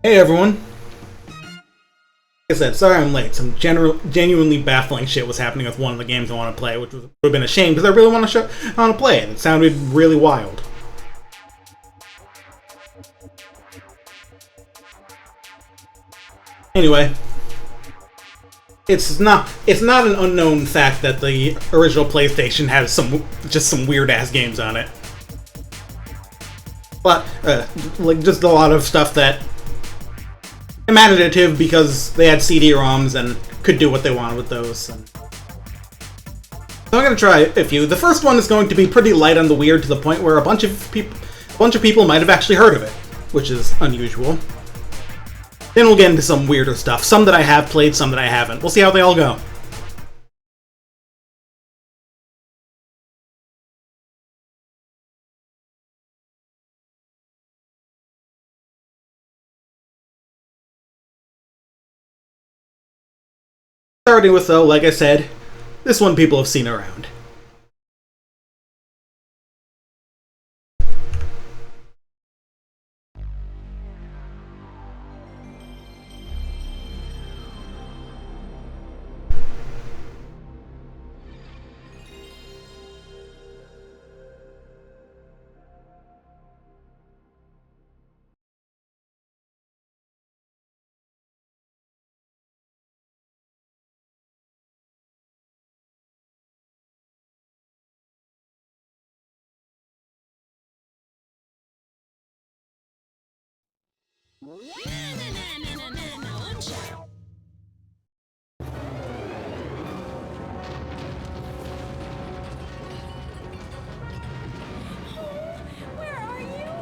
Hey everyone! Like I said, sorry I'm late. Some genuinely baffling shit was happening with one of the games I want to play, which would have been a shame because I really want to play it. It sounded really wild. Anyway, it's not an unknown fact that the original PlayStation has some weird ass games on it. But like just a lot of stuff that imaginative because they had CD-ROMs and could do what they wanted with those. And so I'm gonna try a few. The first one is going to be pretty light on the weird to the point where a bunch of people might have actually heard of it, which is unusual. Then we'll get into some weirder stuff. Some that I have played, some that I haven't. We'll see how they all go. Starting with, though, like I said, this one people have seen around. Where are you?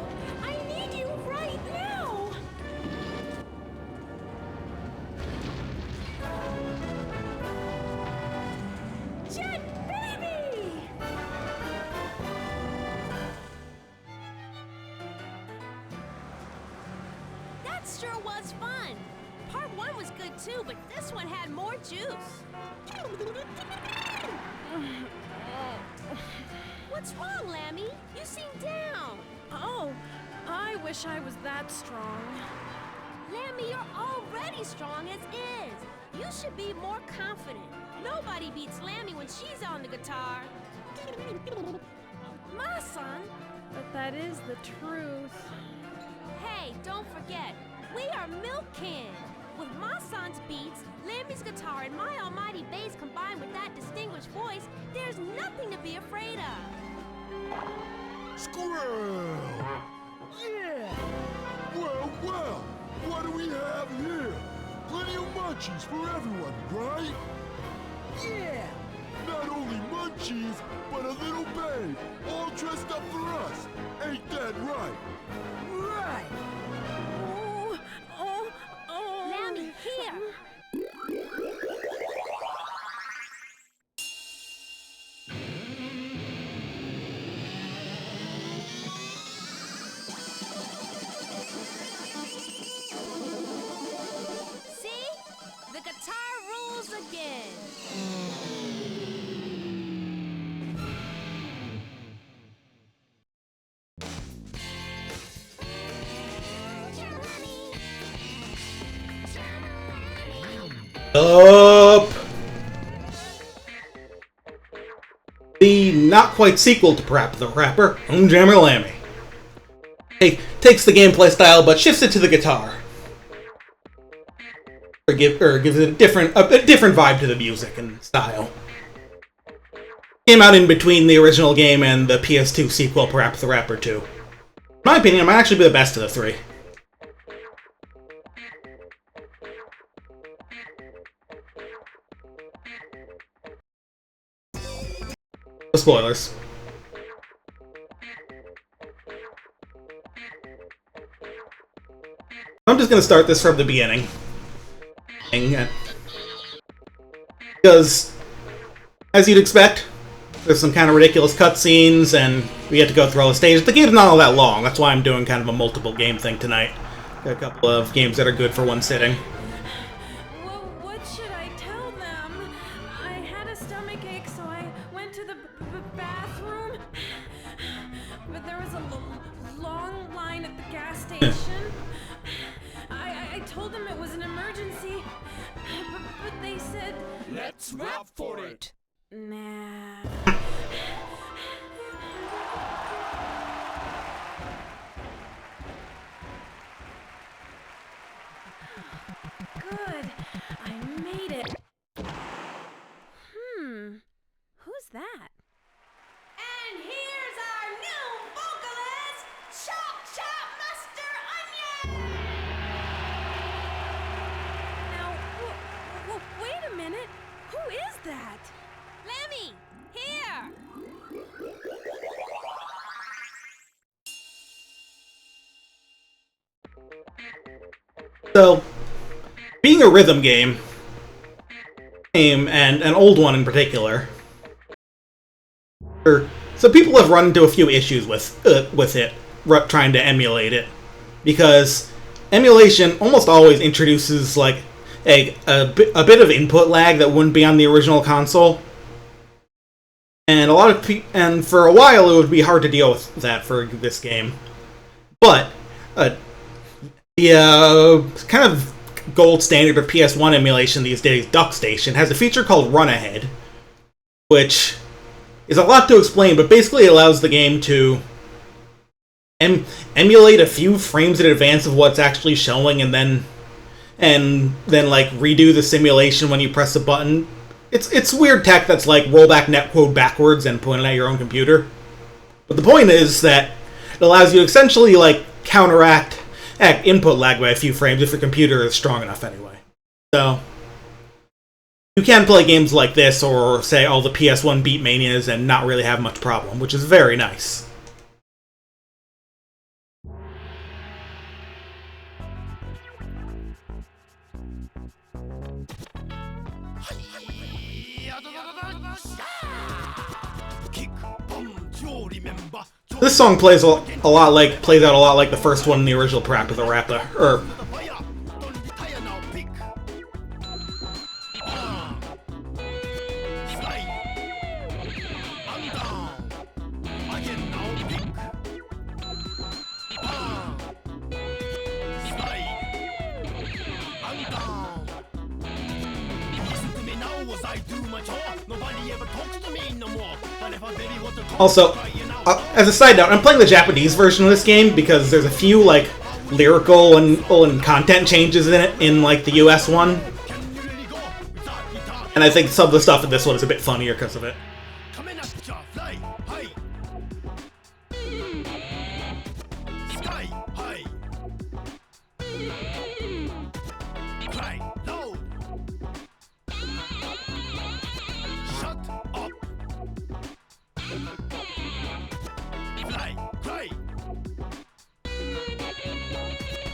I need you right now! Jet baby! That sure was fun. Part 1 was good too, but this one had more juice. What's wrong, Lammy? You seem down. Oh, I wish I was that strong. Lammy, you're already strong as is. You should be more confident. Nobody beats Lammy when she's on the guitar. My son. But that is the truth. Hey, don't forget, we are Milk Kin. With my son's beats, Lammy's guitar, and my almighty bass combined with that distinguished voice, there's nothing to be afraid of. Squirrel! Yeah! Well, what do we have here? Plenty of munchies for everyone, right? Yeah! Not only munchies, but a little babe, all dressed up for us. Ain't that right? Right! Lammy, here! See? The guitar rules again. Up! The not quite sequel to Parappa the Rapper, Jammer Lammy. He takes the gameplay style but shifts it to the guitar. Or gives it a different vibe to the music and style. Came out in between the original game and the PS2 sequel, Parappa the Rapper 2. In my opinion, it might actually be the best of the three. No spoilers. I'm just gonna start this from the beginning. Because, as you'd expect, there's some kind of ridiculous cutscenes, and we get to go through all the stages. The game's not all that long, that's why I'm doing kind of a multiple game thing tonight. Got a couple of games that are good for one sitting. Well, what should I tell them? I had a stomach ache, so I went to the bathroom. But there was a long line at the gas station. I Let's rap for it. Nah. Good. I made it. Who's that? And here's our new vocalist, Chop Chop Master Onion! Now, wait a minute. Who is that? Lemmy, here! So, being a rhythm game, and an old one in particular, so people have run into a few issues with it, trying to emulate it, because emulation almost always introduces like a bit of input lag that wouldn't be on the original console, and and for a while it would be hard to deal with that for this game, but the kind of gold standard of PS1 emulation these days, DuckStation, has a feature called Run Ahead, which is a lot to explain, but basically allows the game to emulate a few frames in advance of what's actually showing, and then like redo the simulation when you press a button. It's weird tech that's like roll back netcode backwards and point it at your own computer. But the point is that it allows you to essentially like counteract input lag by a few frames if your computer is strong enough anyway. So you can play games like this, or say all the PS1 Beatmanias, and not really have much problem, which is very nice. This song plays out a lot like the first one in the original Parappa the Rapper, or also, as a side note, I'm playing the Japanese version of this game because there's a few like lyrical and content changes in it in like the US one, and I think some of the stuff in this one is a bit funnier because of it.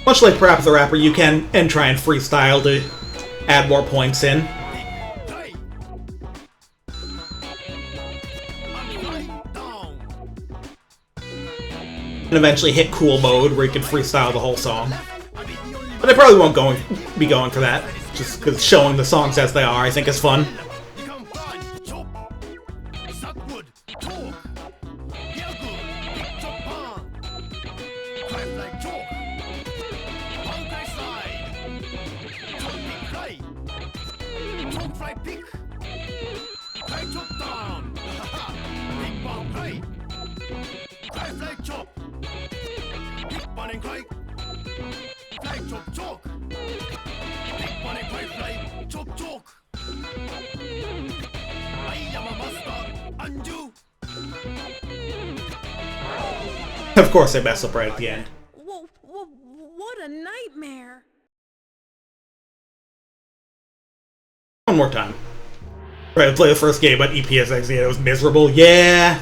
Much like Parappa the Rapper, you can try and freestyle to add more points in. And eventually hit cool mode where you can freestyle the whole song. But I probably won't be going for that, just because showing the songs as they are I think is fun. Of course I mess up right at the end. What a nightmare! One more time. Right, I played the first game on EPSX, it was miserable. Yeah.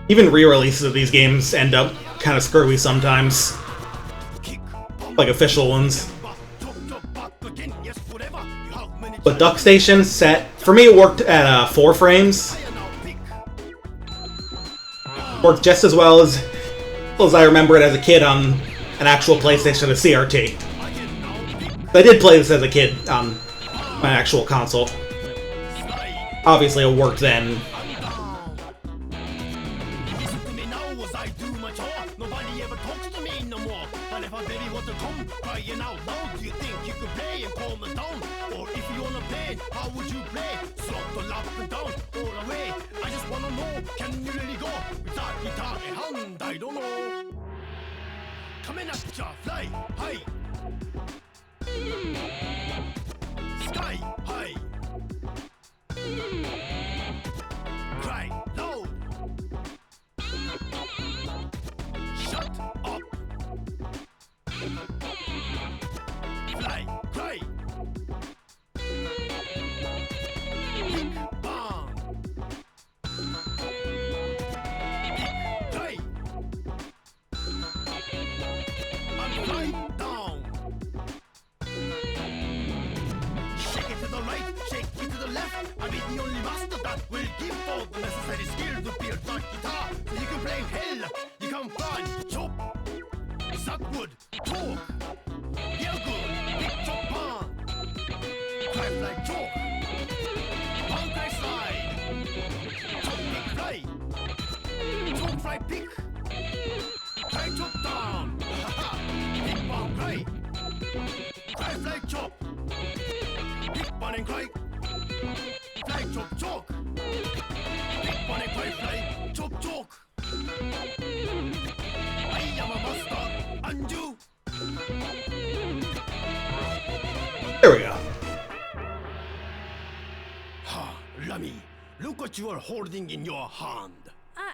Even re-releases of these games end up kind of screwy sometimes. Like official ones. But DuckStation set, for me it worked at 4 frames. Worked just as well as I remember it as a kid on an actual PlayStation, a CRT. I did play this as a kid on my actual console. Obviously it worked then. down? Do you think you could play and calm it down? Or if you wanna play, how would you play? Throttle up and down, all the way. I just wanna know, can you really go? Without guitar in hand, I don't know. Coming at ya, fly high. Sky high. Cry loud. Shut up. Fly, cry. Big bang. Big cry. And fly down. Shake it to the right, shake it to the left. I'll be the only master that will give all the necessary skill to build that guitar. So you can play hell, you can fly, chop, suck wood, talk, hear good, big chop pan, cry like chalk, pan cry slide, chop big fly, chop fly pick, cry chop down, big pan cry fly chop, big pan and cry, fly chop chalk, big pan and cry fly chop chalk. I am a master, and you. There we go. Ha, Rami, look what you are holding in your hand. I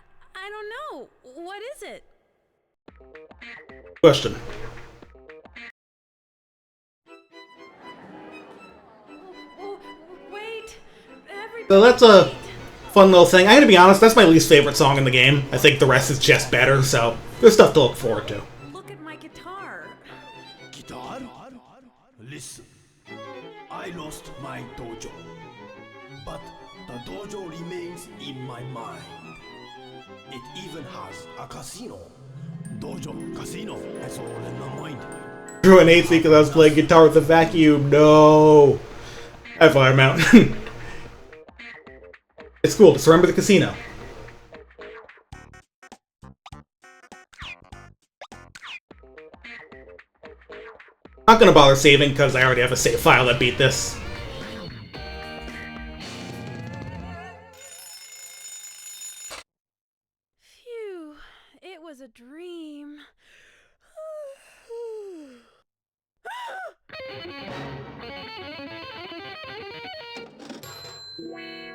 don't know. What is it? Question. Oh, wait. Everybody. So that's a fun little thing. I'm gonna be honest, that's my least favorite song in the game. I think the rest is just better, so there's stuff to look forward to. Look at my guitar. Guitar? Listen, I lost my dojo, but the dojo remains in my mind. It even has a casino. Dojo, casino, that's all in my mind. Drew an 8 because I was playing guitar with a vacuum. No. At Fire Mountain. It's cool, just remember the casino. Not gonna bother saving because I already have a save file that beat this. Phew. It was a dream.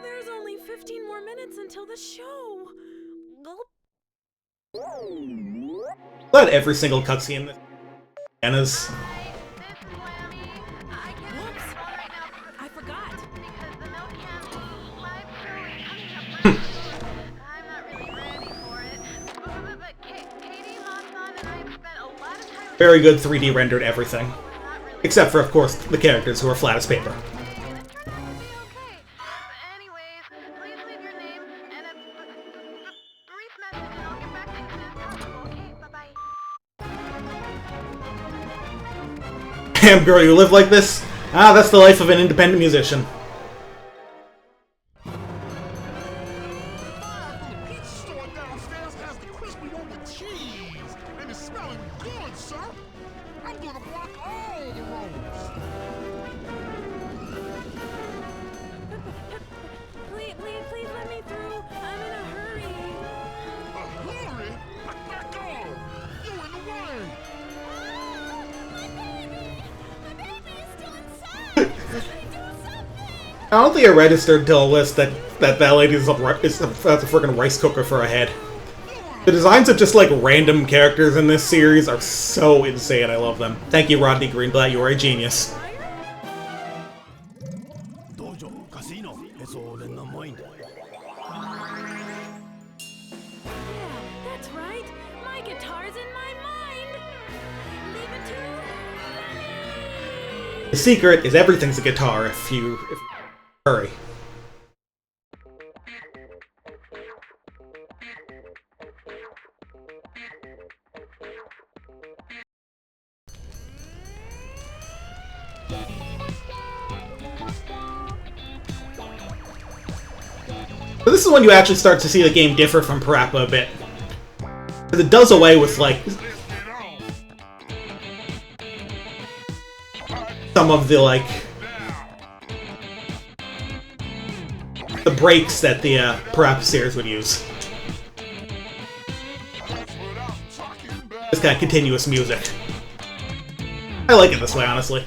There's only 15 more minutes until the show. Gulp. Glad every single cutscene is Anna's. Whoops. I forgot. I'm not really ready for it. But Katie, Mom-Son, and I have spent a lot of time... Very good 3D rendered everything. Not really... Except for, of course, the characters who are flat as paper. It turned out to be okay. But anyways, please leave your name and a brief message and I'll get back to you as soon as possible, okay? Bye-bye. Damn girl, you live like this? Ah, that's the life of an independent musician. The pizza store downstairs has the crispy one with cheese, and it's smelling good, sir. I'm gonna block all the roads. Please let me through. I'm in a hurry. A hurry? Back on! You're in the way. My baby is still inside! Somebody do something! I don't think I registered till a list that lady is that's a freaking rice cooker for a head. The designs of just like random characters in this series are so insane. I love them. Thank you, Rodney Greenblatt. You are a genius. Dojo, casino, it's all in the mind. Yeah, that's right. My guitar's in my mind. Leave it to Lenny. The secret is everything's a guitar if you hurry. So this is when you actually start to see the game differ from Parappa a bit. Because it does away with, like... some of the, like, the breaks that the Parappa series would use. This kind of continuous music. I like it this way, honestly.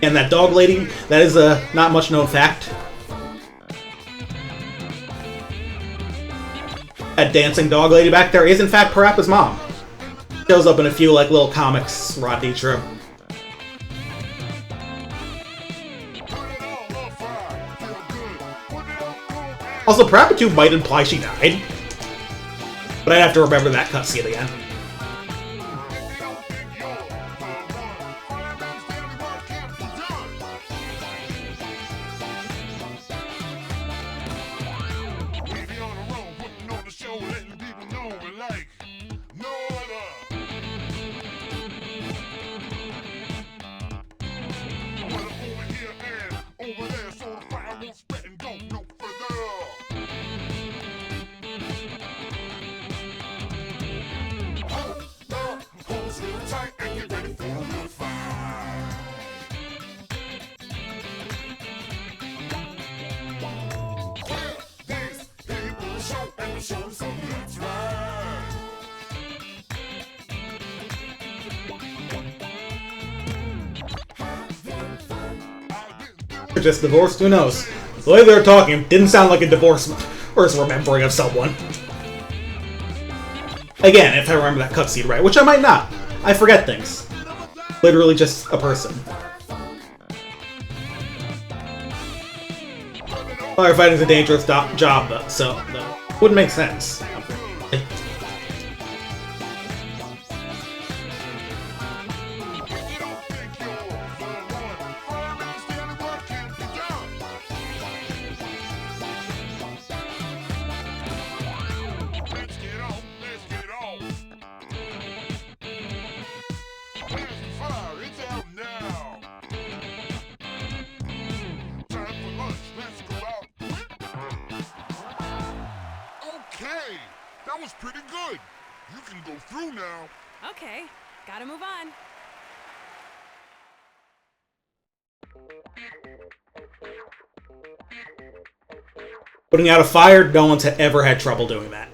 And that dog lady, that is a not much known fact. That dancing dog lady back there is in fact Parappa's mom. Shows up in a few like little comics Rodney drew. Also, Parappa 2 might imply she died. But I'd have to remember that cutscene again. Just divorced? Who knows? The way they were talking didn't sound like a divorce or his remembering of someone. Again, if I remember that cutscene right, which I might not. I forget things. Literally just a person. Firefighting is a dangerous job, though, so that wouldn't make sense. That was pretty good. You can go through now. Okay, gotta move on. Putting out a fire, no one's ever had trouble doing that.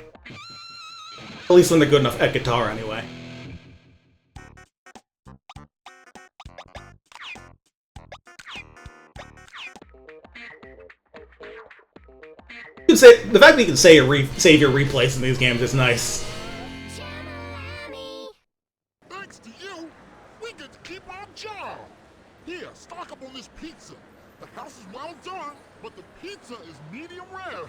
At least when they're good enough at guitar, anyway. You can say, the fact that you can save your replays in these games is nice. Thanks to you, we get to keep our job. Here, stock up on this pizza. The house is well done, but the pizza is medium rare.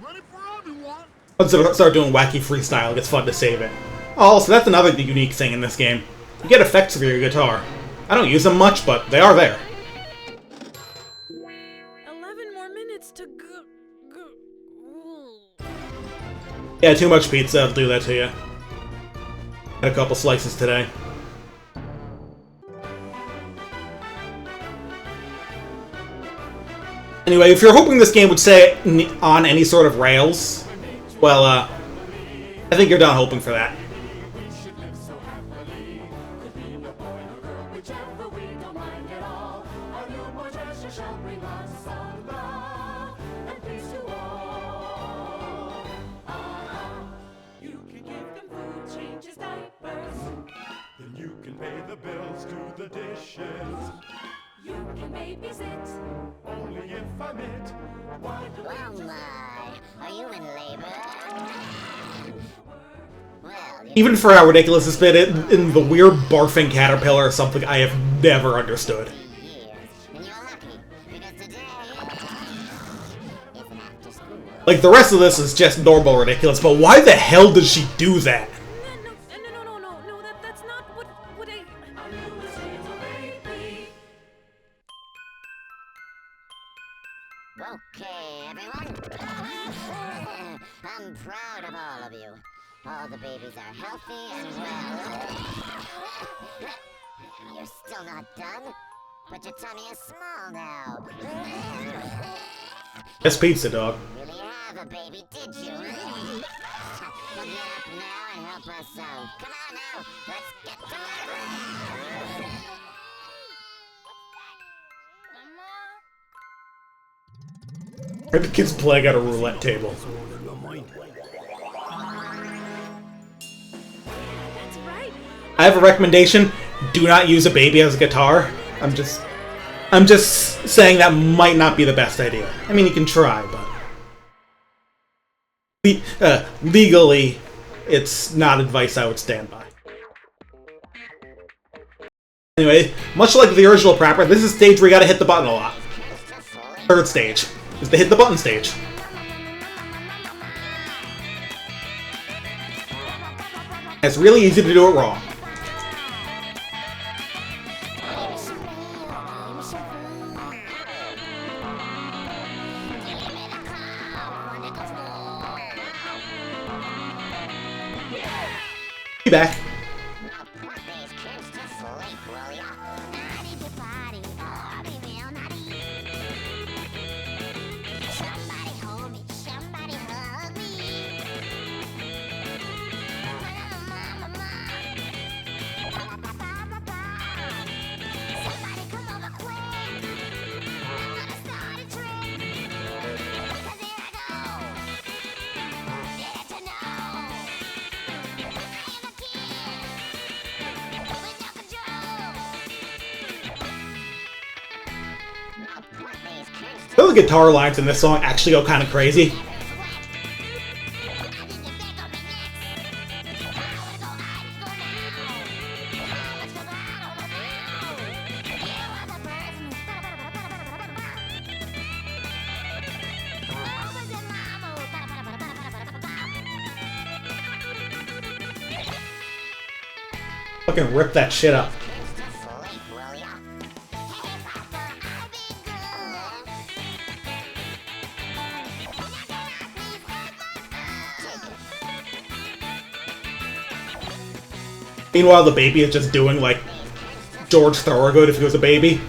Plenty for everyone. Once I start doing wacky freestyle, it gets fun to save it. Oh, so that's another unique thing in this game. You get effects for your guitar. I don't use them much, but they are there. 11 more minutes to go. Yeah, too much pizza will do that to you. Had a couple slices today. Anyway, if you're hoping this game would stay on any sort of rails, well, I think you're done hoping for that. Then you can pay the bills, do the dishes. You can babysit. Only if I'm it. Oh my, are you in labor? Well, Even for how ridiculous it's been, in the weird barfing caterpillar or something I have never understood. years, and you're lucky, because today is after school. Like, the rest of this is just normal ridiculous, but why the hell did she do that? No, that's not what I... Okay, everyone. I'm proud of all of you. All the babies are healthy and well. You're still not done, but your tummy is small now. That's pizza, dog. You really have a baby, did you? Well, get up now and help us out. Come on now, let's get to it. Or the kids playing at a roulette table. That's right. I have a recommendation. Do not use a baby as a guitar. I'm just saying that might not be the best idea. I mean, you can try, but legally, it's not advice I would stand by. Anyway, much like the original Prapper, this is a stage where you gotta hit the button a lot. Third stage is the hit the button stage. It's really easy to do it wrong. Be back. The guitar lines in this song actually go kind of crazy. Fucking rip that shit up. Meanwhile, the baby is just doing, like, George Thorogood if he was a baby.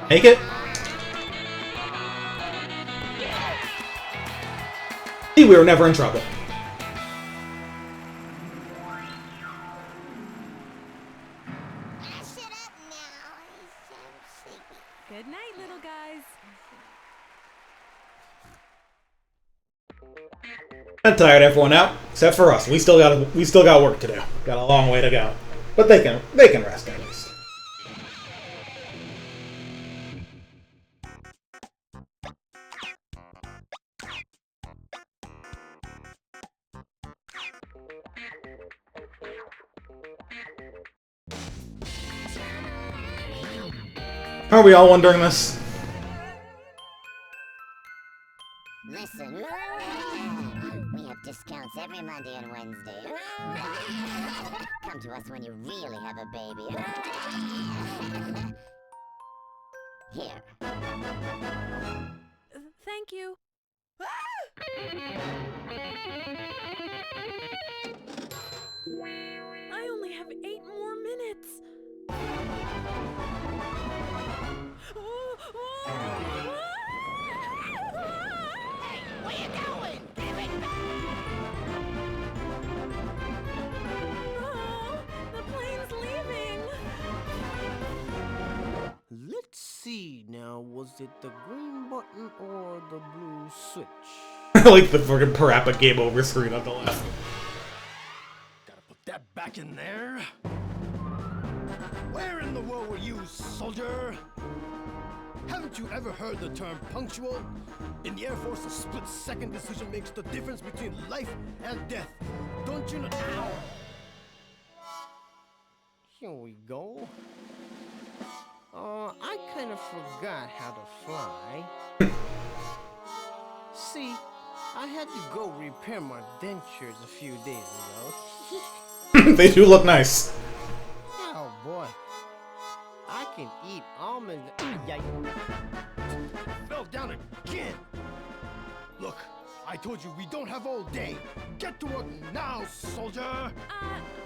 Make it. See, we were never in trouble. Good night, little guys. I'm tired everyone out, except for us. We still got work to do. Got a long way to go. But they can rest at least. Are we all wondering this? Listen, we have discounts every Monday and Wednesday. Come to us when you really have a baby. Here. Thank you. I only have 8 more minutes. Where you going? Give it back! Oh, the plane's leaving. Let's see now, was it the green button or the blue switch? I like the fucking Parappa game over screen on the left. Gotta put that back in there. Where in the world were you, soldier? Haven't you ever heard the term punctual? In the Air Force, a split-second decision makes the difference between life and death. Don't you know? Ow! Here we go. I kind of forgot how to fly. See, I had to go repair my dentures a few days ago. They do look nice. Oh boy. I can eat almonds. Yeah. Fell down again. Look, I told you we don't have all day. Get to work now, soldier. I'm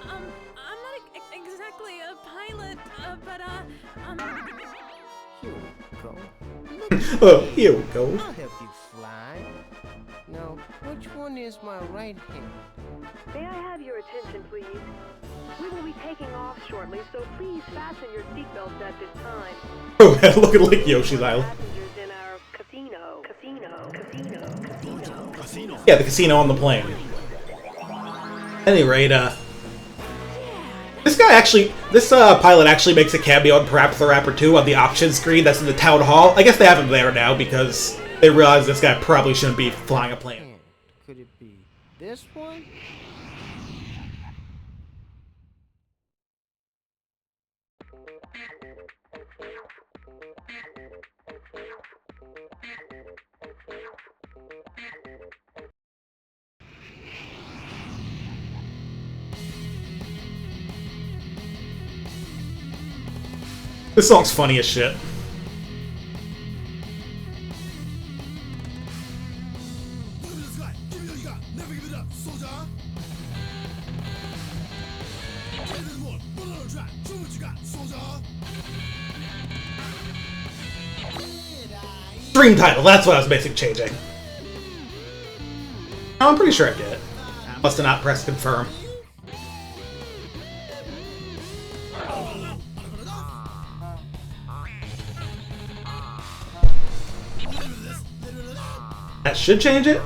not exactly a pilot, but, Here we go. Oh, here we go. I'll help you fly. Now, which one is my right hand? May I have your attention, please? We will be taking off shortly, so please fasten your seatbelts at this time. Oh, look at like Yoshi's Island. Passengers in our casino. Yeah, the casino on the plane. At any rate, this pilot actually makes a cameo in Parappa the Rapper 2 on the options screen that's in the town hall. I guess they have him there now because they realize this guy probably shouldn't be flying a plane. Could it be this one? This song's funny as shit. Stream title, that's what I was basically changing. Oh, I'm pretty sure I did. I must have not pressed confirm. That should change it.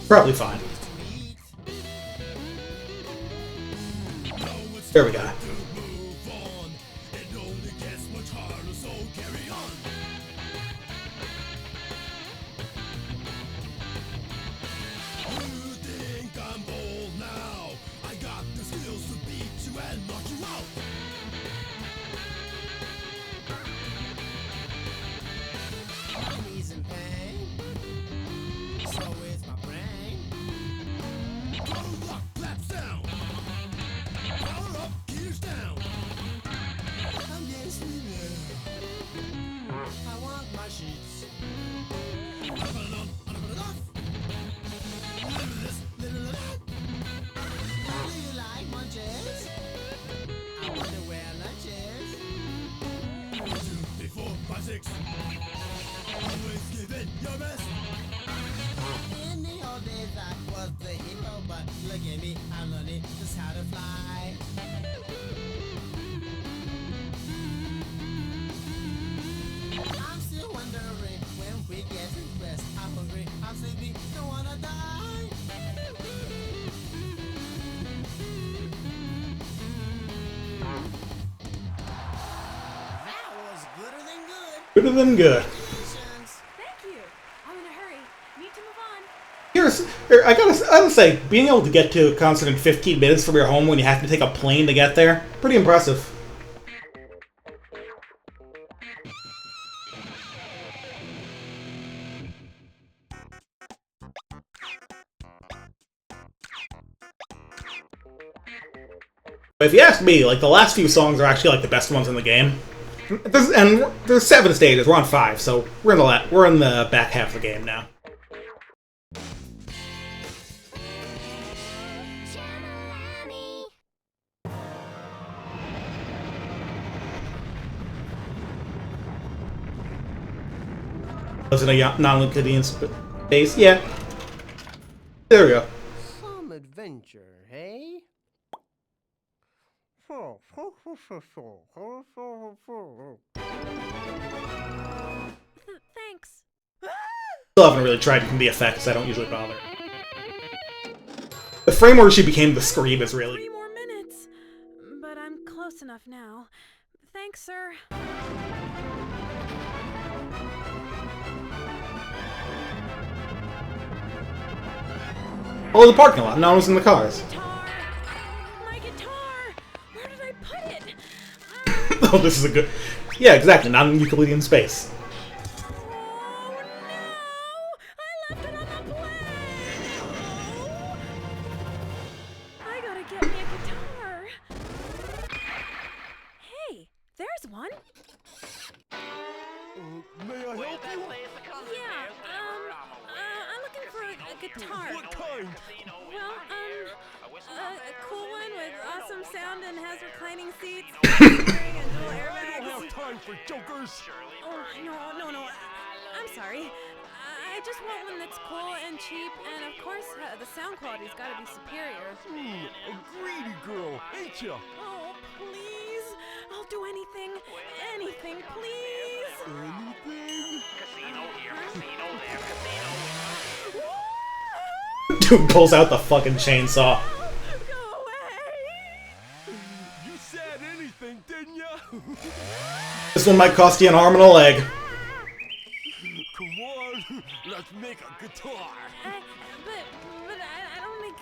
Probably fine. There we go. Gooder than good. thank you. I'm in a hurry. Need to move on. I gotta say, being able to get to a concert in 15 minutes from your home when you have to take a plane to get there, pretty impressive. But if you ask me, like, the last few songs are actually like the best ones in the game. There's 7 stages. We're on 5, so we're in the back half of the game now. Was it a non-Euclidean space? Yeah. There we go. Some adventure, hey? Thanks. Still haven't really tried the effects, I don't usually bother. The frame where she became the scream is really... 3 more minutes. But I'm close enough now. Thanks, sir. Oh, the parking lot. No one was in the cars. Guitar! My guitar! Where did I put it? Oh, this is a good... Yeah, exactly. Not in Euclidean space. Oh no! I left it on the plane! I gotta get me a guitar. Hey, there's one. May I help you? Yeah, I'm looking for a guitar. What kind? Well, a cool one with awesome sound and has reclining seats, steering and dual I airbags. don't have time for jokers. Oh, no. I'm sorry. I just want one that's cool and cheap, and of course, the sound quality's gotta be superior. A greedy girl, ain't ya? Oh, please. I'll do anything, please. Anything? Dude pulls out the fucking chainsaw. Go away. You said anything, didn't ya? This one might cost you an arm and a leg. Come on, let's make a guitar. But I don't make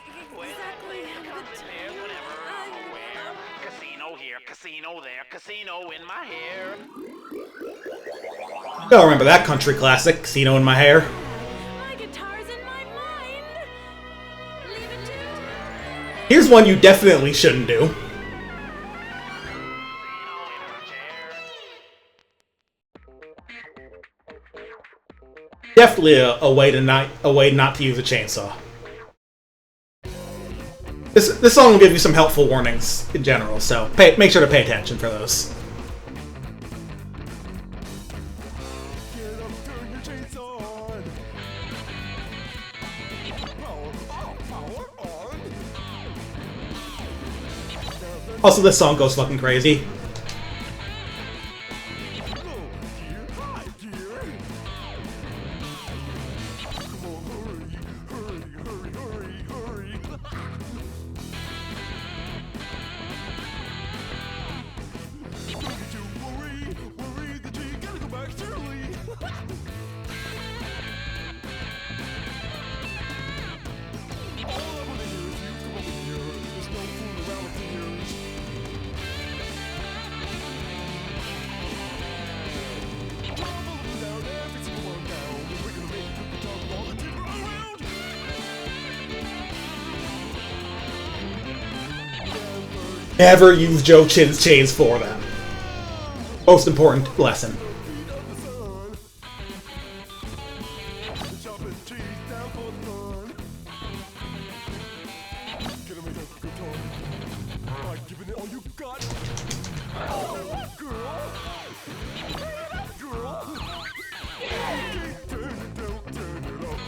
exactly Casino here, casino there, casino in my hair. Y'all remember that country classic, Casino in My Hair? My guitar's in my mind. Leave it to... Here's one you definitely shouldn't do. Definitely a way not to use a chainsaw. This song will give you some helpful warnings in general, so make sure to pay attention for those. Get up, turn your chainsaw on. Power on. Also, this song goes fucking crazy. Hi, dear. Come on, hurry. Don't get too worry that you gotta go back early. All I wanna hear is you come over here. There's no fooling around with tears. Trouble down, every single one down. We're gonna make a good guitar with all the timber around. Never use Joe Chin's chains for them. Most important lesson. Feet of the sun. Chopping cheese down for the fun. Gonna make a guitar by giving it all you got. Oh, girl. Turn it up.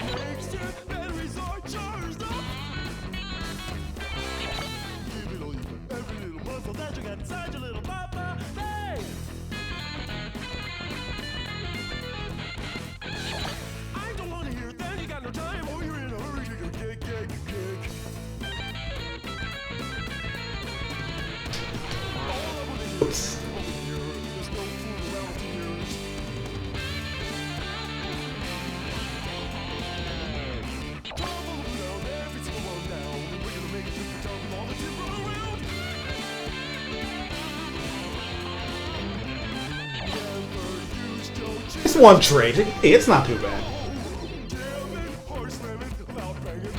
Make sure batteries are charged up. Give it all you got. Every little muscle that you got inside your little papa. Hey! I don't wanna hear that. You got no time. Oh, you're in a hurry. You're gonna kick. Oops. There's no fooling around with tears. Trouble down, every single one down. And we're gonna make a good guitar with all the timber around. Never use Joe Chin. Just one trade. It's not too bad. Jamming, horse slamming, loud banging.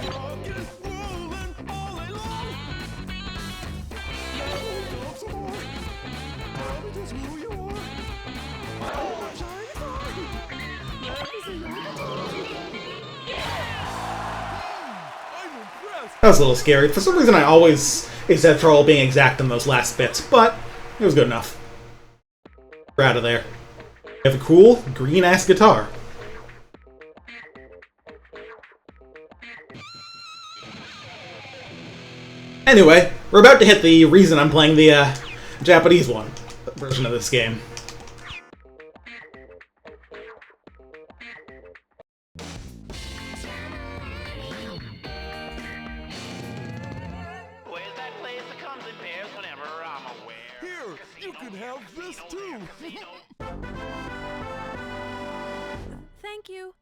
Rockin', rollin' all day long. Now love some more. Tell me just who you are. I'm shining bright. Let me see your guitar. I'm impressed. That was a little scary. For some reason, I always accept trouble being exact in those last bits, but it was good enough. We're out of there. We have a cool, green-ass guitar. Anyway, we're about to hit the reason I'm playing the Japanese version of this game. Where's that place that comes in pairs whenever I'm aware? Here, you can have this too. Thank you.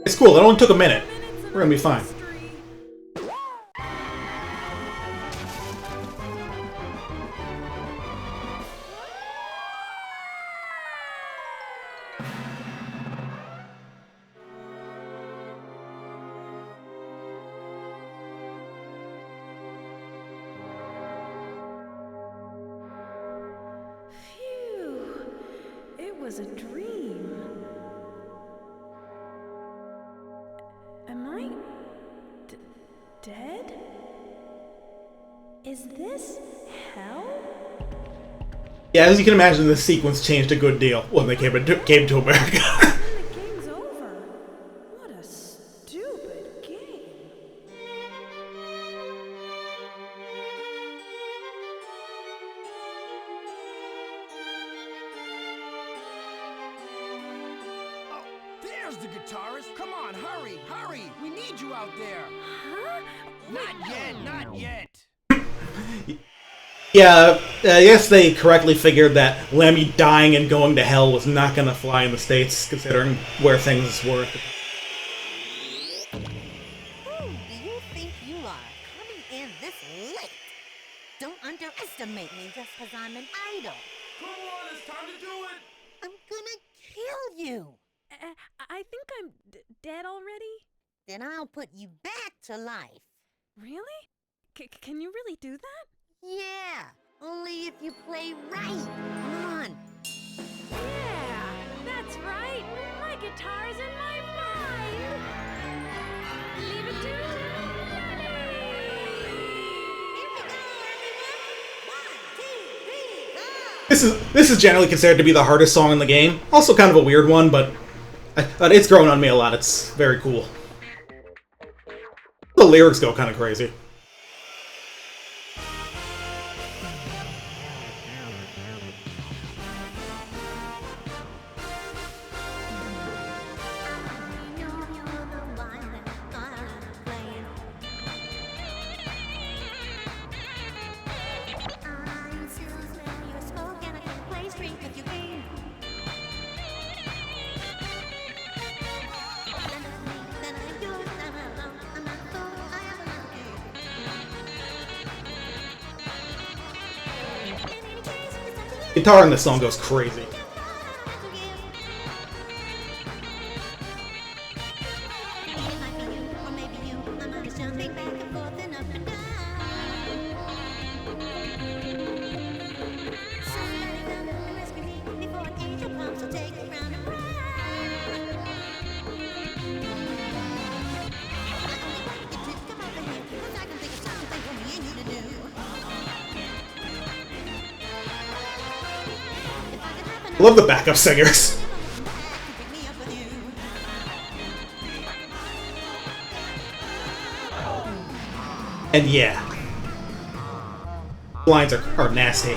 It's cool, it only took a minute. We're gonna be fine. Phew. It was a dream. Am I dead? Is this hell? Yeah, as you can imagine, this sequence changed a good deal when they came to America. The game's over. What a stupid game. Oh, there's the guitarist. Come on, hurry, hurry. We need you out there. Huh? Not yet, not yet. Yeah, I guess they correctly figured that Lemmy dying and going to hell was not gonna fly in the States, considering where things were. Who do you think you are, coming in this late? Don't underestimate me just because I'm an idol. Come on, it's time to do it! I'm gonna kill you. I think I'm dead already. Then I'll put you back to life. Really? Can you really do that? Yeah, only if you play right. Come on. Yeah, that's right. My guitar's in my mind. Leave it to Johnny. Here we go, everyone. 1, 2, 3, go. This is generally considered to be the hardest song in the game. Also kind of a weird one, but it's grown on me a lot. It's very cool. The lyrics go kind of crazy. Guitar in this song goes crazy. I love the backup singers. And yeah, lines are nasty.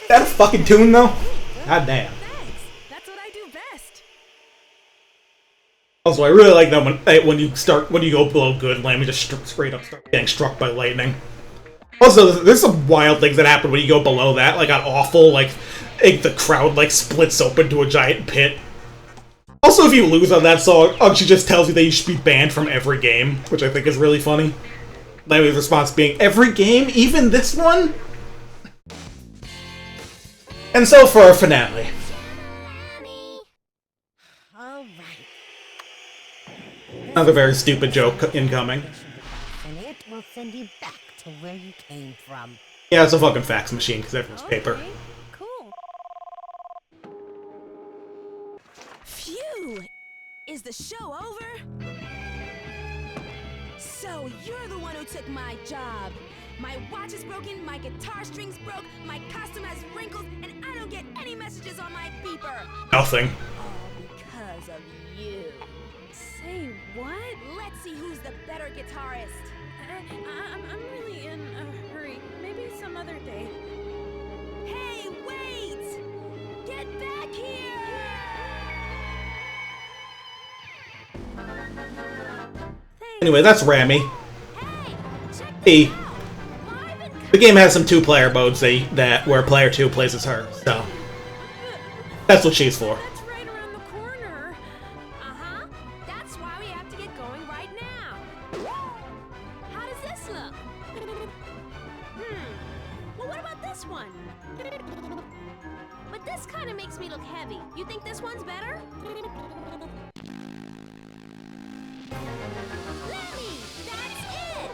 Is that a fucking tune, though? God damn. Thanks. That's what I do best. Also, I really like that when you go below good, Lammy just straight up start getting struck by lightning. Also, there's some wild things that happen when you go below that, like got awful, like the crowd like splits open to a giant pit. Also, if you lose on that song, she just tells you that you should be banned from every game, which I think is really funny. Lammy's response being, every game? Even this one? And so for our finale. Another very stupid joke incoming. And it will send you back to where you came from. Yeah, it's a fucking fax machine, because everyone's paper. Cool. Phew! Is the show over? So you're the one who took my job. My watch is broken, my guitar strings broke, my costume has wrinkles, and I don't get any messages on my beeper. Nothing. All because of you. Say what? Let's see who's the better guitarist. I'm really in a hurry. Maybe some other day. Hey, wait! Get back here! Anyway, that's Rammy. Hey, check Hey. this out. Live and The game has some two-player modes where player 2 plays as her, so that's what she's for. That's right around the corner. Uh-huh. That's why we have to get going right now. How does this look? Well, what about this one? But this kind of makes me look heavy. You think this one's better? Lemmy, that's it!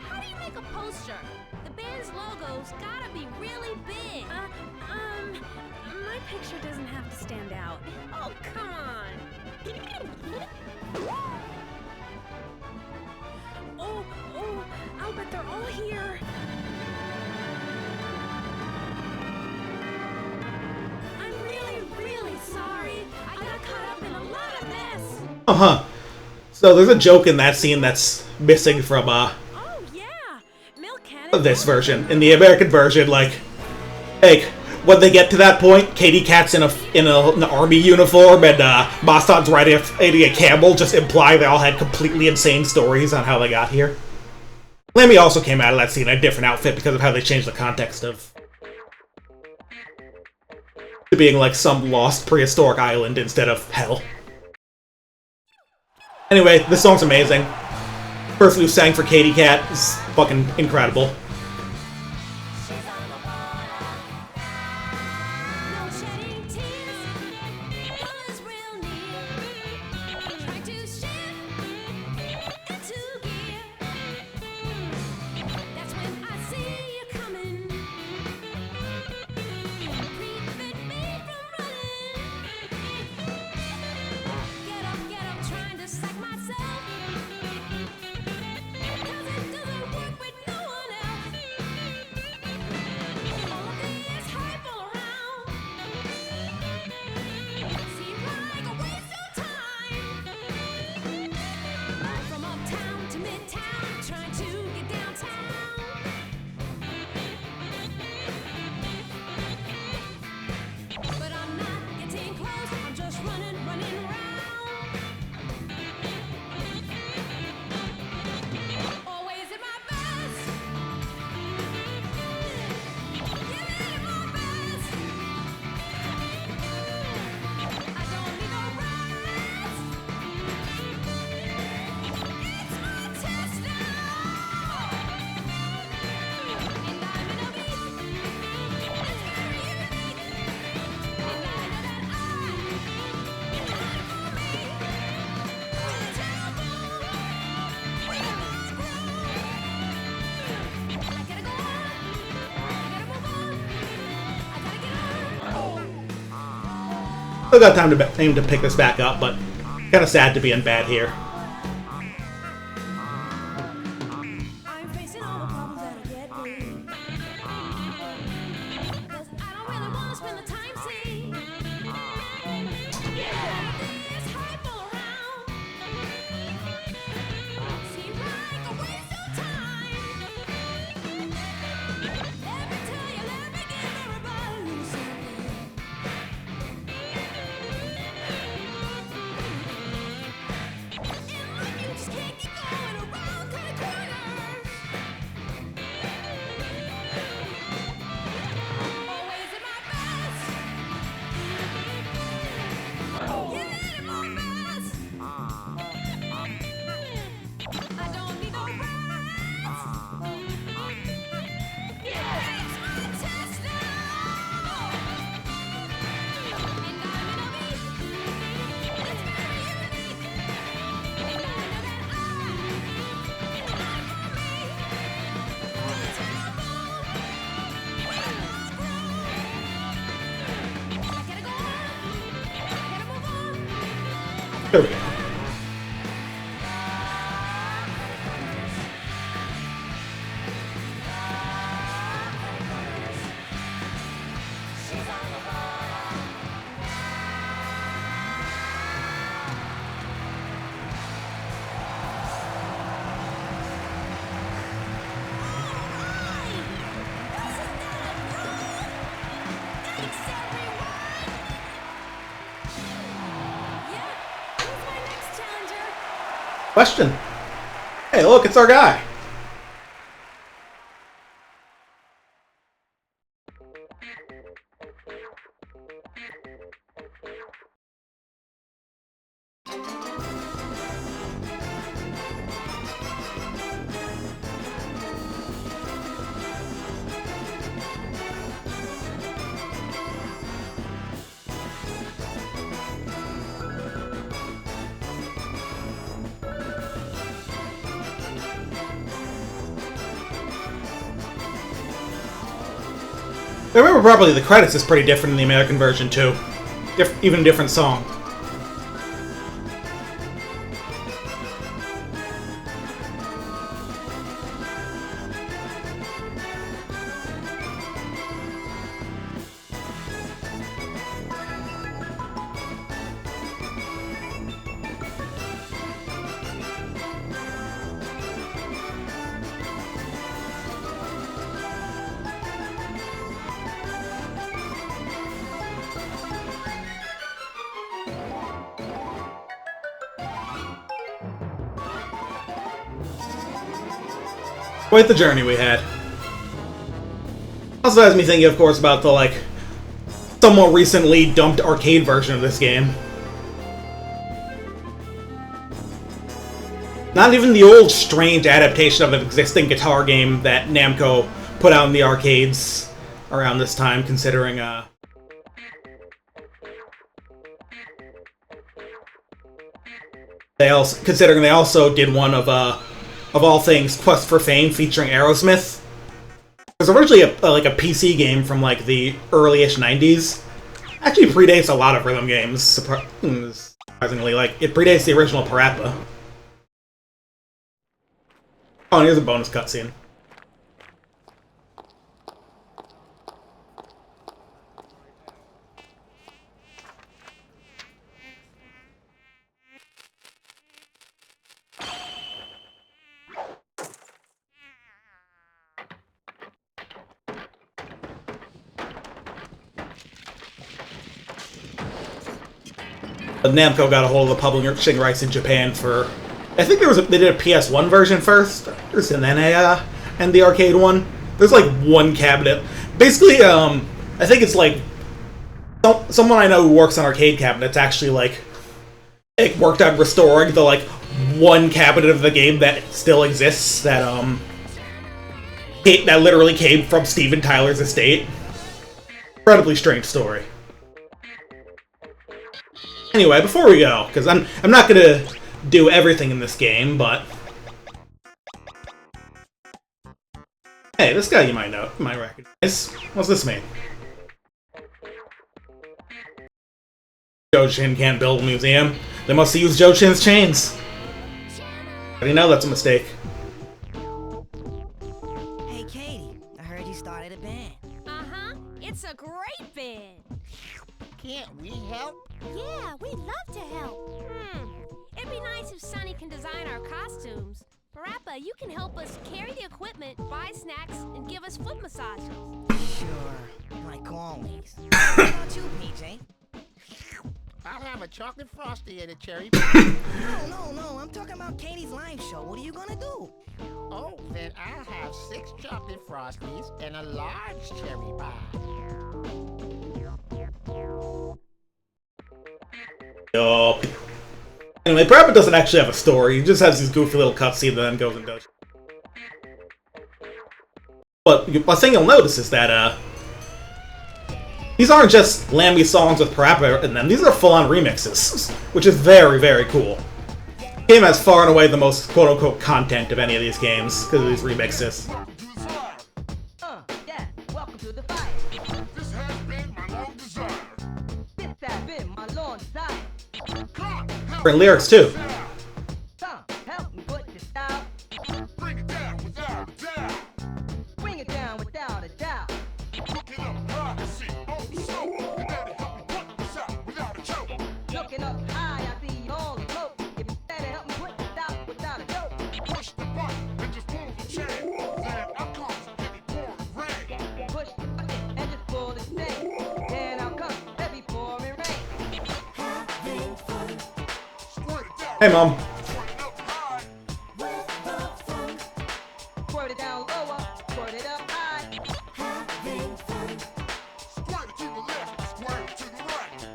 How do you make a poster? The band's logo's gotta be really big. My picture doesn't have to stand out. Oh, come on. Oh, I'll bet they're all here. I'm really sorry. I got caught up in a lot of mess. Uh-huh. So there's a joke in that scene that's missing from Oh, yeah. Milk cannon. this version. In the American version, like, hey, when they get to that point, Katie Cat's in an army uniform and Maston's riding a camel, just imply they all had completely insane stories on how they got here. Lemmy also came out of that scene in a different outfit because of how they changed the context of to being like some lost prehistoric island instead of hell. Anyway, this song's amazing. The person who sang for Katie Cat is fucking incredible. No shedding tears. Was real near. Try to shift into gear. That's when I see you coming. Prevent me from running. Get up, trying to psych myself. 'Cause it doesn't work with no one else. All of this hype all around. Seems like a waste of time. From uptown to midtown, trying to get downtown. But I'm not getting close, I'm just running around. Always at my best. Giving it my best. I don't need no rest. It's my test now. And I'm in a beat. It's very unique. And I know that it's not for me. It's terrible. We all grow. I gotta go on. I gotta move on. I gotta get on. Still got time to pick this back up, but kind of sad to be in bad here. I'm facing all the problems that'll get me. 'Cause I don't really wanna spend the time, see. This hype all around. Seems like a waste of time. There we go. Question. Hey, look, it's our guy. If I remember properly, the credits is pretty different in the American version, too. Even a different song. Quite the journey we had. Also has me thinking, of course, about the, like, somewhat recently dumped arcade version of this game. Not even the old, strange adaptation of an existing guitar game that Namco put out in the arcades around this time, considering, they also did one of all things, Quest for Fame, featuring Aerosmith. It was originally a PC game from, like, the early-ish 90s. Actually predates a lot of rhythm games, surprisingly. Like, it predates the original Parappa. Oh, and here's a bonus cutscene. Namco got a hold of the publishing rights in Japan for, I think they did a PS1 version first, and then and the arcade one. There's like one cabinet. Basically, I think it's like someone I know who works on arcade cabinets actually like it worked on restoring the like one cabinet of the game that still exists that that literally came from Steven Tyler's estate. Incredibly strange story. Anyway, before we go, because I'm not gonna do everything in this game, but hey, this guy you might recognize. What's this mean? Joe Chin can't build a museum. They must use Joe Chin's chains. How do you know that's a mistake? Hey, Katie, I heard you started a band. Uh-huh. It's a great band. Can't we help? Yeah, we'd love to help. It'd be nice if Sonny can design our costumes. Parappa, you can help us carry the equipment, buy snacks, and give us foot massages. Sure, like always. What about you, PJ? I'll have a chocolate frosty and a cherry. No, I'm talking about Katie's live show. What are you gonna do? Oh, then I'll have 6 chocolate frosties and a large cherry pie. Yup. Anyway, Parappa doesn't actually have a story. He just has these goofy little cutscenes and then goes and does. But one thing you'll notice is that these aren't just Lammy songs with Parappa in them. These are full-on remixes, which is very, very cool. The game has far and away the most quote-unquote content of any of these games because of these remixes. Yeah, welcome to the fire. This has been my long desire. This has been my long desire. God, For lyrics too. Tom, help me put this out. Bring it down without a doubt. Bring it down without a doubt. Looking up high to see on the show. You better help me put this out without a joke. Looking up high, I see you all afloat. If you better help me put this out without a joke. Push the button and just pull the chain. Then out comes heavy pouring rain. Push the button and just pull the chain. Then out comes heavy pouring rain. Squirt it down. Hey, Mom. Squirt it up high. Squirt it down lower, squirt it up high. Squirt it to the left. Squirt it to the right.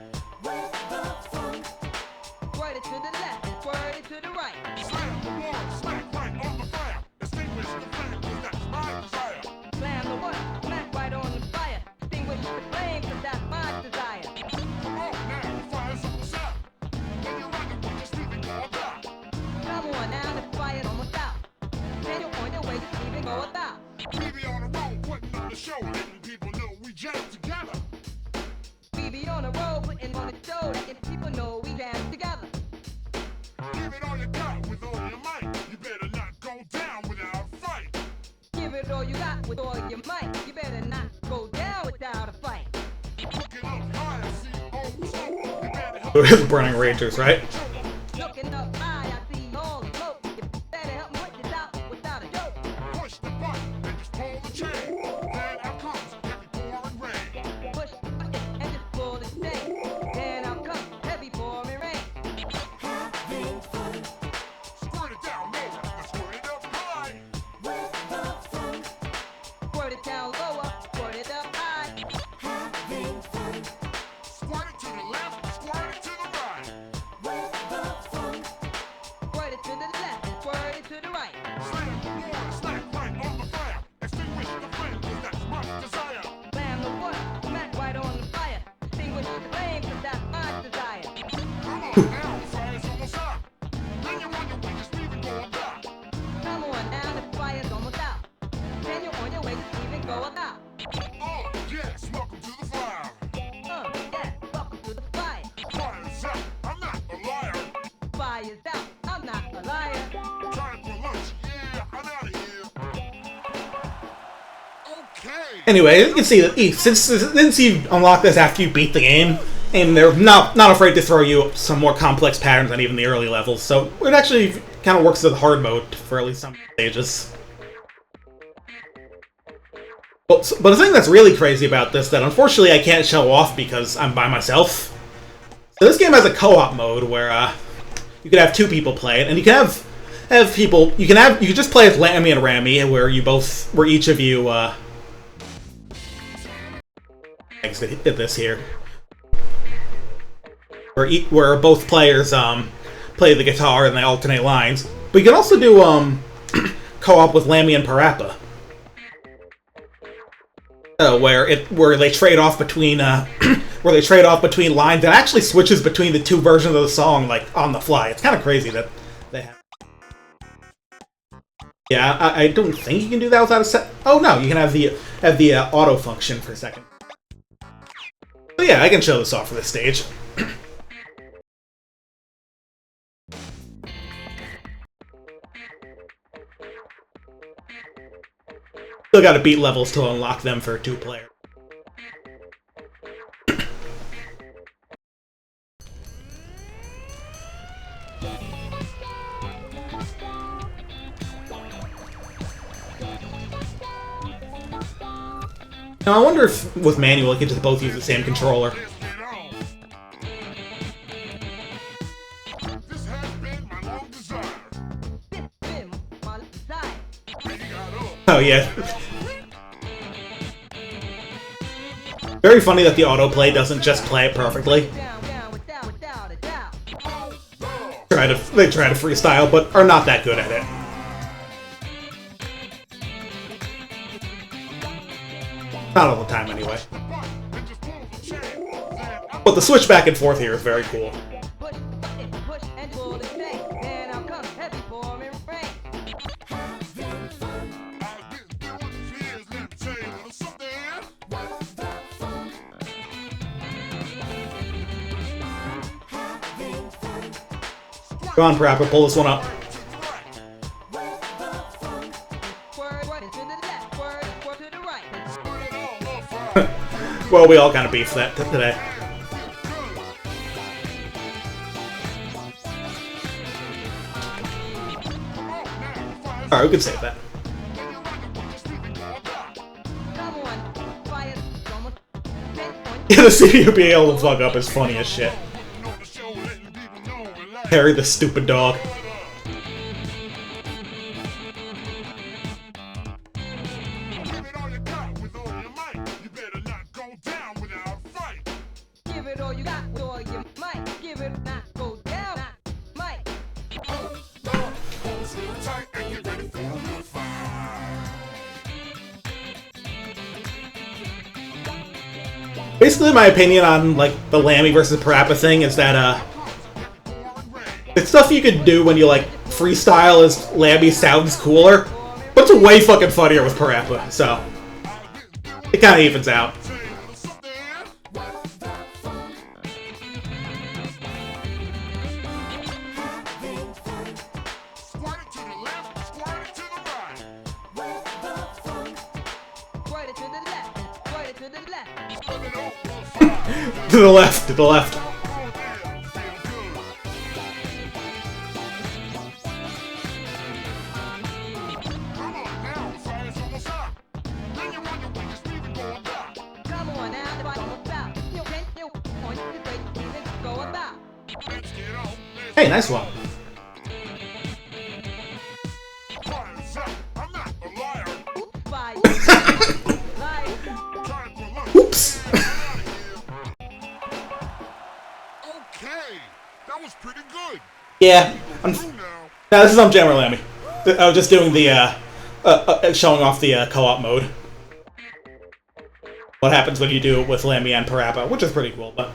Squirt it to the left, squirt it to the right. Slam the one, smack right on the fire. Extinguish the flame, 'cause that's my desire. Slam the one, smack right on the fire. Extinguish the flame, 'cause that's my desire. Come on now, the fire's almost out. When you're running, we're just leaving all about. Come on now, the fire's almost out. Then you're on your way to even go about. We be on the road, putting on the show, letting people know we jam together. We be on the road, putting on a show, letting people know we dance together. Give it all you got with all your might. You better not go down without a fight. Give it all you got with all your might. You better not go down without a fight. Looking up high, I see all the smoke. You better help It is Burning Rangers, right? Looking up high, I see all the smoke. You better help me put this out without a joke. push the button and just pull the chain. Then out comes heavy pouring rain. Push the button and just pull the chain. Then out comes heavy pouring rain. Squirt it down lower, and squirt it up high. Squirt it down lower, squirt it up high. Squirt it to the left, squirt it to the right. Squirt it to the left, squirt it to the right. Slam the water, smack right on the fire. Extinguish the flame, 'cause that's my desire. Slam the one, smack right on the fire. Extinguish the flame, 'cause that's my desire. Come on now, the fire's almost out. Then you're on your way, just leaving go about. Come on now, the fire's almost out. Then you're on your way to even go about. Oh, yes, welcome to the fire. Yeah, welcome to the fire. Fire's out, I'm not a liar. Fire's out, I'm not a liar. Time for lunch, yeah, I'm out of here. Okay. Anyway, you can see that since you unlock this after you beat the game, and they're not afraid to throw you some more complex patterns than even the early levels, so it actually kind of works as a hard mode for at least some stages. But the thing that's really crazy about this that unfortunately I can't show off because I'm by myself. So this game has a co-op mode where you can have two people play it, and you can have people you can just play as Lammy and Rammy, where each of you exit this here, where both players play the guitar and they alternate lines. But you can also do co-op with Lammy and Parappa. Where they trade off between lines and actually switches between the two versions of the song like on the fly. It's kind of crazy that they have. Yeah, I don't think you can do that without a set. Oh no, you can have the auto function for a second. So yeah, I can show this off for this stage. Still got to beat levels to unlock them for 2-player. Now, I wonder if with manual you can just both use the same controller. This has been my long desire. Oh yeah. Very funny that the autoplay doesn't just play it perfectly. They try to freestyle, but are not that good at it. Not all the time, anyway. But the switch back and forth here is very cool. Come on, Parappa, pull this one up. Well, we all kind of beefed that today. Alright, we could save that. Yeah, the CPU being able to fuck up is funny as shit. Harry the stupid dog. Give it all you got with all your might. Give it not go down, might. Basically, my opinion on like the Lammy versus Parappa thing is that it's stuff you could do when you like freestyle as Lammy sounds cooler, but it's way fucking funnier with Parappa, so it kind of evens out. To the left, to the left. Hey, nice one. Oops. That was pretty good. Yeah. Now this is on Jammer Lammy. I was just doing the showing off the co-op mode. What happens when you do it with Lammy and Parappa, which is pretty cool, but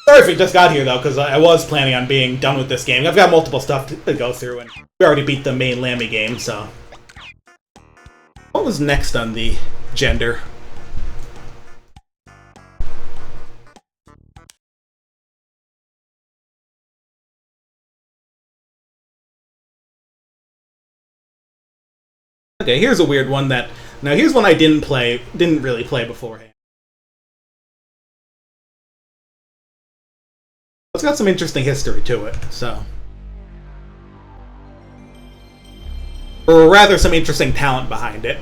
sorry if you just got here though, because I was planning on being done with this game. I've got multiple stuff to go through, and we already beat the main Lammy game, so. What was next on the gender? Okay, here's a weird one that... Now, here's one I didn't really play beforehand. It's got some interesting history to it, so... Or rather, some interesting talent behind it.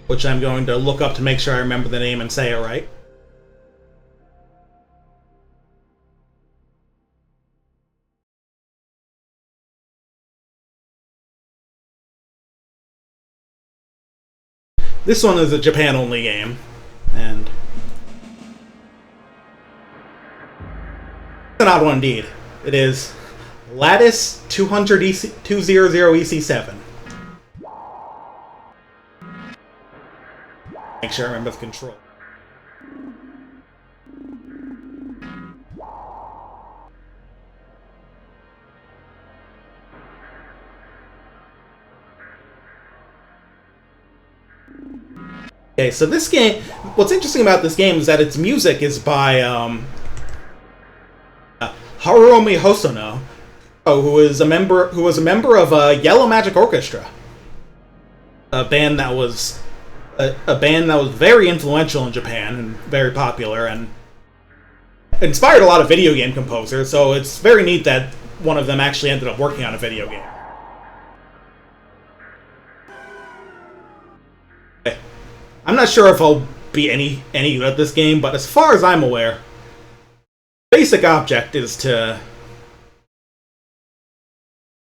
Which I'm going to look up to make sure I remember the name and say it right. This one is a Japan-only game, and it's an odd one indeed. It is Lattice 200 EC7. Make sure I remember the control. Okay, so this game, what's interesting about this game is that its music is by Haruomi Hosono, who was a member of Yellow Magic Orchestra, a band that was very influential in Japan and very popular and inspired a lot of video game composers. So it's very neat that one of them actually ended up working on a video game. I'm not sure if I'll be any good at this game, but as far as I'm aware, the basic object is to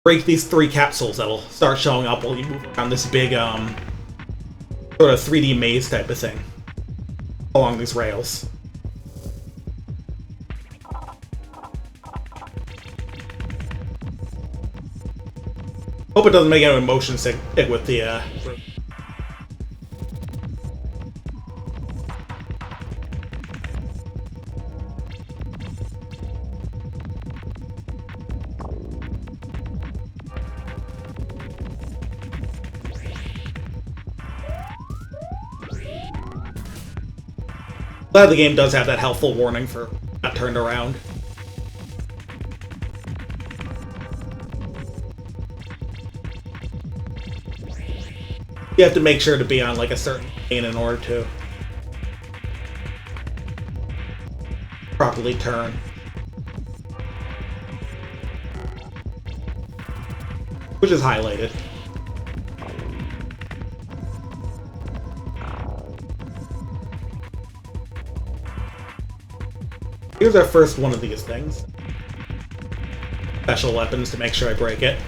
break these 3 capsules that'll start showing up while you move around this big, sort of 3D maze type of thing along these rails. Hope it doesn't make any motion sick with the, Glad the game does have that helpful warning for got turned around. You have to make sure to be on like a certain lane in order to properly turn. Which is highlighted. Here's our first one of these things. Special weapons to make sure I break it.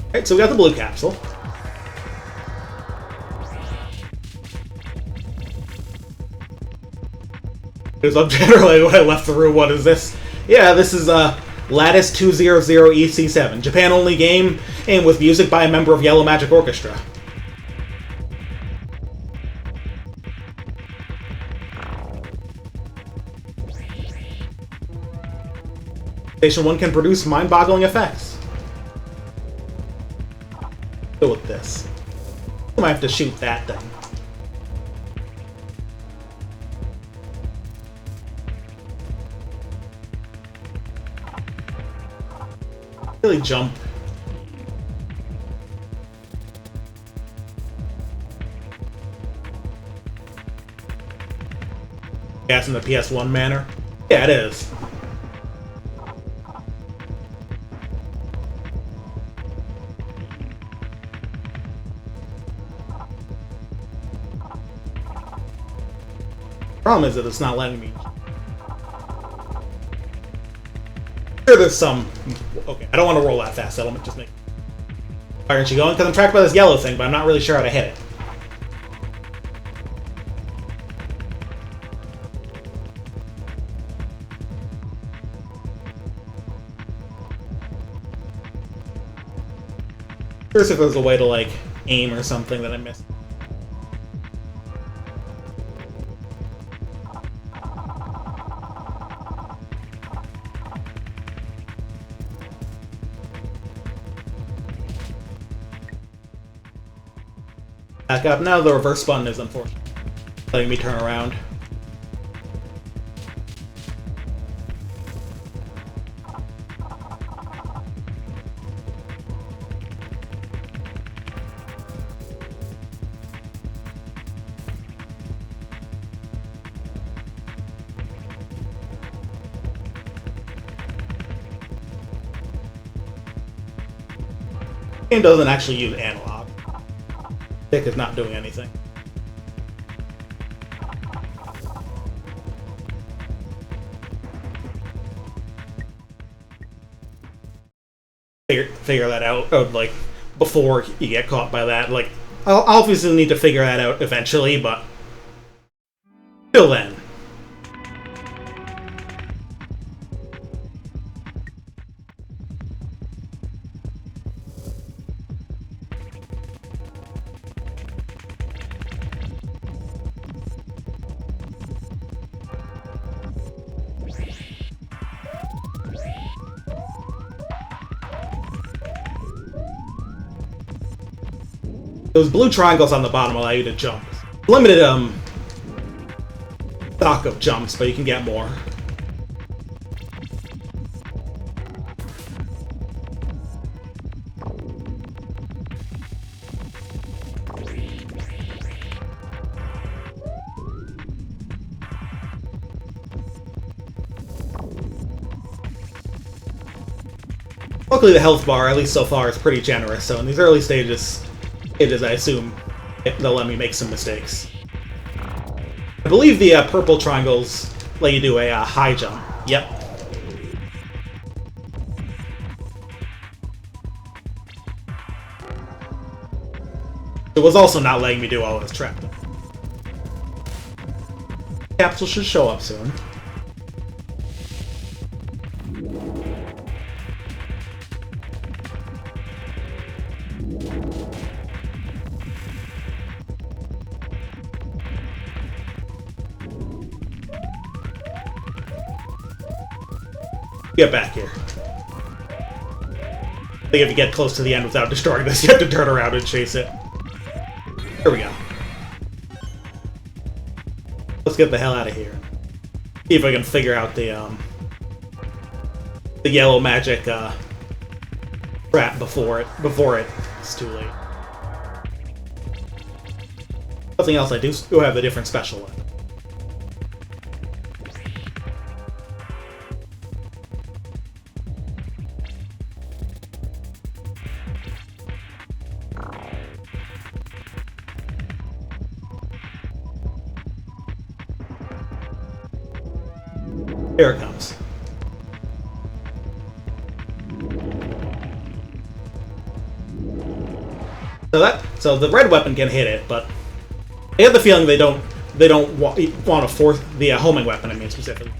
Alright, so we got the blue capsule. Here's generally when I left the room. What is this? Yeah, this is Lattice 200EC7, Japan-only game, and with music by a member of Yellow Magic Orchestra. Station 1 can produce mind-boggling effects. Go with this. I might have to shoot that thing. Really jump. Gas in the PS1 manner? Yeah, it is. Problem is that it's not letting me. Sure, there's some. Okay, I don't want to roll that fast. That'll just make. Why aren't you going? Because I'm tracked by this yellow thing, but I'm not really sure how to hit it. Curious if there's a way to like aim or something that I missed. Back up. Now the reverse button is unfortunate. Letting me turn around. The game doesn't actually use analog. Stick is not doing anything. Figure that out, like, before you get caught by that. Like, I'll obviously need to figure that out eventually, but till then. Those blue triangles on the bottom allow you to jump. Limited stock of jumps, but you can get more. Luckily the health bar, at least so far, is pretty generous, so in these early stages, I assume they'll let me make some mistakes. I believe the purple triangles let you do a high jump. Yep. It was also not letting me do all this trapped. Capsule should show up soon. Get back here. I think if you get close to the end without destroying this, you have to turn around and chase it. Here we go. let's get the hell out of here. See if I can figure out the yellow magic trap before it's too late. Nothing else. I do have a different special one. Here it comes. So the red weapon can hit it, but I have the feeling they don't want to force the homing weapon. I mean specifically,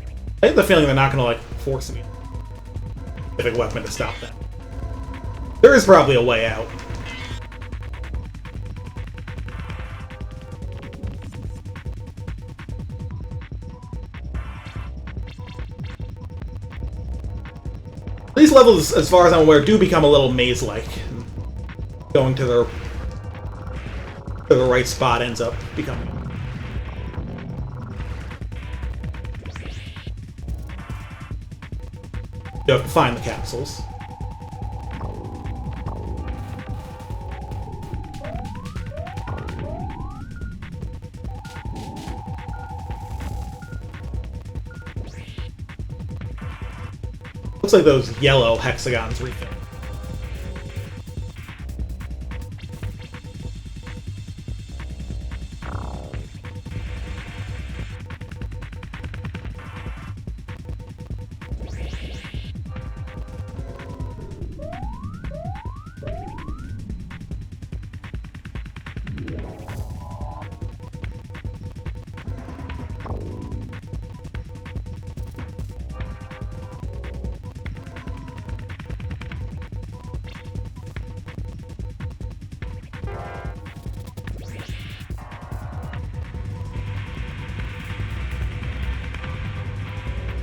I have the feeling they're not going to like force me a specific weapon to stop that. There is probably a way out. These levels, as far as I'm aware, do become a little maze-like. Going to the right spot ends up becoming. You have to find the capsules. Looks like those yellow hexagons refill.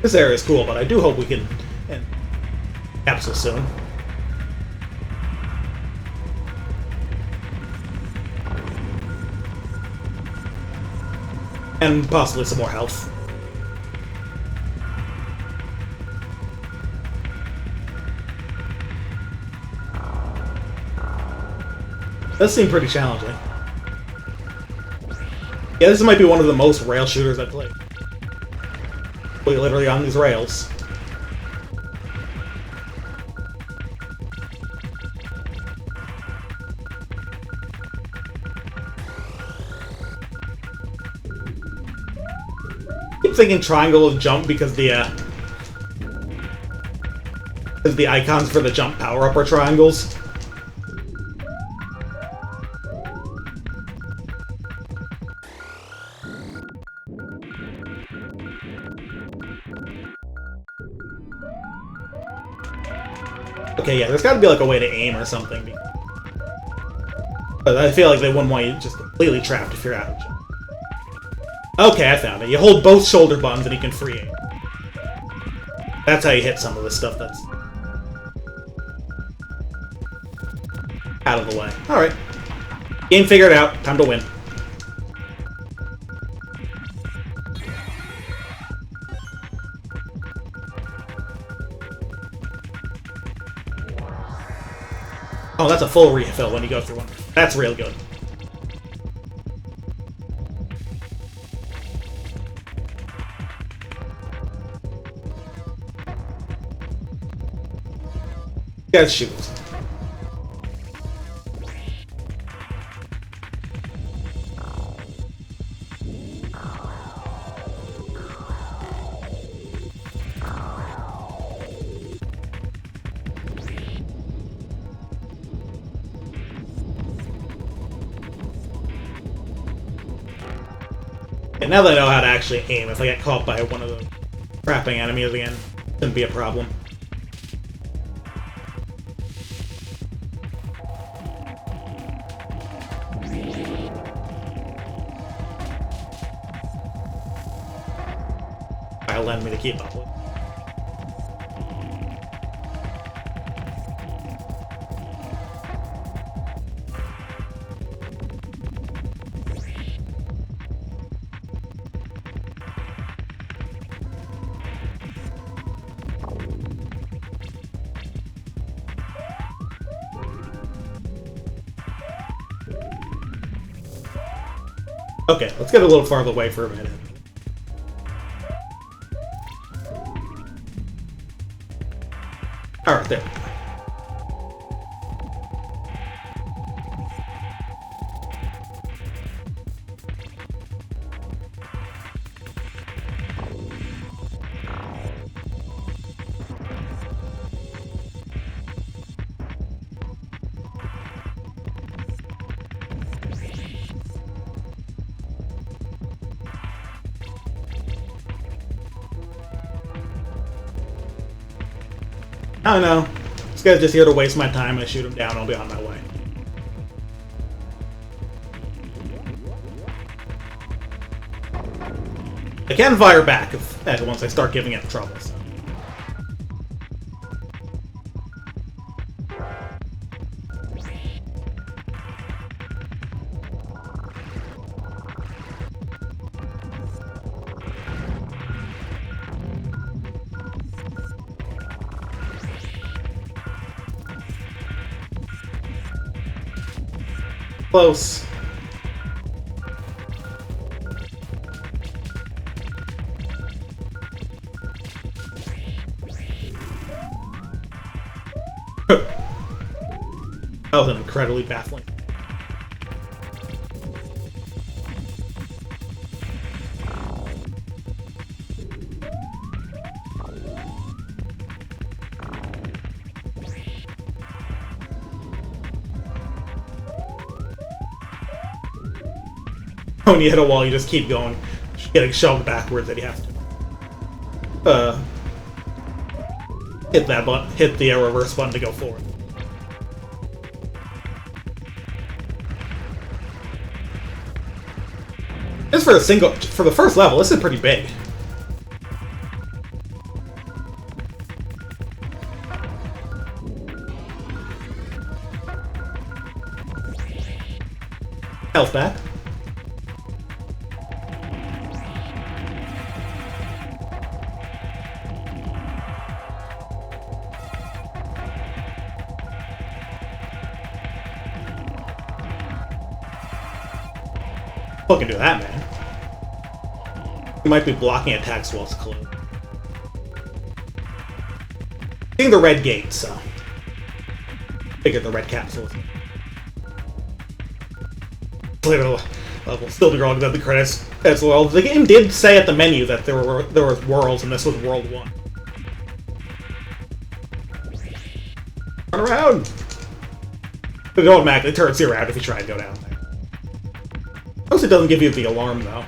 This area is cool, but I do hope we can end capsule soon. And possibly some more health. Does seem pretty challenging. Yeah, this might be one of the most rail shooters I've played. Literally on these rails. I keep thinking triangle is jump because the icons for the jump power-up are triangles. Okay, yeah, there's gotta be like a way to aim or something. But I feel like they wouldn't want you just completely trapped if you're out of jump. Okay, I found it. You hold both shoulder buttons and you can free aim. That's how you hit some of this stuff that's out of the way. Alright. Game figured out. Time to win. Oh, that's a full refill when you go through one. That's real good. Guys, shoot. And now that I know how to actually aim, if I get caught by one of the trapping enemies again, it shouldn't be a problem. I'll lend me to keep up with. Okay, let's get a little farther away for a minute. Alright, there. I don't know. This guy's just here to waste my time. I shoot him down, I'll be on my way. I can fire back once I start giving it trouble. So. Close. That was an incredibly baffling. When you hit a wall, you just keep going, getting shoved backwards, and you have to hit that button, hit the reverse button to go forward. Just for the first level, this is pretty big. Health back. Fucking do that, man. You might be blocking attacks while it's closed. Seeing the red gate, so figured the red capsule. Later level still be wrong about the credits as well. The game did say at the menu that there were worlds, and this was World 1. Turn around. It automatically turns you around if you try to go down there. It doesn't give you the alarm, though.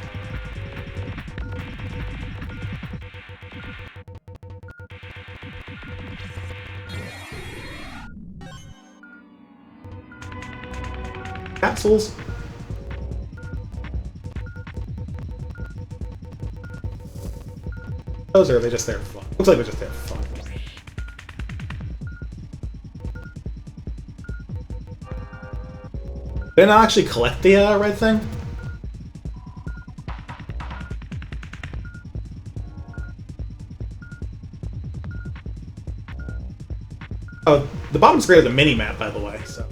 Capsules. Those are they just there for fun? Looks like they're just there for fun. Did I actually collect the red thing? Oh, the bottom screen is a mini-map, by the way, so...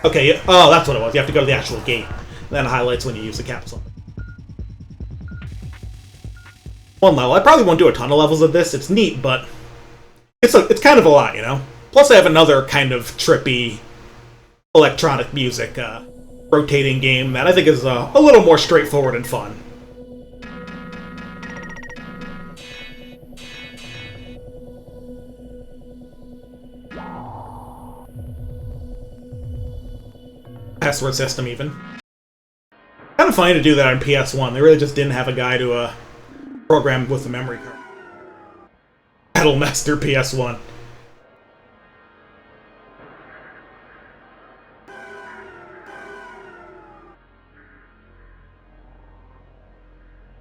Okay, yeah, oh, that's what it was. You have to go to the actual gate. Then it highlights when you use the capsule. One level. I probably won't do a ton of levels of this. It's neat, but... It's kind of a lot, you know? Plus I have another kind of trippy electronic music rotating game that I think is a little more straightforward and fun. Password system, even. Kind of funny to do that on PS1. They really just didn't have a guy to program with the memory card. Battlemaster PS1.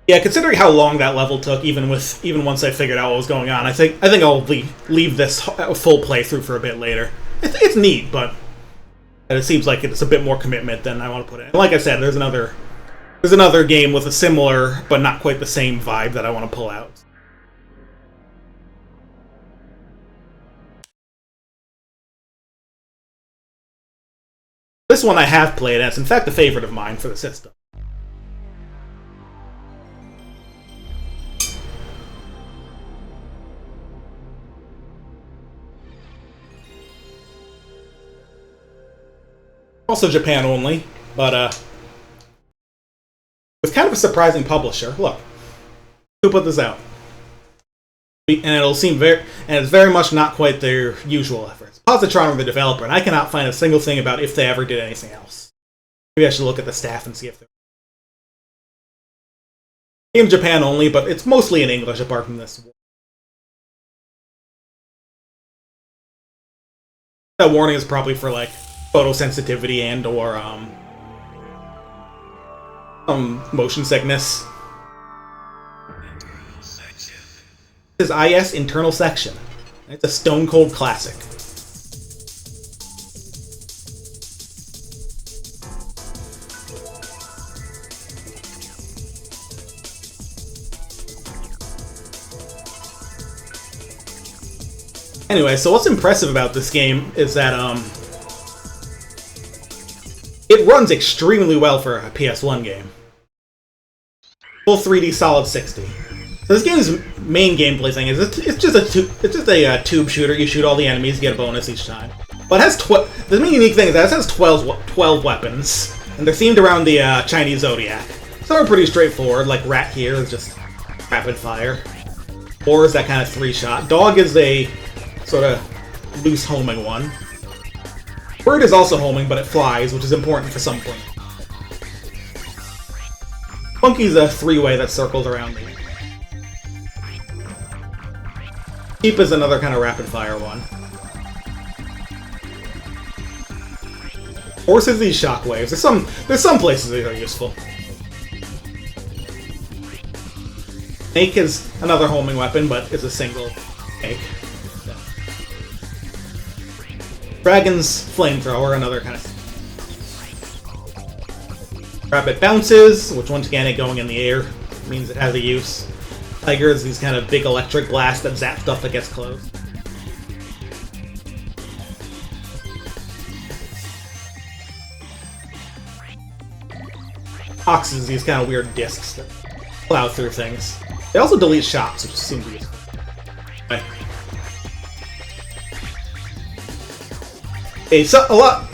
Yeah, considering how long that level took, even once I figured out what was going on, I think I'll leave this full playthrough for a bit later. I think it's neat, but it seems like it's a bit more commitment than I want to put in. And like I said, there's another game with a similar but not quite the same vibe that I want to pull out. This one I have played, and it's in fact a favorite of mine for the system. Also Japan only, but with kind of a surprising publisher. Look, who put this out? And it'll seem it's very much not quite their usual efforts. Positron are the developer, and I cannot find a single thing about if they ever did anything else. Maybe I should look at the staff and see if they're... In Japan only, but it's mostly in English apart from this. That warning is probably for, like, photosensitivity and or, motion sickness. This is IS Internal Section. It's a stone cold classic. Anyway, so what's impressive about this game is that it runs extremely well for a PS1 game. Full 3D solid 60. So this game's main gameplay thing is it's just a tube shooter. You shoot all the enemies, get a bonus each time. But it has the main unique thing is that it has 12 weapons, and they're themed around the Chinese zodiac. Some are pretty straightforward, like Rat here is just rapid fire. Or is that kind of 3-shot. Dog is a sort of loose homing one. Bird is also homing, but it flies, which is important for some point. Monkey's a 3-way that circles around me. Keep is another kind of rapid-fire one. Horse is these shockwaves. There's some places that are useful. Snake is another homing weapon, but it's a single snake. Dragon's flamethrower, another kind of... Rabbit bounces, which once again, it going in the air means it has a use. Tiger is these kind of big electric blasts that zap stuff that gets close. Ox is these kind of weird discs that plow through things. They also delete shots, which seems useful. Okay. Okay, so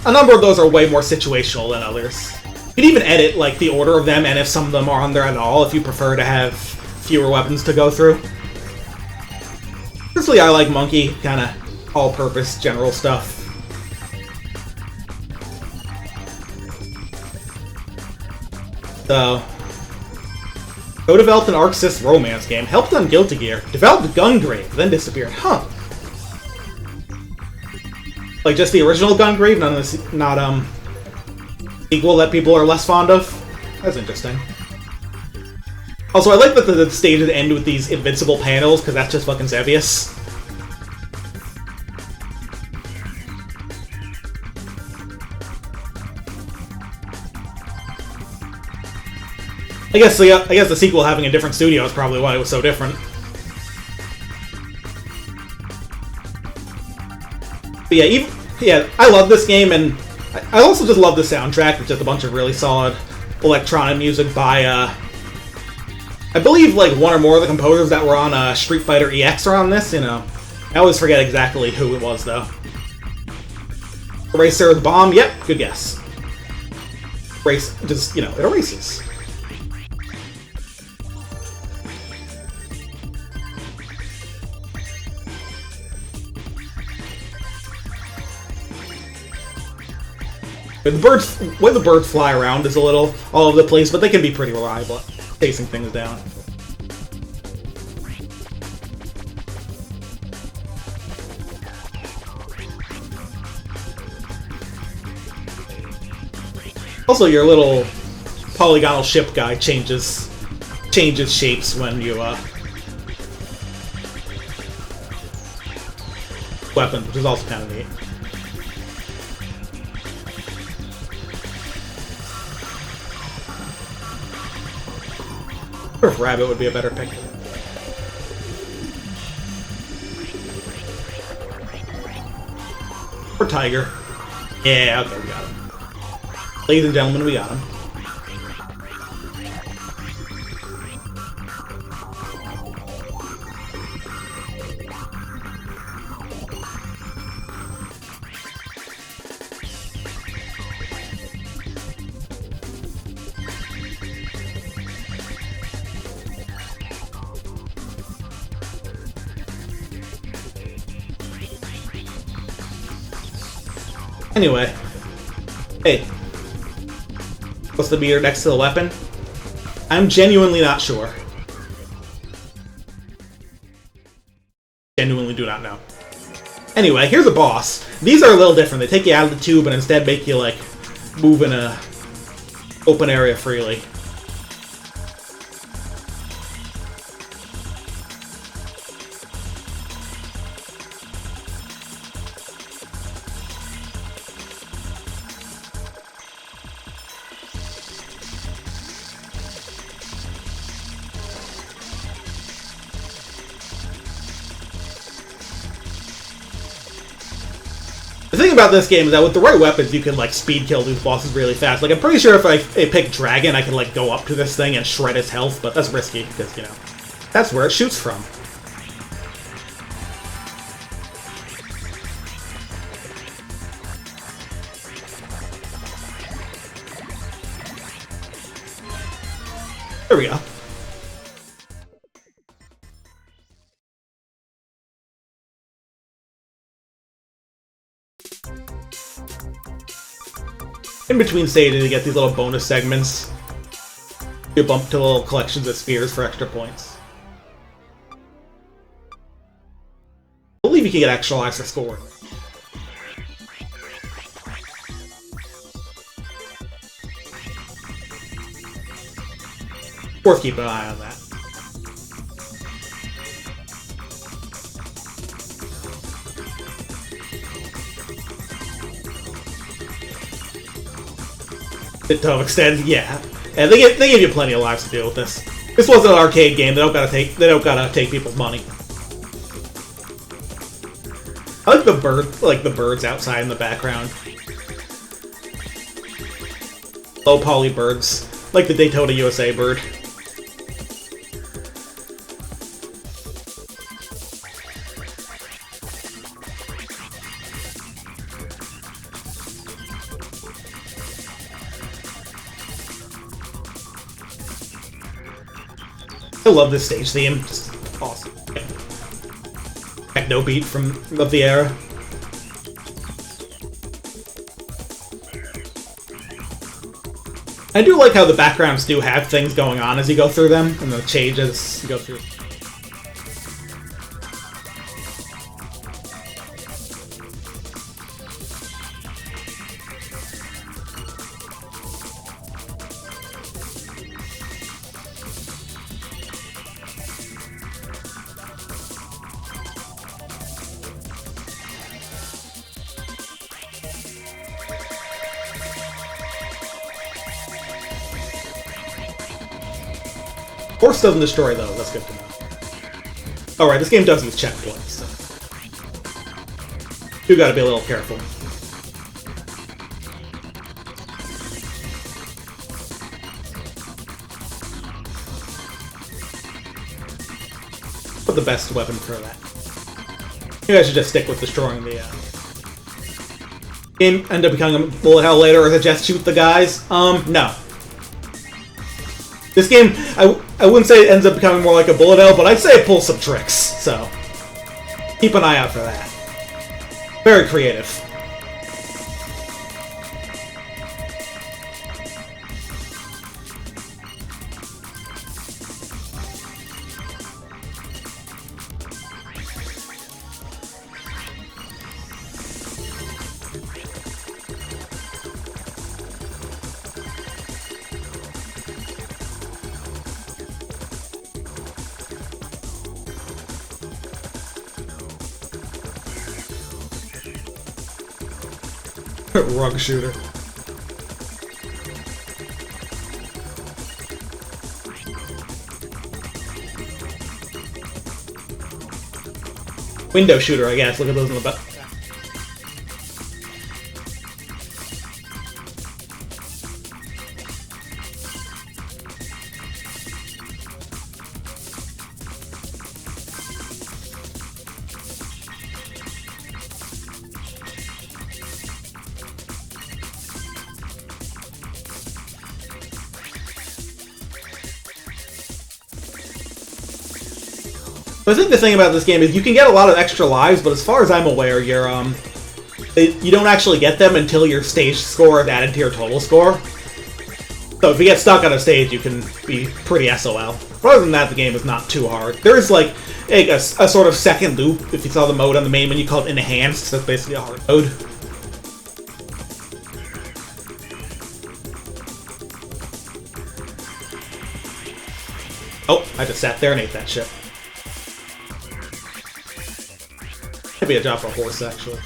a number of those are way more situational than others. You can even edit like the order of them, and if some of them are on there at all, if you prefer to have fewer weapons to go through. Personally, I like Monkey, kind of all-purpose general stuff. So, co-developed an Arc Sys romance game, helped on Guilty Gear, developed Gungrave, then disappeared. Huh. Like just the original Gungrave, not sequel that people are less fond of? That's interesting. Also, I like that the stages end with these invincible panels, because that's just fucking Xevious. I guess the sequel having a different studio is probably why it was so different. But yeah, I love this game, and I also just love the soundtrack, with just a bunch of really solid electronic music by, I believe, like, one or more of the composers that were on Street Fighter EX are on this, you know. I always forget exactly who it was, though. Eraser the Bomb, yep, good guess. Erase, just, you know, it erases. The birds fly around is a little all over the place, but they can be pretty reliable at chasing things down. Also, your little polygonal ship guy changes shapes when you weapon, which is also kind of neat. I wonder if Rabbit would be a better pick. Or Tiger. Yeah, okay, we got him. Ladies and gentlemen, we got him. Anyway. Hey. What's the meter next to the weapon? I'm genuinely not sure. Genuinely do not know. Anyway, here's a boss. These are a little different. They take you out of the tube and instead make you, like, move in a open area freely. The thing about this game is that with the right weapons, you can, like, speed kill these bosses really fast. Like, I'm pretty sure if I pick Dragon, I can, like, go up to this thing and shred its health, but that's risky, because, you know, that's where it shoots from. There we go. In between stages, you get these little bonus segments. You bump to little collections of spheres for extra points. I believe you can get extra lives for score. Worth keeping an eye on that. To extend, yeah, and they give you plenty of lives to deal with this. This wasn't an arcade game. They don't gotta take people's money. I like the birds outside in the background. Low poly birds, like the Daytona USA bird. I love this stage theme. Just awesome. Techno beat of the era. I do like how the backgrounds do have things going on as you go through them, and the changes you go through. Horse doesn't destroy those, that's good to know. Alright, this game does use checkpoints, so you gotta be a little careful. What's the best weapon for that? Maybe I should just stick with destroying the game. End up becoming a bullet hell later, or is it just shoot the guys? No. This game, I wouldn't say it ends up becoming more like a bullet hell, but I'd say it pulls some tricks, so keep an eye out for that. Very creative. Rug shooter. Window shooter, I guess. Look at those in the back. I think the thing about this game is you can get a lot of extra lives, but as far as I'm aware, you don't actually get them until your stage score is added to your total score. So if you get stuck on a stage, you can be pretty SOL. But other than that, the game is not too hard. There is like a sort of second loop, if you saw the mode on the main menu, called Enhanced. That's basically a hard mode. Oh, I just sat there and ate that shit. Could be a job for a horse, actually.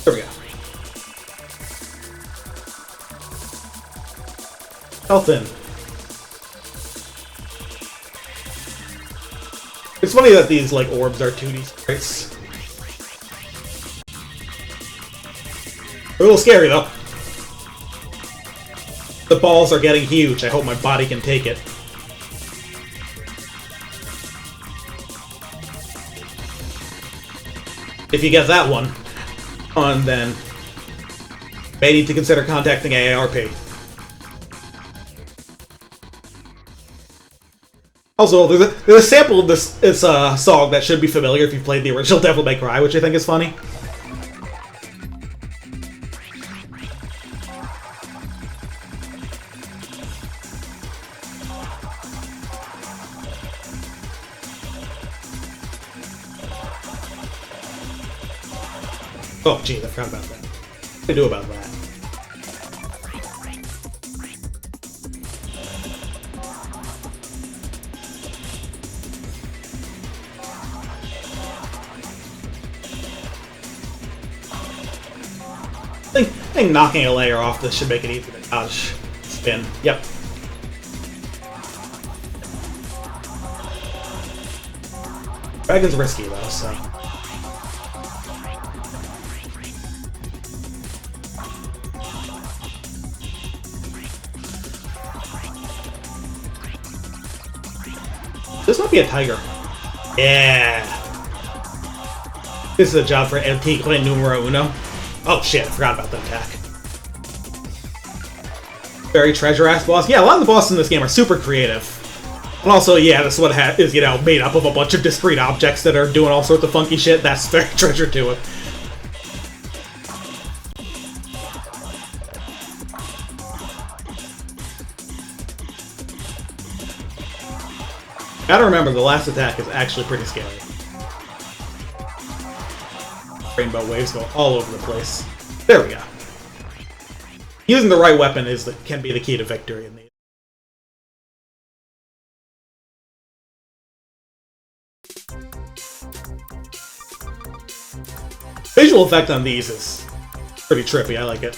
There we go. Health in. It's funny that these, like, orbs are 2D sprites. They're a little scary, though. The balls are getting huge. I hope my body can take it. If you get that one, then may need to consider contacting AARP. Also, there's a sample of this song that should be familiar if you've played the original Devil May Cry, which I think is funny. Oh, geez, I forgot about that. What do I do about that? I think knocking a layer off this should make it easy to dodge. Spin. Yep. Dragon's risky though, so. This might be a tiger. Yeah. This is a job for Antique Numero Uno. Oh shit, I forgot about that attack. Very treasure-ass boss. Yeah, a lot of the bosses in this game are super creative. And also, yeah, this is what is, you know, made up of a bunch of discrete objects that are doing all sorts of funky shit. That's very treasure to it. Gotta remember, the last attack is actually pretty scary. Rainbow waves go all over the place. There we go. Using the right weapon can be the key to victory in these. Visual effect on these is pretty trippy. I like it.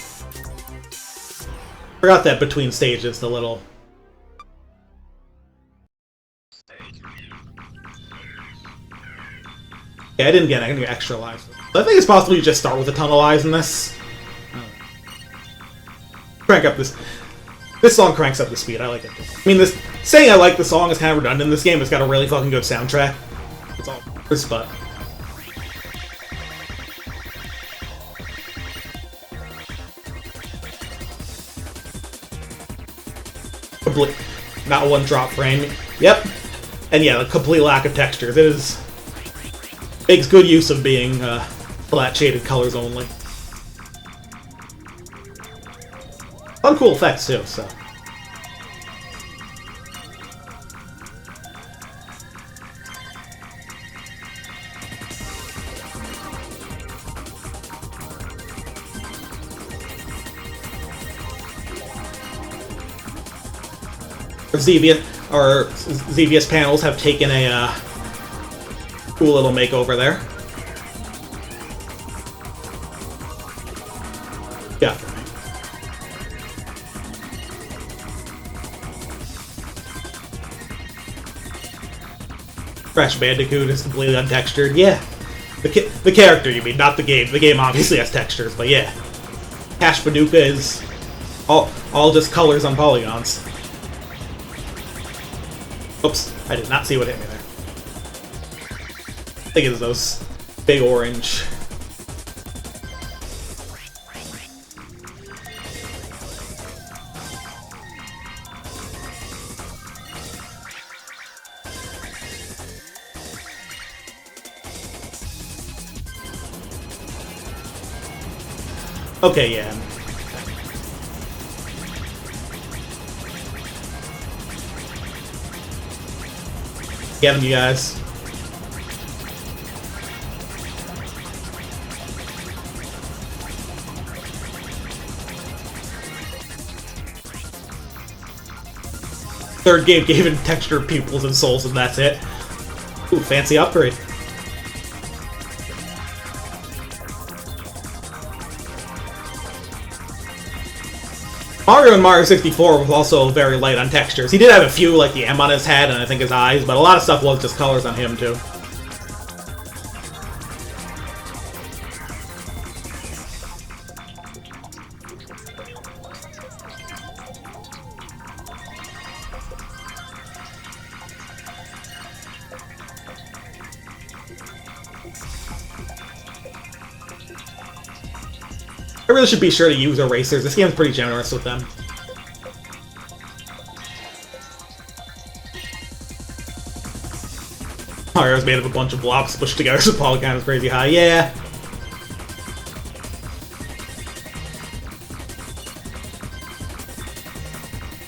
Forgot that between stages, the little. Yeah, I didn't get any extra lives. I think it's possible you just start with a ton of lives in this. Crank up this. This song cranks up the speed. I like it. I mean, saying I like the song is kind of redundant in this game. It's got a really fucking good soundtrack. It's all but. Complete, not one drop frame. Yep. And yeah, a complete lack of textures. It is. Makes good use of being flat shaded colors only. A lot of cool effects too, so. Xevious panels have taken a cool little makeover there. Yeah. Crash Bandicoot is completely untextured. Yeah. The character, you mean, not the game. The game obviously has textures, but yeah. Cash Paducah is All just colors on polygons. Oops, I did not see what hit me there. I think it's those big orange. Okay, yeah. Get him, you guys. Third game gave him textured pupils and souls, and that's it. Ooh, fancy upgrade. Mario and Mario 64 was also very light on textures. He did have a few, like the M on his head and I think his eyes, but a lot of stuff was just colors on him, too. I really should be sure to use erasers. This game's pretty generous with them. Mario's made of a bunch of blobs pushed together so polygon is crazy high. Yeah.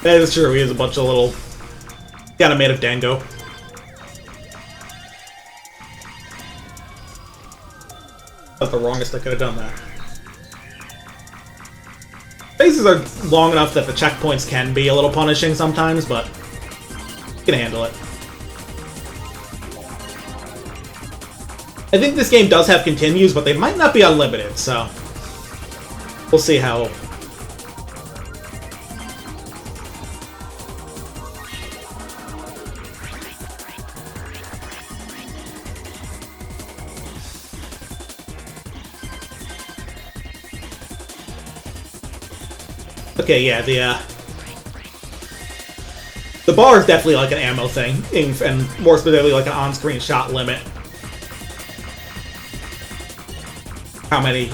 That is true. He has a bunch of little... kind of made of Dango. That's the wrongest I could have done there. Phases are long enough that the checkpoints can be a little punishing sometimes, but you can handle it. I think this game does have continues, but they might not be unlimited, so we'll see how... Okay, yeah, the bar is definitely like an ammo thing, and more specifically like an on-screen shot limit. How many?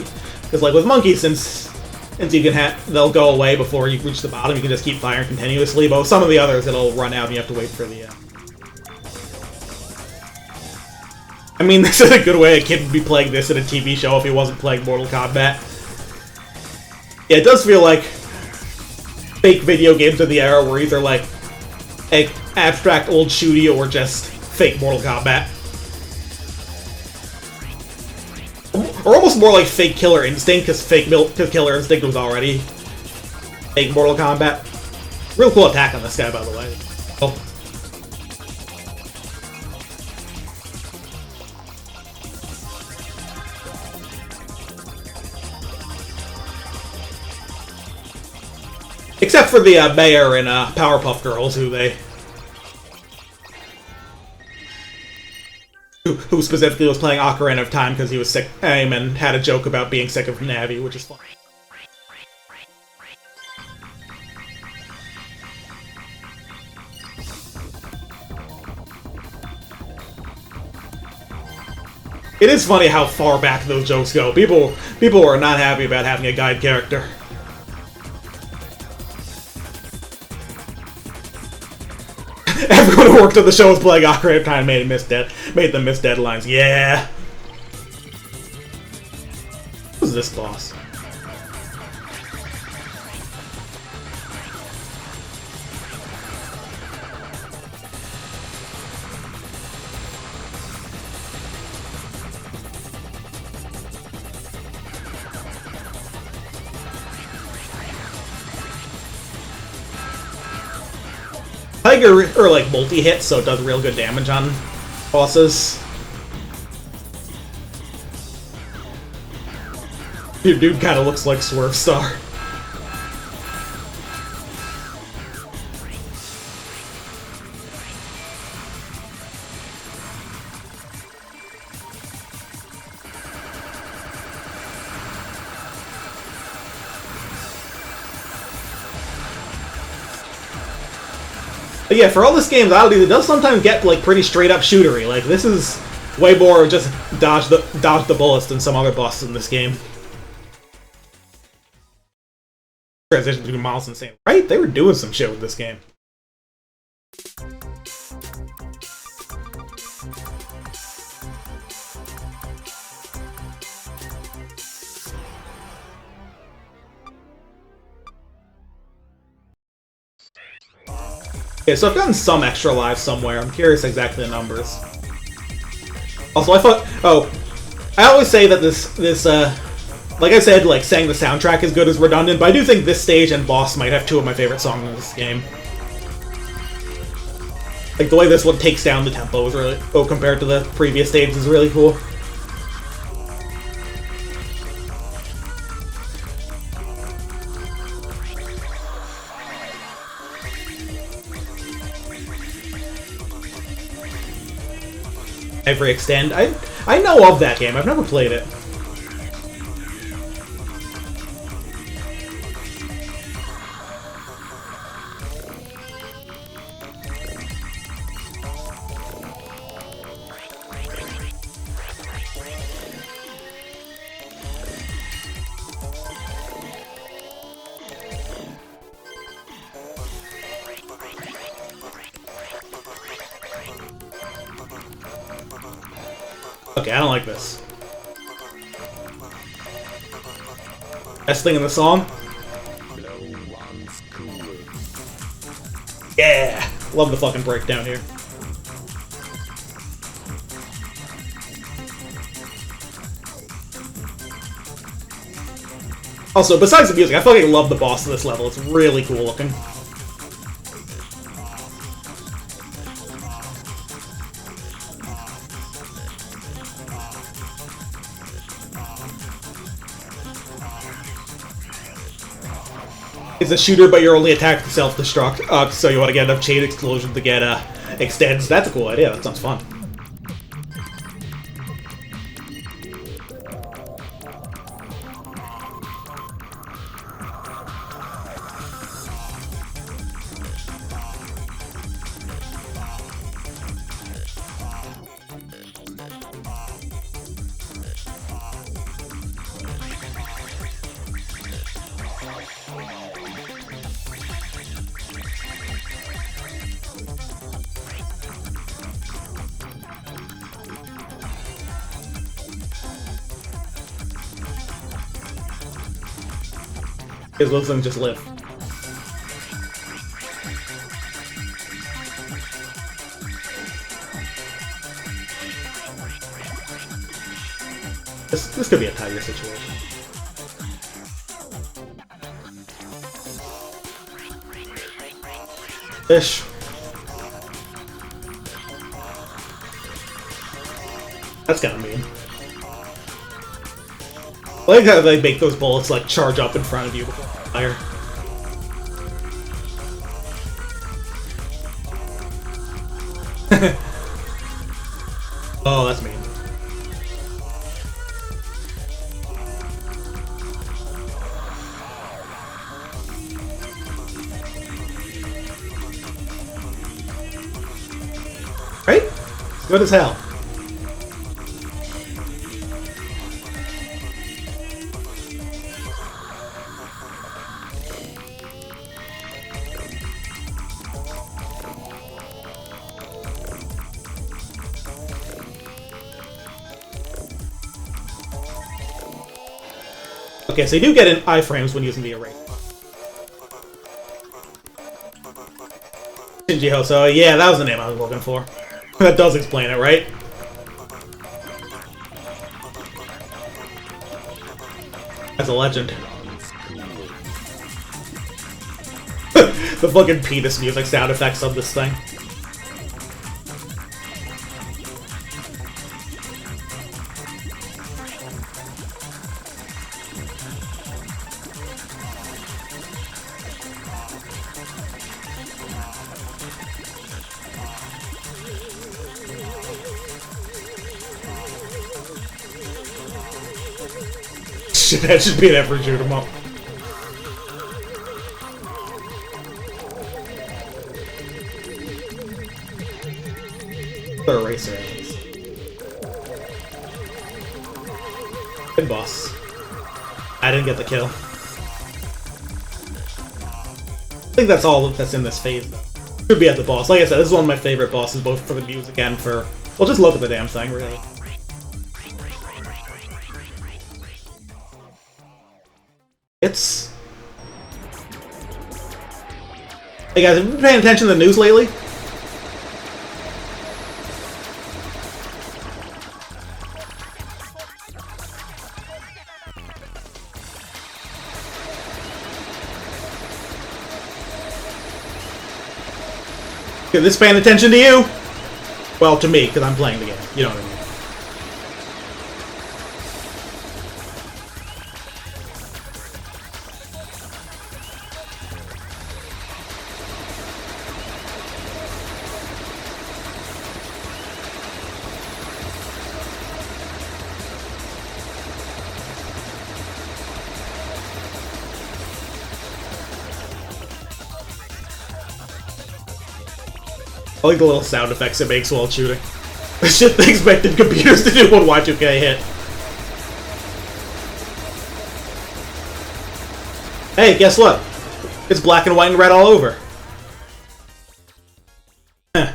Because like with monkeys, since you can they'll go away before you reach the bottom, you can just keep firing continuously. But with some of the others, it'll run out, and you have to wait for the. I mean, this is a good way a kid would be playing this in a TV show if he wasn't playing Mortal Kombat. Yeah, it does feel like fake video games of the era where either like an abstract old shooty or just fake Mortal Kombat. Or almost more like fake Killer Instinct, because Killer Instinct was already fake Mortal Kombat. Real cool attack on this guy, by the way. Oh. Except for the mayor and Powerpuff Girls, who specifically was playing Ocarina of Time because he was sick and had a joke about being sick of Navi, which is fun. It is funny how far back those jokes go. People are not happy about having a guide character. Everyone who worked on the show was playing Ocarina of Time made them miss deadlines. Yeah. Who's this boss? Tiger or like multi-hit, so it does real good damage on bosses. Your dude kind of looks like Swerve Star. But yeah, for all this game's oddity, it does sometimes get like pretty straight up shootery. Like this is way more just dodge the bullets than some other bosses in this game. Transition between Miles and Sam. Right? They were doing some shit with this game. Okay, so I've gotten some extra lives somewhere. I'm curious exactly the numbers. Also, I thought... Oh, I always say that this like I said, like, saying the soundtrack is good is redundant, but I do think this stage and boss might have two of my favorite songs in this game. Like, the way this one takes down the tempo is really... Oh, compared to the previous stages is really cool. Every Extend. I know of that game. I've never played it. Okay, I don't like this. Best thing in the song? Yeah! Love the fucking breakdown here. Also, besides the music, I fucking love the boss of this level. It's really cool looking. It's a shooter, but you're only attacked to self-destruct, so you want to get enough chain explosion to get extends. That's a cool idea. That sounds fun. Because most of them just live. This could be a tighter situation. Fish. That's kind of mean. I like how they make those bullets like charge up in front of you before fire. Oh, that's mean. Right? It's good as hell. Okay, so you do get an iframes when using the array. Shinji Hoso, yeah, that was the name I was looking for. That does explain it, right? That's a legend. The fucking penis music sound effects of this thing. Shit, that should be an effort shoot 'em up. Good boss. I didn't get the kill. I think that's all that's in this phase, though. Should be at the boss. Like I said, this is one of my favorite bosses, both for the music and for... Well, just look at the damn thing, really. It's... Hey guys, have you been paying attention to the news lately? Is this paying attention to you? Well, to me, because I'm playing the game. You know what I mean. I like the little sound effects it makes while shooting. The shit they expected computers to do when Y2K hit. Hey, guess what? It's black and white and red all over. Heh.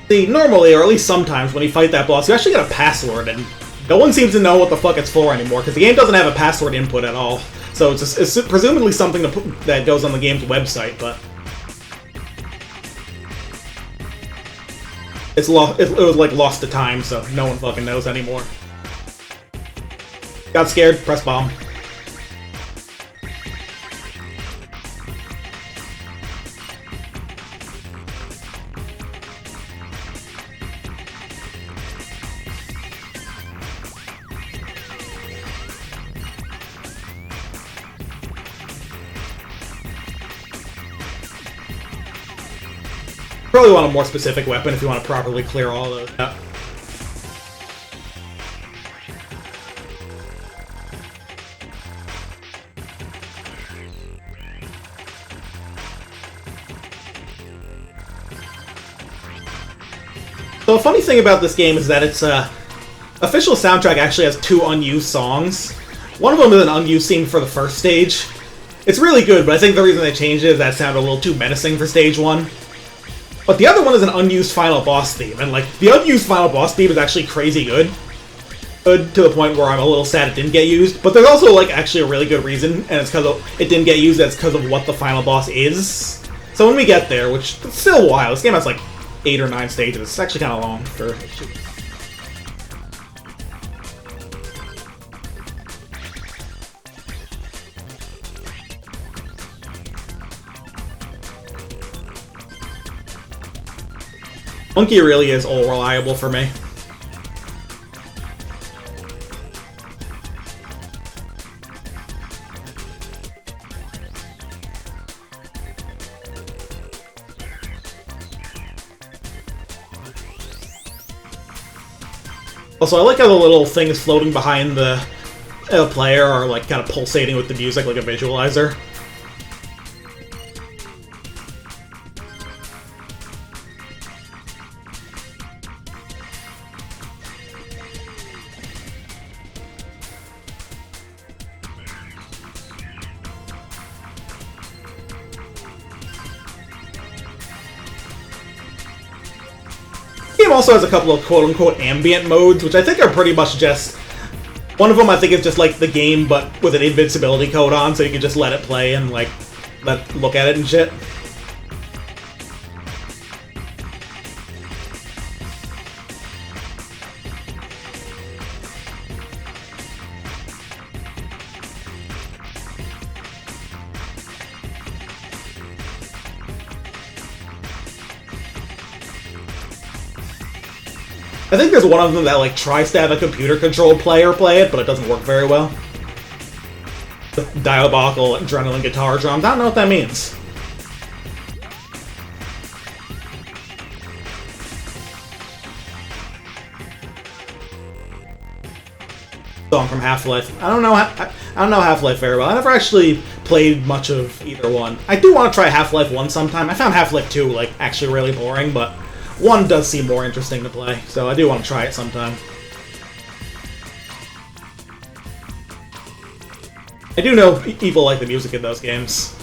See, normally, or at least sometimes, when you fight that boss, you actually get a password, and no one seems to know what the fuck it's for anymore, because the game doesn't have a password input at all. So it's presumably something that goes on the game's website, but... it was like lost to time, so no one fucking knows anymore. Got scared, press bomb. Probably want a more specific weapon if you want to properly clear all those. Yeah. So a funny thing about this game is that its official soundtrack actually has 2 unused songs. One of them is an unused theme for the first stage. It's really good, but I think the reason they changed it is that it sounded a little too menacing for stage 1. But the other one is an unused final boss theme, and like, the unused final boss theme is actually crazy good. Good to the point where I'm a little sad it didn't get used, but there's also like actually a really good reason, and it's because it didn't get used, it's because of what the final boss is. So when we get there, which it's still a while, this game has like 8 or 9 stages, it's actually kind of long for... Monkey really is all reliable for me. Also, I like how the little things floating behind the player are like kind of pulsating with the music like a visualizer. The game also has a couple of quote-unquote ambient modes, which I think are pretty much just... One of them I think is just like the game, but with an invincibility code on, so you can just let it play and like look at it and shit. I think there's one of them that like tries to have a computer-controlled player play it, but it doesn't work very well. The diabolical adrenaline guitar drums. I don't know what that means. Song from Half-Life. I don't know Half-Life very well. I never actually played much of either one. I do want to try Half-Life 1 sometime. I found Half-Life 2 like actually really boring, but 1 does seem more interesting to play, so I do want to try it sometime. I do know people like the music in those games.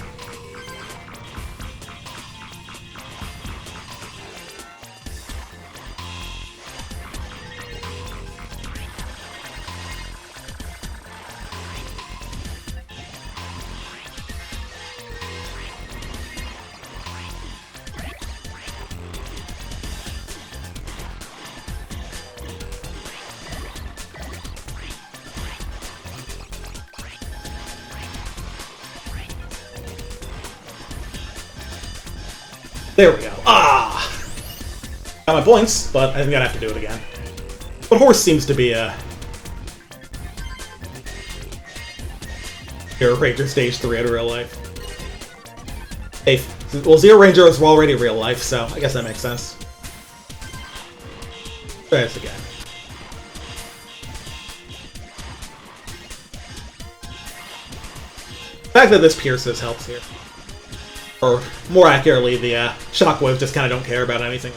There we go. Ah! Got my points, but I'm gonna have to do it again. But horse seems to be a... Zero Ranger Stage 3 out of real life. Hey, well, Zero Ranger is already real life, so I guess that makes sense. Try this again. The fact that this pierces helps here. Or, more accurately, the shockwaves just kind of don't care about anything.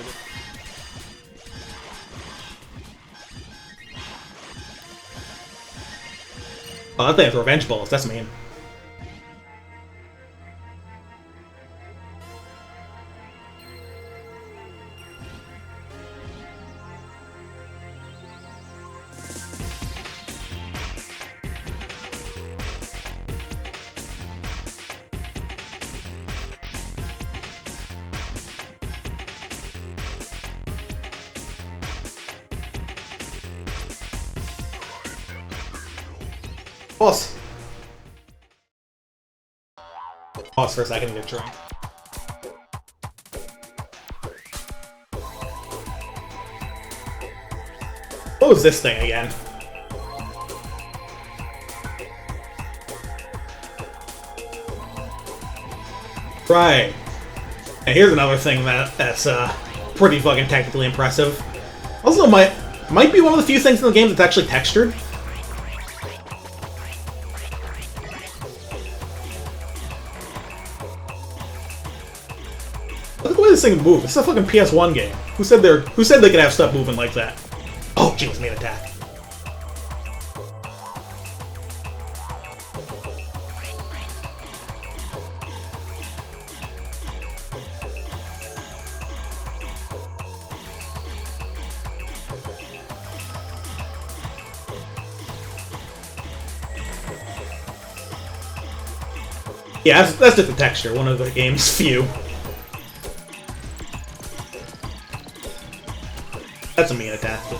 Oh, that thing has revenge bullets, that's mean. Pause. Pause for a second to get a drink. What was this thing again? Right. And here's another thing that's pretty fucking technically impressive. Also, might be one of the few things in the game that's actually textured. Look at the way this thing moves. It's a fucking PS1 game. Who said they could have stuff moving like that? Oh, jeez, main attack. Yeah, that's just the texture, one of the game's few. That's a mean attack. You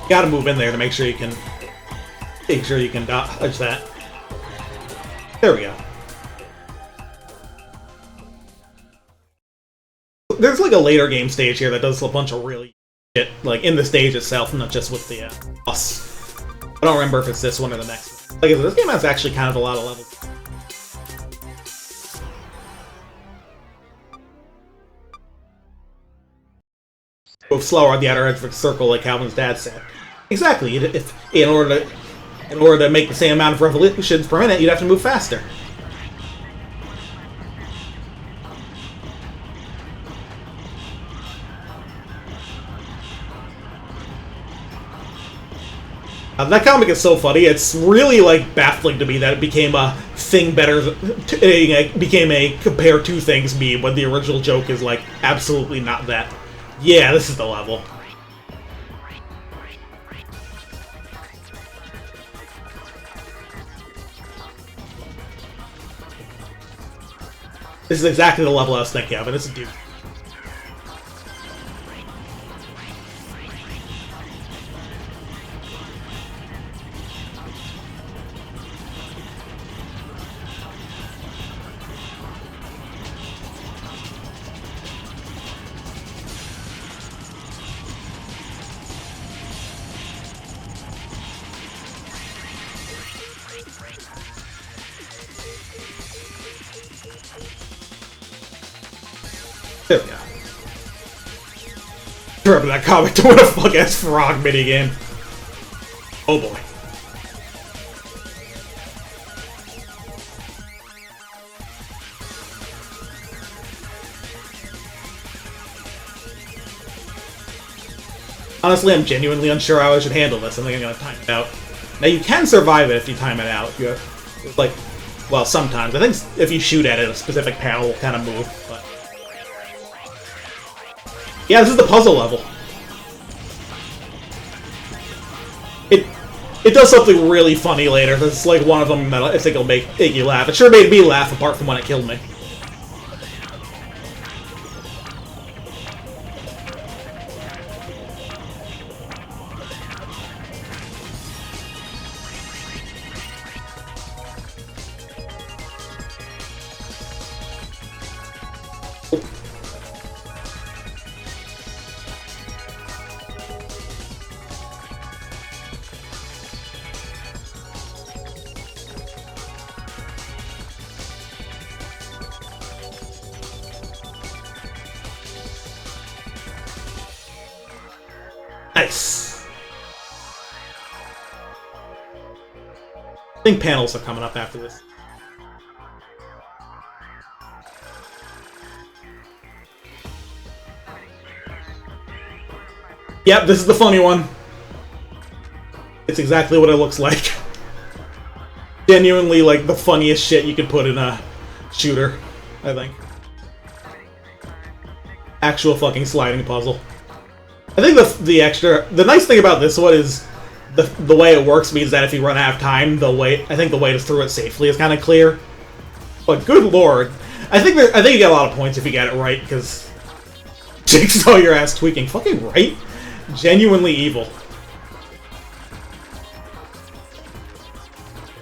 gotta move in there to make sure you can dodge that. There we go. There's like a later game stage here that does a bunch of really shit, like in the stage itself, not just with the boss. I don't remember if it's this one or the next one. Like I said, this game has actually kind of a lot of levels. Move slower on the outer edge of the circle, like Calvin's dad said. Exactly. If in order to make the same amount of revolutions per minute, you'd have to move faster. That comic is so funny. It's really like baffling to me that it became a thing became a compare two things meme when the original joke is like absolutely not that. Yeah, this is the level. This is exactly the level I was thinking of, and it's a dude. There we go. Remember that comic to win a fuck-ass frog minigame. Oh boy. Honestly, I'm genuinely unsure how I should handle this. I think I'm gonna time it out. Now, you can survive it if you time it out. If you, like, well, sometimes. I think if you shoot at it, a specific panel will kind of move, but... Yeah, this is the puzzle level. It does something really funny later. It's like one of them that I think will make you laugh. It sure made me laugh, apart from when it killed me. Nice. I think panels are coming up after this. Yep, this is the funny one. It's exactly what it looks like. Genuinely, like, the funniest shit you could put in a shooter, I think. Actual fucking sliding puzzle. I think the nice thing about this one is the way it works means that if you run out of time, I think the way to through it safely is kind of clear. But good lord, I think you get a lot of points if you get it right, because Jigsaw your ass tweaking, fucking right, genuinely evil.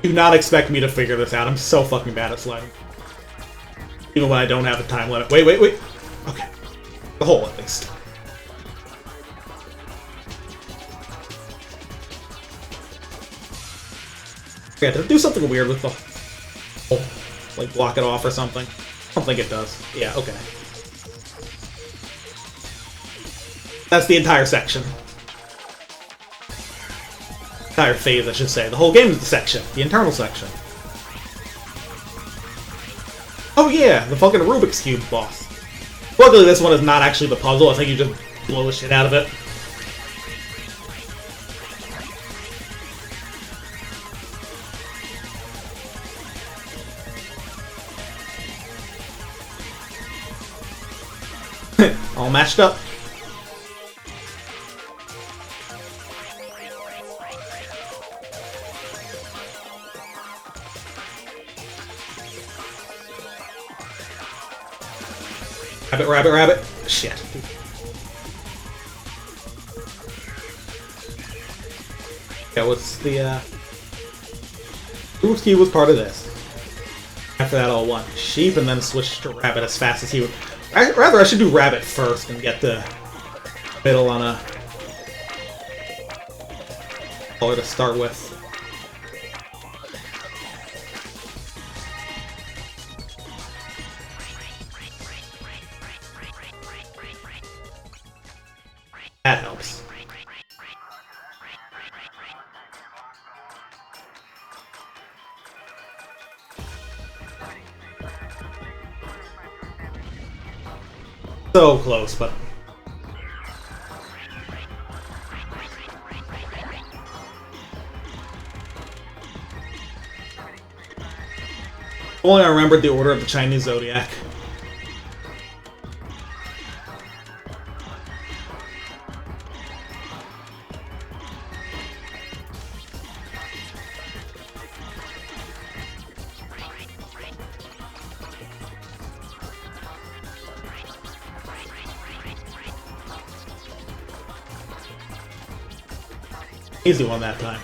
Do not expect me to figure this out. I'm so fucking bad at sliding, even when I don't have a time limit. Wait. Okay, the hole at least. Yeah, does it do something weird with the hole? Like block it off or something? I don't think it does. Yeah, okay. That's the entire section. Entire phase, I should say. The whole game is the section. The internal section. Oh yeah, the fucking Rubik's Cube boss. Luckily this one is not actually the puzzle. I think you just blow the shit out of it. All matched up. Rabbit. Shit. Yeah, what's the, Rubik's Cube was part of this. After that, all one. Sheep, and then switch to rabbit as fast as he would. Rather, I should do rabbit first and get the middle on a color to start with. That helps. So close, but... Only I remembered the order of the Chinese zodiac. Easy one that time.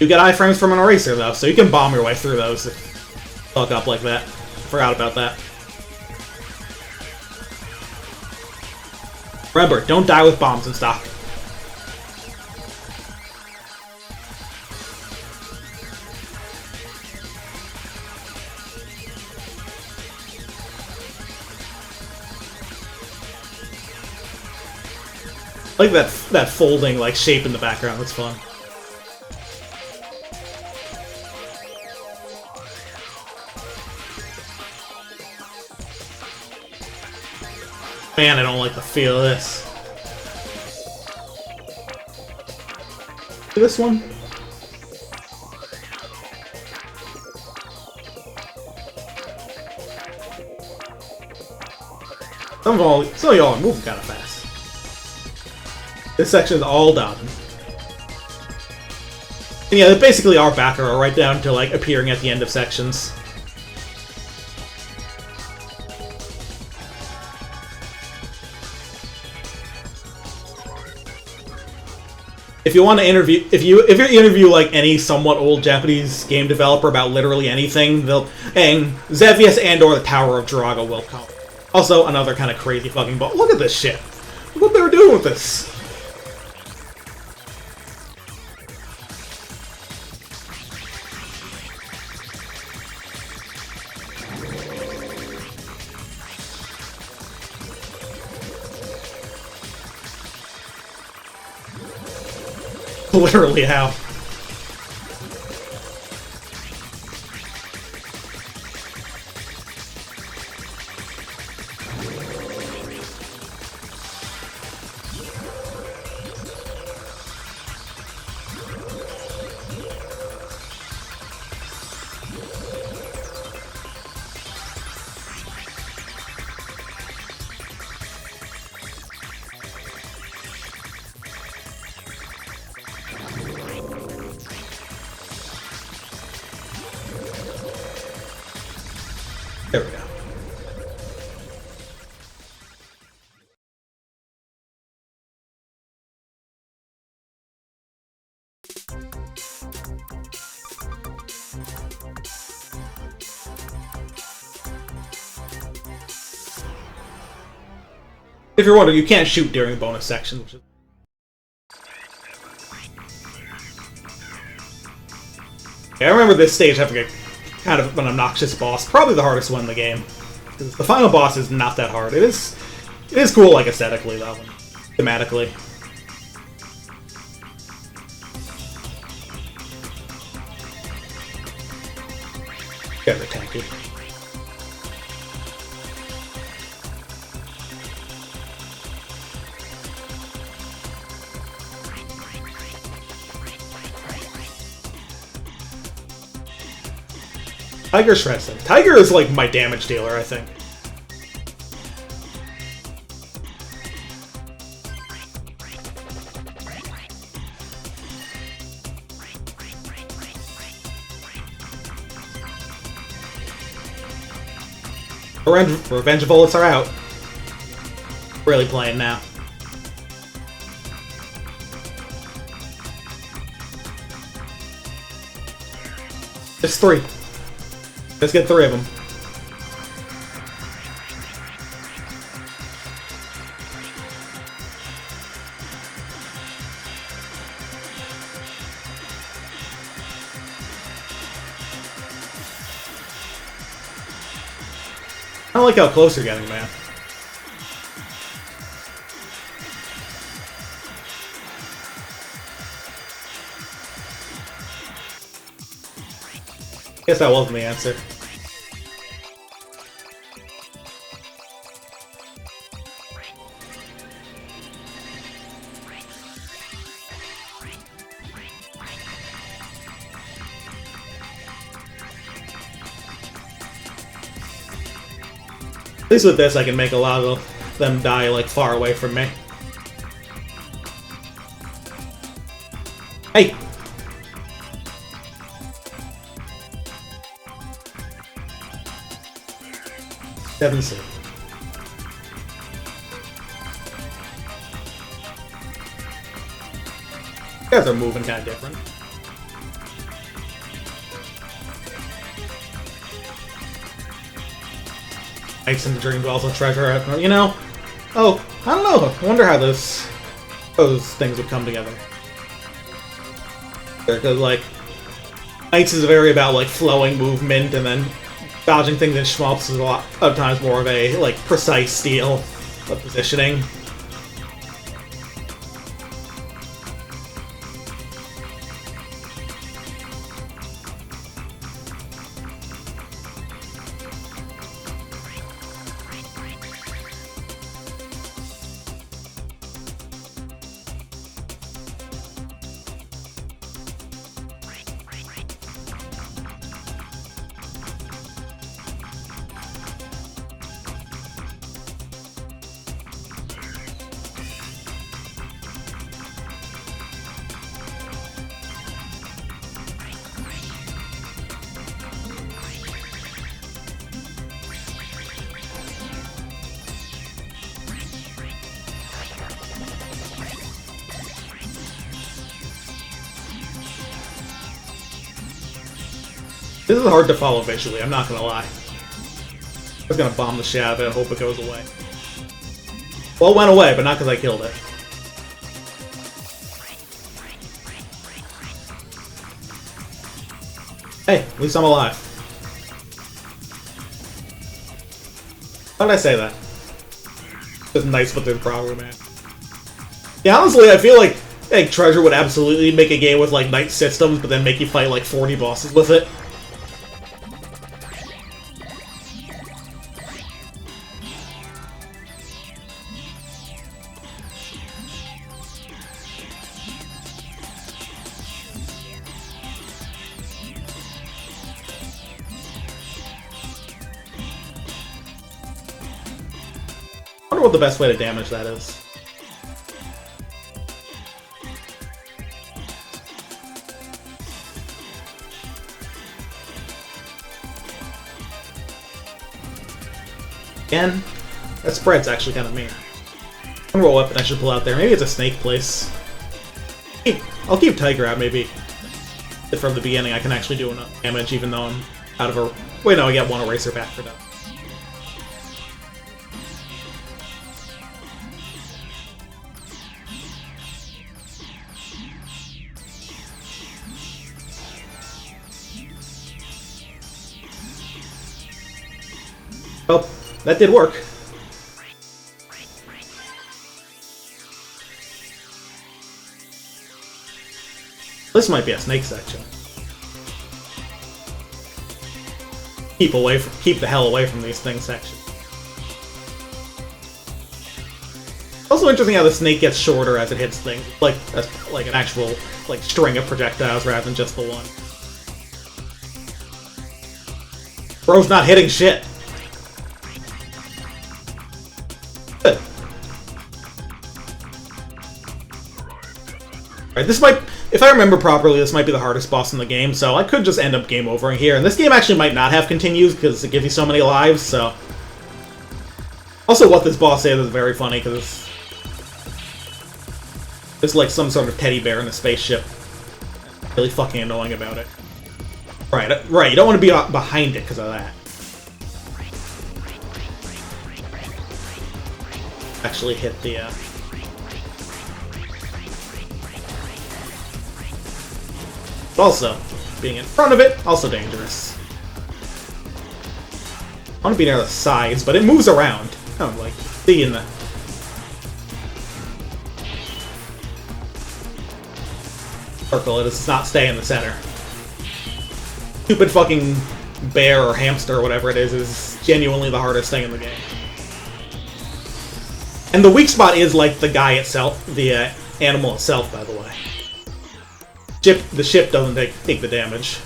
You get iframes from an eraser, though, so you can bomb your way through those if you fuck up like that. Forgot about that. Remember, don't die with bombs and stuff. I like that folding like shape in the background. That's fun. Man, I don't like the feel of this. This one. Some of y'all are moving kind of fast. This section is all done. And yeah, they basically are back row right down to like appearing at the end of sections. If you want to interview, if you interview like any somewhat old Japanese game developer about literally anything, and Xevious and/or the Tower of Drago will come. Also, another kind of crazy fucking ball. Look at this shit. Look what they were doing with this. Literally how. There we go. If you're wondering, you can't shoot during the bonus section, which is... Yeah, I remember this stage having a kind of an obnoxious boss, probably the hardest one in the game. The final boss is not that hard. It is cool, like aesthetically though, and thematically. Yeah, they're tanky. Tiger shreds them. Tiger is like my damage dealer, I think. Revenge bullets are out. Really playing now. There's 3. Let's get 3 of them. I don't like how close you're getting, man. Guess that wasn't the answer. At least with this, I can make a lot of them die, like, far away from me. Hey! Seven C. You guys are moving kind of different. Knights in the Dream Dwells and Treasure. You know, oh, I don't know. I wonder how those things would come together. Because like, Knights is very about like flowing movement, and then dodging things in shmups is a lot of times more of a like precise steel of positioning. This is hard to follow visually, I'm not gonna lie. I was gonna bomb the shit out of it and hope it goes away. Well, it went away, but not because I killed it. Hey, at least I'm alive. How did I say that? It's nice, but there's a problem, man. Yeah, honestly, I feel like Treasure would absolutely make a game with like Knight systems, but then make you fight like 40 bosses with it. I wonder what the best way to damage that is. Again, that spread's actually kind of mean. I wonder what weapon I should pull out there. Maybe it's a snake place. I'll keep Tiger out, maybe. If from the beginning I can actually do enough damage, even though I'm out of a... Wait, no, I get one eraser back for that. Well, that did work. This might be a snake section. Keep the hell away from these things section. Also interesting how the snake gets shorter as it hits things, like an actual like string of projectiles rather than just the one. Bro's not hitting shit. Good. Alright, this might, if I remember properly, this might be the hardest boss in the game, so I could just end up game overing here. And this game actually might not have continues because it gives you so many lives, so... Also, what this boss is very funny, because there's like some sort of teddy bear in a spaceship. Really fucking annoying about it. Right, you don't want to be behind it because of that. Actually hit the, Also, being in front of it, also dangerous. I want to be near the sides, but it moves around. Kind of like seeing the... circle, it does not stay in the center. Stupid fucking bear or hamster or whatever it is genuinely the hardest thing in the game. And the weak spot is like the guy itself, the animal itself, by the way. The ship doesn't take the damage.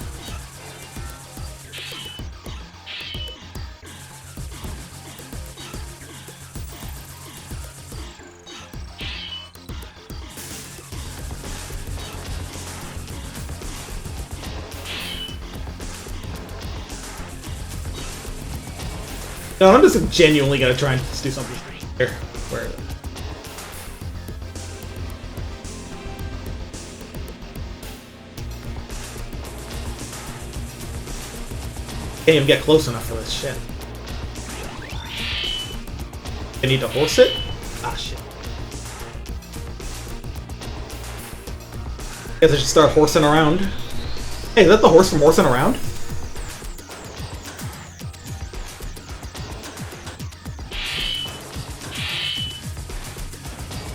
No, I'm just genuinely gonna try and just do something here. Where is it? Can't even get close enough for this shit. I need to horse it? Ah, shit. Guess I should start horsing around. Hey, is that the horse from Horsing Around?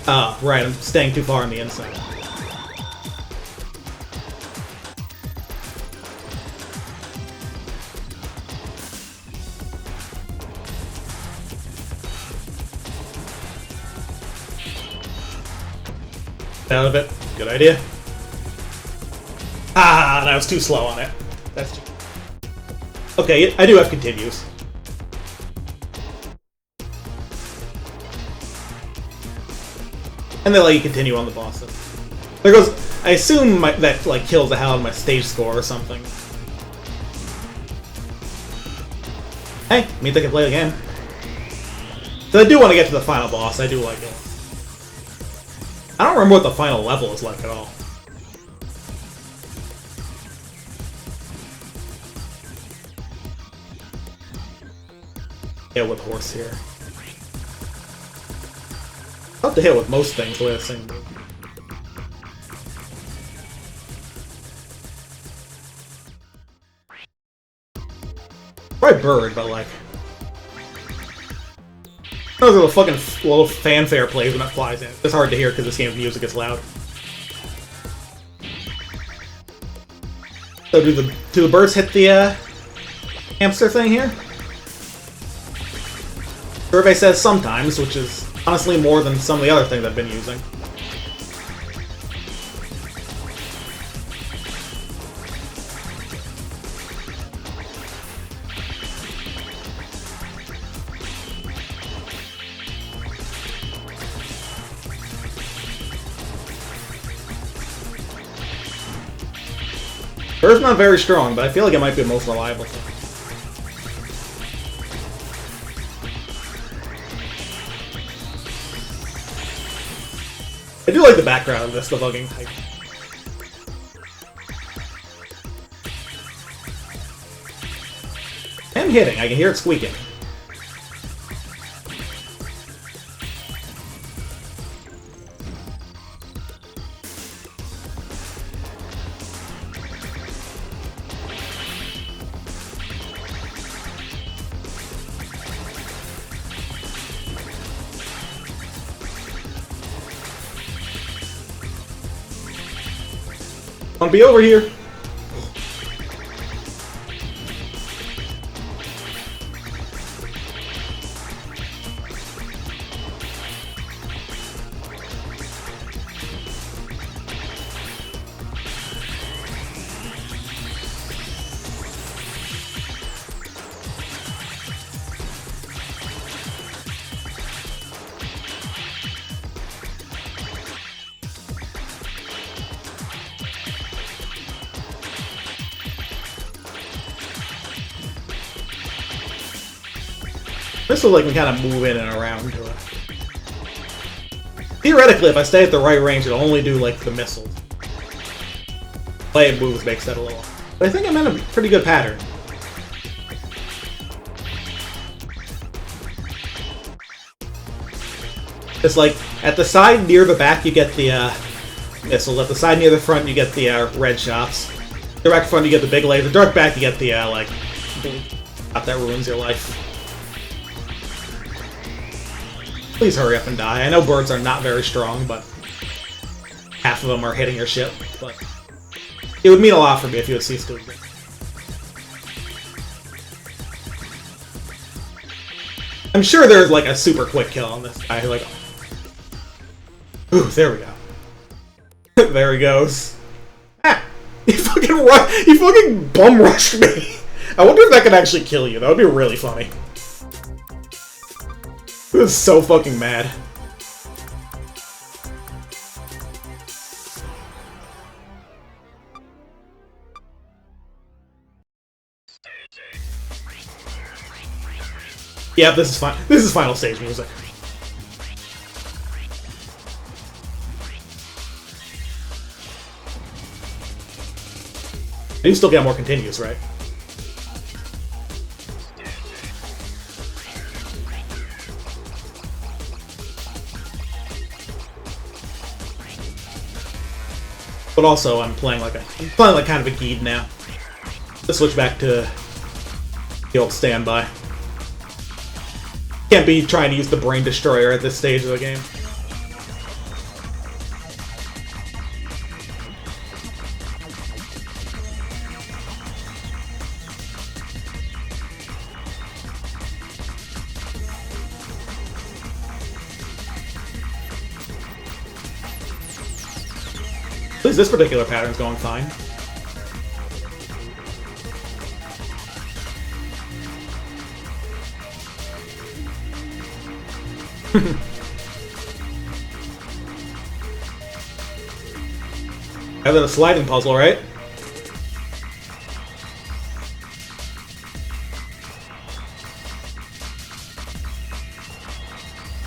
Ah, right, I'm staying too far on the inside. Out of it. Good idea. Ah, that was too slow on it. That's too... Okay, I do have continues. And they let you continue on the bosses. There goes... I assume that, like, kills the hell out of my stage score or something. Hey, means I can play again. So I do want to get to the final boss. I do like it. I don't remember what the final level is like at all. Hit with horse here. I'll have to hit with most things the way this thing moves. Probably bird, but like... Those are the fucking little fanfare plays when it flies in. It's hard to hear because this game's music is loud. So do the birds hit the hamster thing here? Survey says sometimes, which is honestly more than some of the other things I've been using. Bird's not very strong, but I feel like it might be the most reliable thing. I do like the background of this, the bugging type. And hitting, I can hear it squeaking. Wanna be over here? This will let me kind of move in and around to it. Theoretically, if I stay at the right range, it'll only do, like, the missiles. The way it moves makes that a little... But I think I'm in a pretty good pattern. It's like, at the side near the back, you get the missiles. At the side near the front, you get the red shots. Direct front, you get the big laser. Direct back, you get the, like, shot that ruins your life. Please hurry up and die. I know birds are not very strong, but half of them are hitting your ship. But it would mean a lot for me if you would cease to exist. I'm sure there's like a super quick kill on this guy. Like, ooh, there we go. There he goes. Ah, he fucking bum rushed me. I wonder if that could actually kill you. That would be really funny. I was so fucking mad. Yeah, this is fine. This is final stage music. You still get more continuous, right? But also, I'm playing like kind of a geed now. Let's switch back to the old standby. Can't be trying to use the Brain Destroyer at this stage of the game. At least this particular pattern's going fine. Other than a sliding puzzle, right?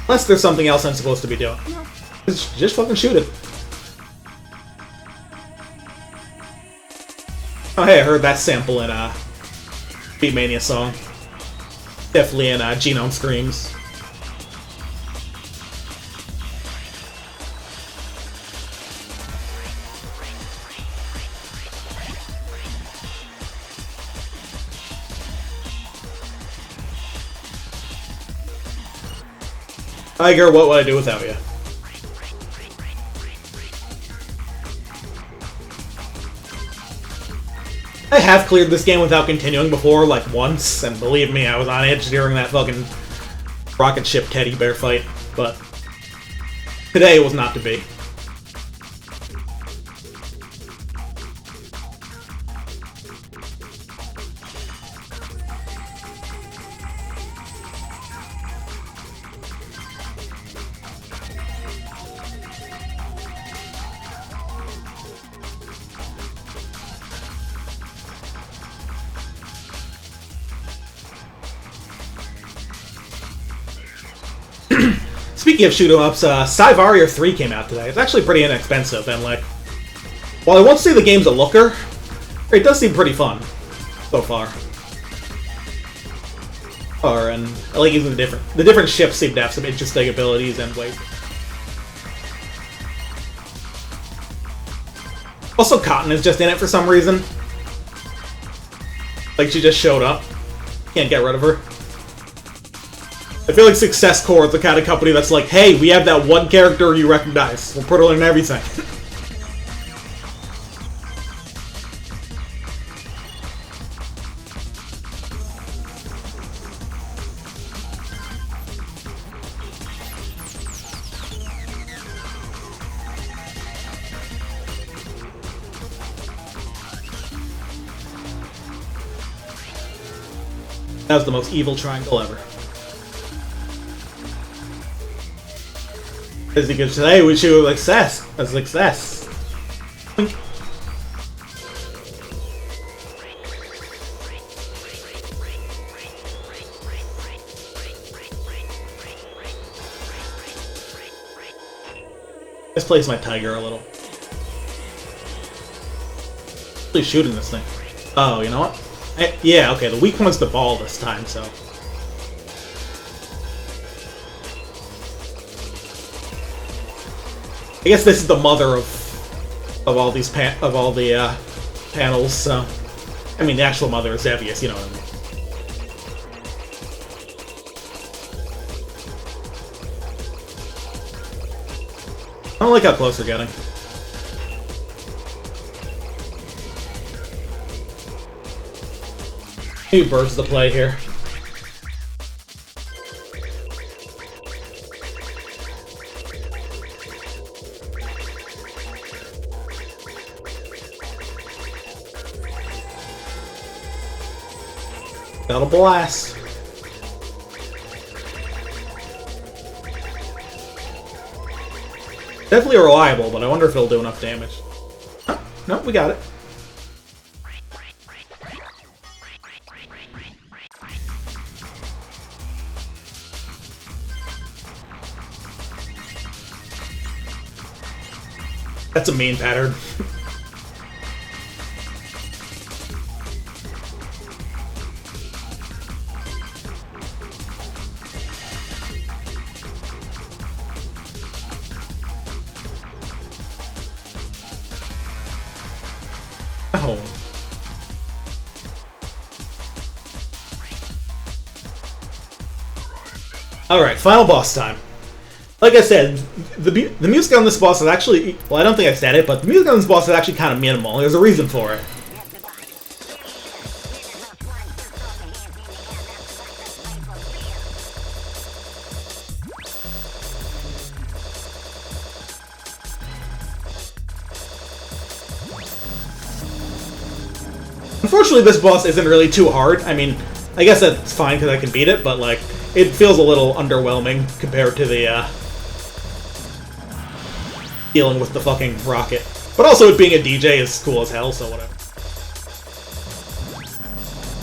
Unless there's something else I'm supposed to be doing. No. Just fucking shoot it. Oh hey, I heard that sample in a Beatmania song. Definitely in Genome Screams. Tiger, what would I do without you? I have cleared this game without continuing before, like once, and believe me, I was on edge during that fucking rocket ship teddy bear fight, but today was not to be. Speaking of shoot-em-ups, Cyvaria 3 came out today. It's actually pretty inexpensive, and like, while I won't say the game's a looker, it does seem pretty fun so far. And I like using the different ships seem to have some interesting abilities and ways. Also, Cotton is just in it for some reason. Like she just showed up. Can't get rid of her. I feel like Success Core is the kind of company that's like, hey, we have that one character you recognize. We'll put her in everything. That was the most evil triangle ever. As you can say, we should a success. Let's place my tiger a little. Actually shooting this thing. Oh, you know what? Yeah, okay, the weak point's the ball this time, so. I guess this is the mother of all these panels. So, I mean, the actual mother is Zevius. You know what I mean. I don't like how close we're getting. Two birds to play here. That'll blast. Definitely reliable, but I wonder if it'll do enough damage. Oh, no, we got it. That's a mean pattern. home. Alright, final boss time. Like I said, the music on this boss is actually... Well, I don't think I said it, but the music on this boss is actually kind of minimal. There's a reason for it. Unfortunately, this boss isn't really too hard. I mean, I guess that's fine because I can beat it, but, like, it feels a little underwhelming compared to the, dealing with the fucking rocket. But also, it being a DJ is cool as hell, so whatever.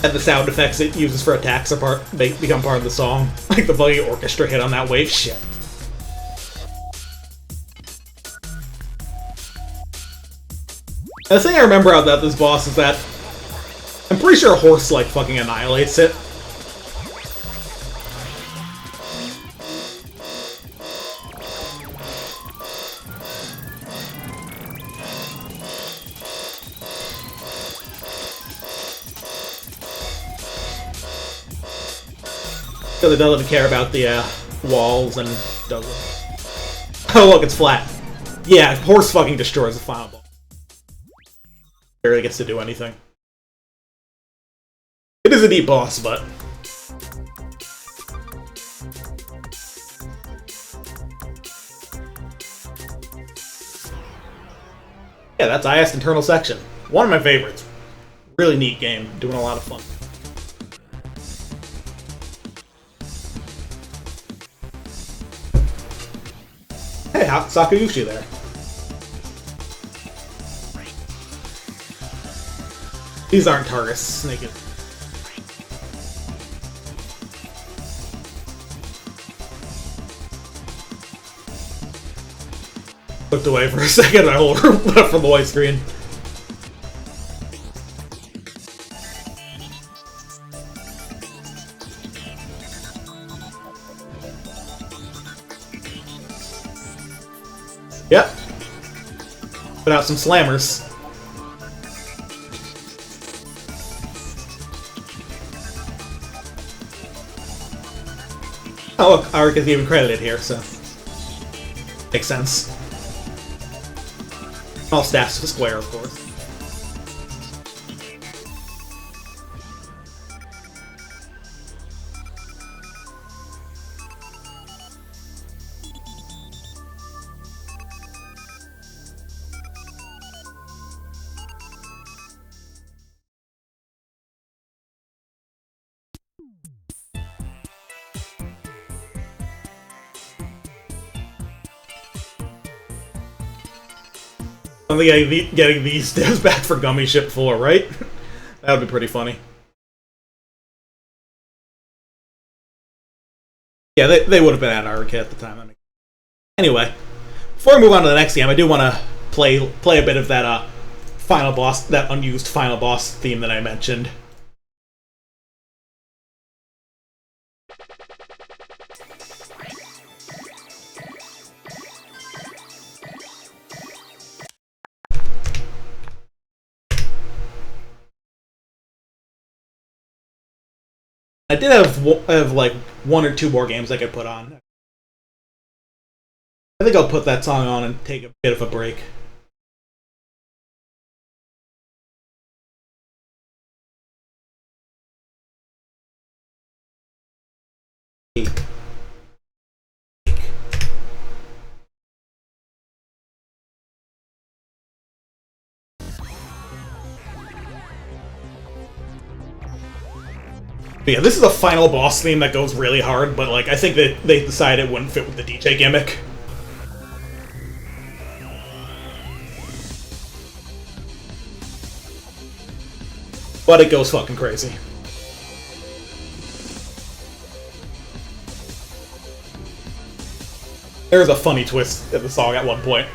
And the sound effects it uses for attacks become part of the song. Like the fucking orchestra hit on that wave. Shit. The thing I remember about this boss is that I'm pretty sure a horse, like, fucking annihilates it. Because it doesn't care about the walls and doesn't. Oh look, it's flat. Yeah, horse fucking destroys the final boss. Barely gets to do anything. It is a deep boss, but... Yeah, that's IS Internal Section. One of my favorites. Really neat game, doing a lot of fun. Hey, Sakayushi there. These aren't targets, Snake it. Looked away for a second, I hold left from the white screen. Yep. Put out some slammers. Oh look, Arik is even credited here, so... Makes sense. All staffs to square, of course. I think getting these devs back for Gummy Ship 4, right? That would be pretty funny. Yeah, they would have been at Arik at the time. Anyway, before I move on to the next game, I do want to play a bit of that final boss, that unused final boss theme that I mentioned. I did have like one or two more games I could put on. I think I'll put that song on and take a bit of a break. But yeah, this is a final boss theme that goes really hard, but like I think that they decided it wouldn't fit with the DJ gimmick. But it goes fucking crazy. There's a funny twist in the song at one point.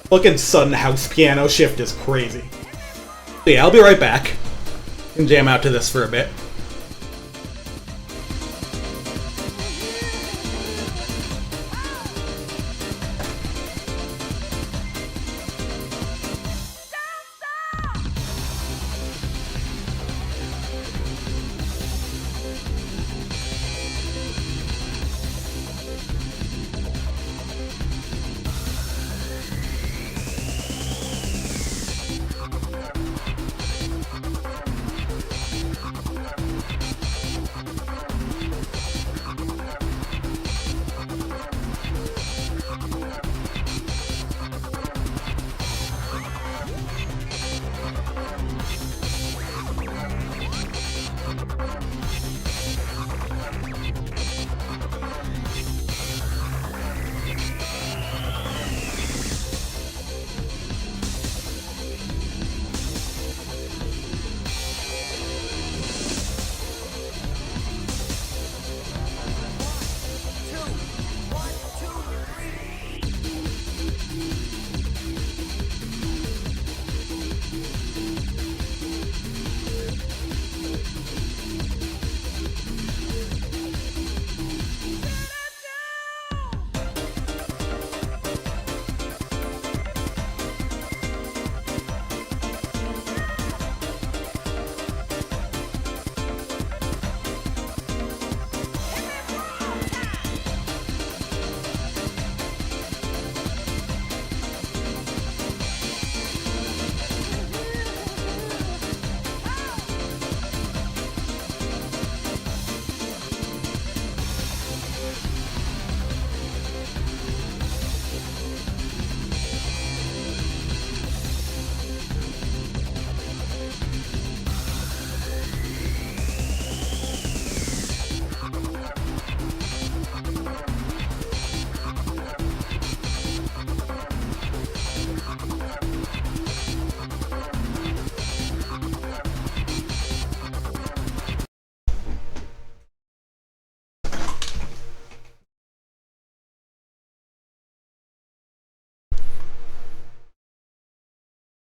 Fucking sudden house piano shift is crazy. So yeah, I'll be right back. And jam out to this for a bit.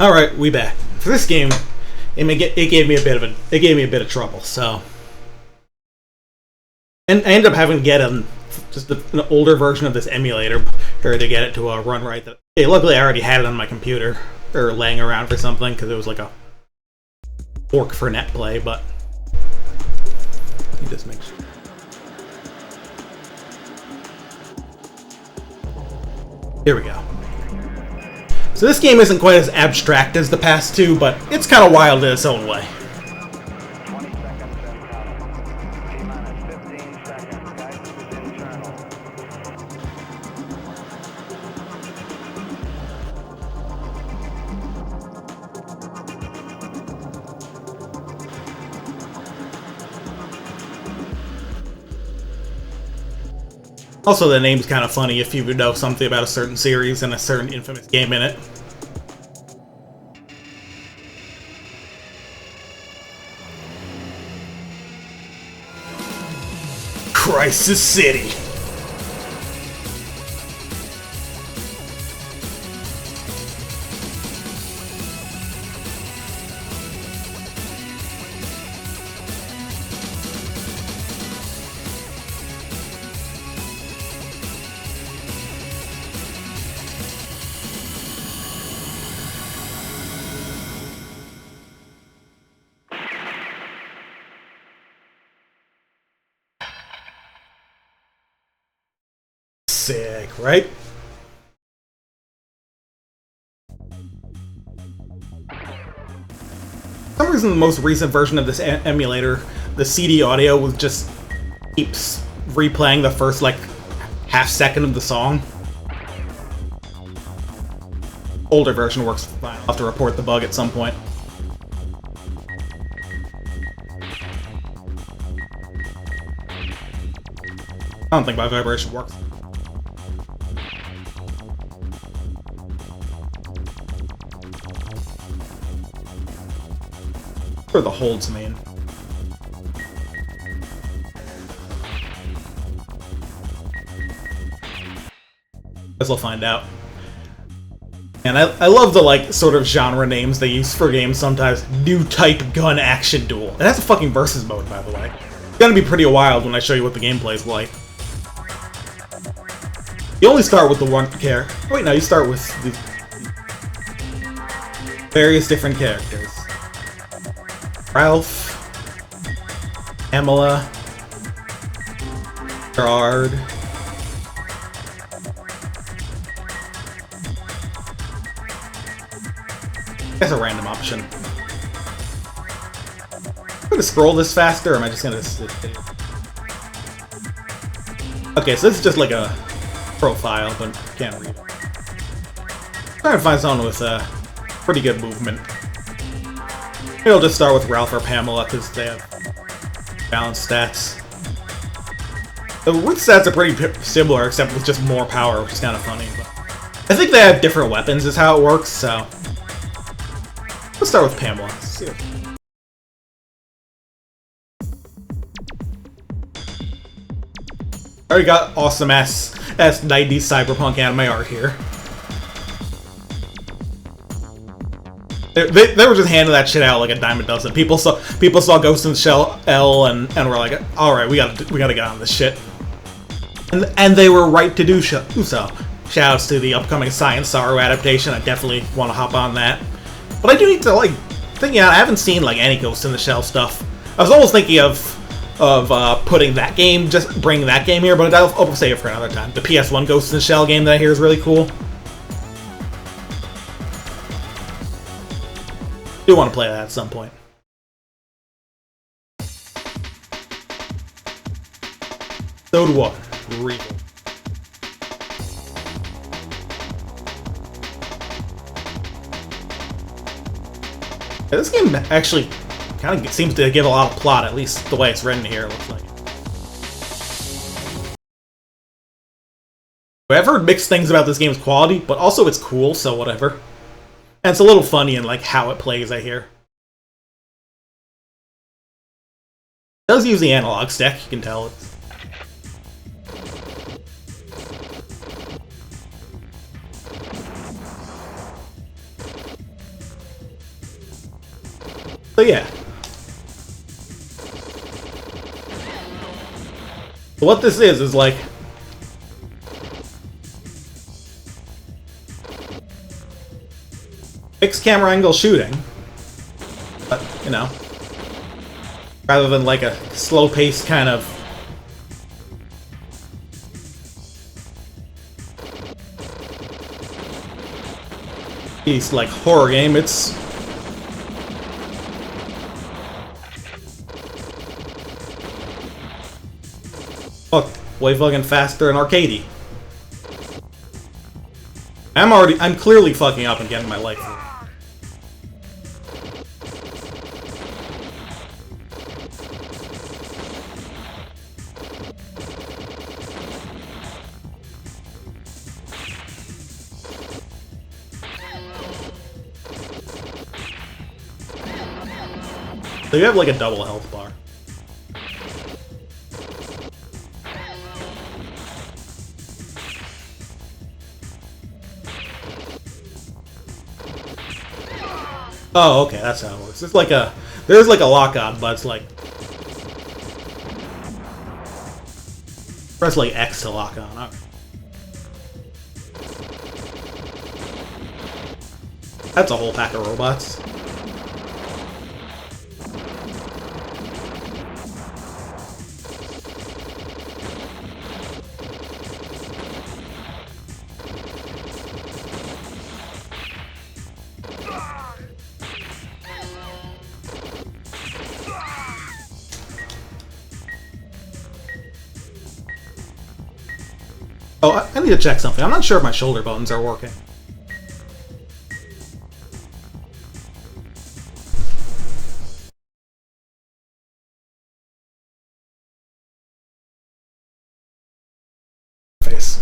Alright, we back. For this game, it gave me a bit of trouble, so. And I ended up having to get an older version of this emulator to get it to run right. Luckily I already had it on my computer, or laying around for something, because it was like a fork for net play, but let me just make sure. Here we go. So this game isn't quite as abstract as the past two, but it's kind of wild in its own way. 20 seconds and counting. T-minus 15 seconds. Guidance is internal. Also, the name's kind of funny if you know something about a certain series and a certain infamous game in it. Crisis City. Sick, right? For some reason, the most recent version of this emulator, the CD audio was just keeps replaying the first like half second of the song. Older version works fine. I'll have to report the bug at some point. I don't think my vibration works. Or the holds main. Guess we'll find out. And I love the, like, sort of genre names they use for games sometimes. New type gun action duel. It has a fucking versus mode, by the way. It's gonna be pretty wild when I show you what the gameplay's like. You only start with the one character. Wait, no, you start with the various different characters. Ralph, Pamela, Gerard. That's a random option. I'm gonna scroll this faster, or am I just gonna... Okay, so this is just like a profile, but can't read it. I'm trying to find someone with pretty good movement. Maybe I'll just start with Ralph or Pamela, because they have balanced stats. The root stats are pretty similar, except with just more power, which is kind of funny. But I think they have different weapons, is how it works, so... Let's start with Pamela. Let's see what... I already got awesome-ass 90s cyberpunk anime art here. They were just handing that shit out like a dime a dozen. People saw Ghost in the Shell L and were like, all right, we gotta get on this shit. And they were right to do so. Shoutouts to the upcoming Science Sorrow adaptation. I definitely want to hop on that. But I do need to, like, thinking out. I haven't seen like any Ghost in the Shell stuff. I was almost thinking of putting that game, just bringing that game here, but I'll save it for another time. The PS1 Ghost in the Shell game that I hear is really cool. Do want to play that at some point. Episode 1, Regal. Yeah, this game actually kind of seems to give a lot of plot, at least the way it's written here, it looks like. I've heard mixed things about this game's quality, but also it's cool, so whatever. And it's a little funny in like how it plays, I hear. It does use the analog stick, you can tell. So yeah. So what this is like... fixed camera angle shooting, but, you know, rather than like a slow-paced kind of piece like horror game, it's way fucking faster and arcadey. I'm clearly fucking up and getting my life. So you have like a double health bar. Oh, okay, that's how it works. It's like there's like a lock-on, but it's like press like X to lock on. Alright. That's a whole pack of robots. Oh, I need to check something. I'm not sure if my shoulder buttons are working. Face.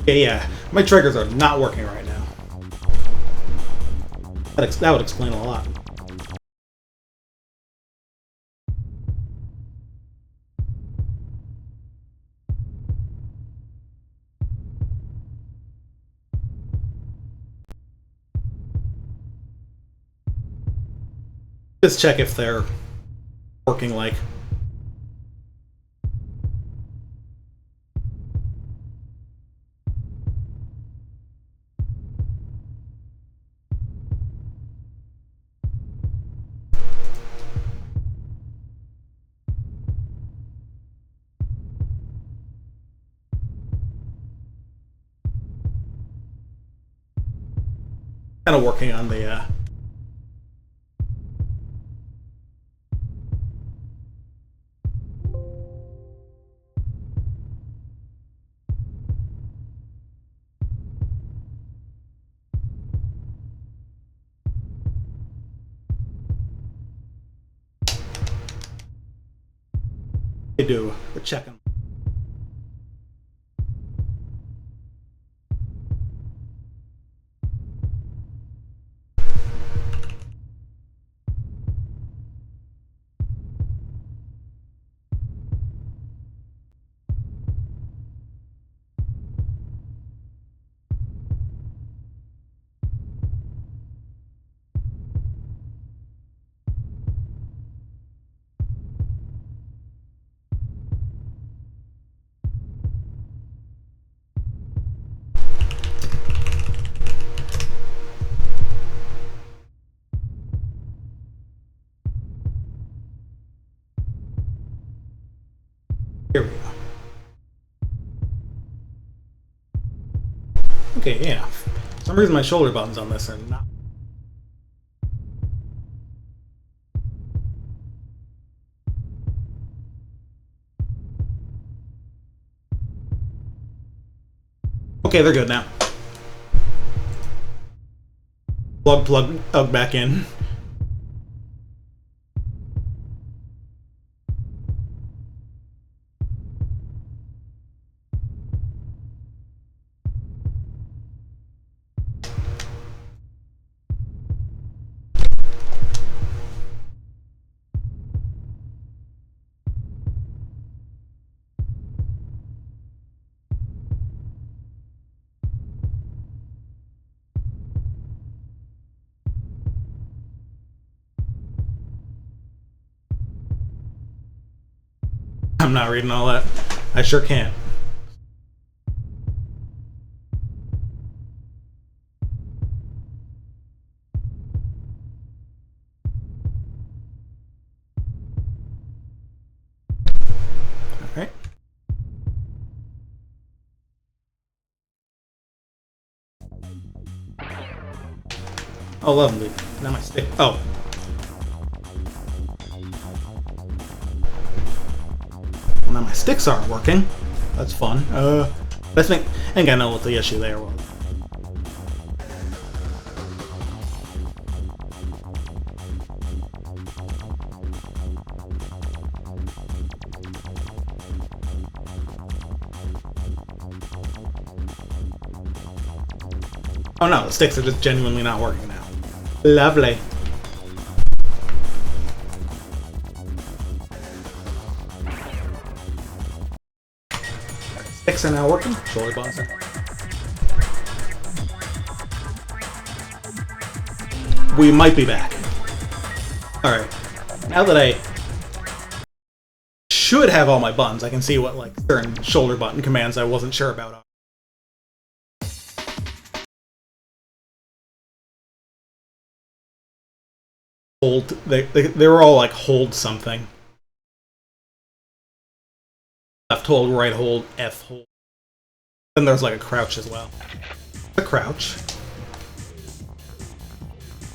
Yeah, my triggers are not working right now. That would explain a lot. Just check if they're working like. Kind of working on the they do the checking. Here we go. Okay, yeah. For some reason my shoulder buttons on this are not. Okay, they're good now. Plug back in. I'm not reading all that. I sure can't. Alright. Oh, lovely. Now my stick. Oh. Well, now my sticks aren't working. That's fun. I think I know what the issue there was. Oh no, the sticks are just genuinely not working now. Lovely. Sticks are now working. Shoulder buttons are. We might be back. Alright. Now that I should have all my buttons, I can see what like certain shoulder button commands I wasn't sure about. Hold. They were all like hold something. Left hold, right hold, F hold. Then there's like a crouch as well. A crouch.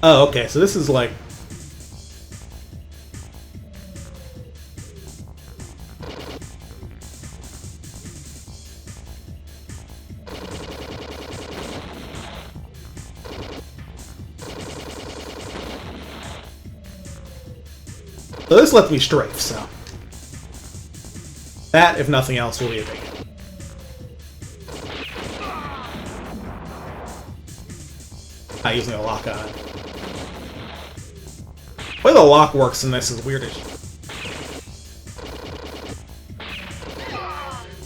Oh, okay. So this is like. So this lets me strafe, so. That, if nothing else, will be a big hit. Not using a lock on it. The way the lock works in this is weirdish.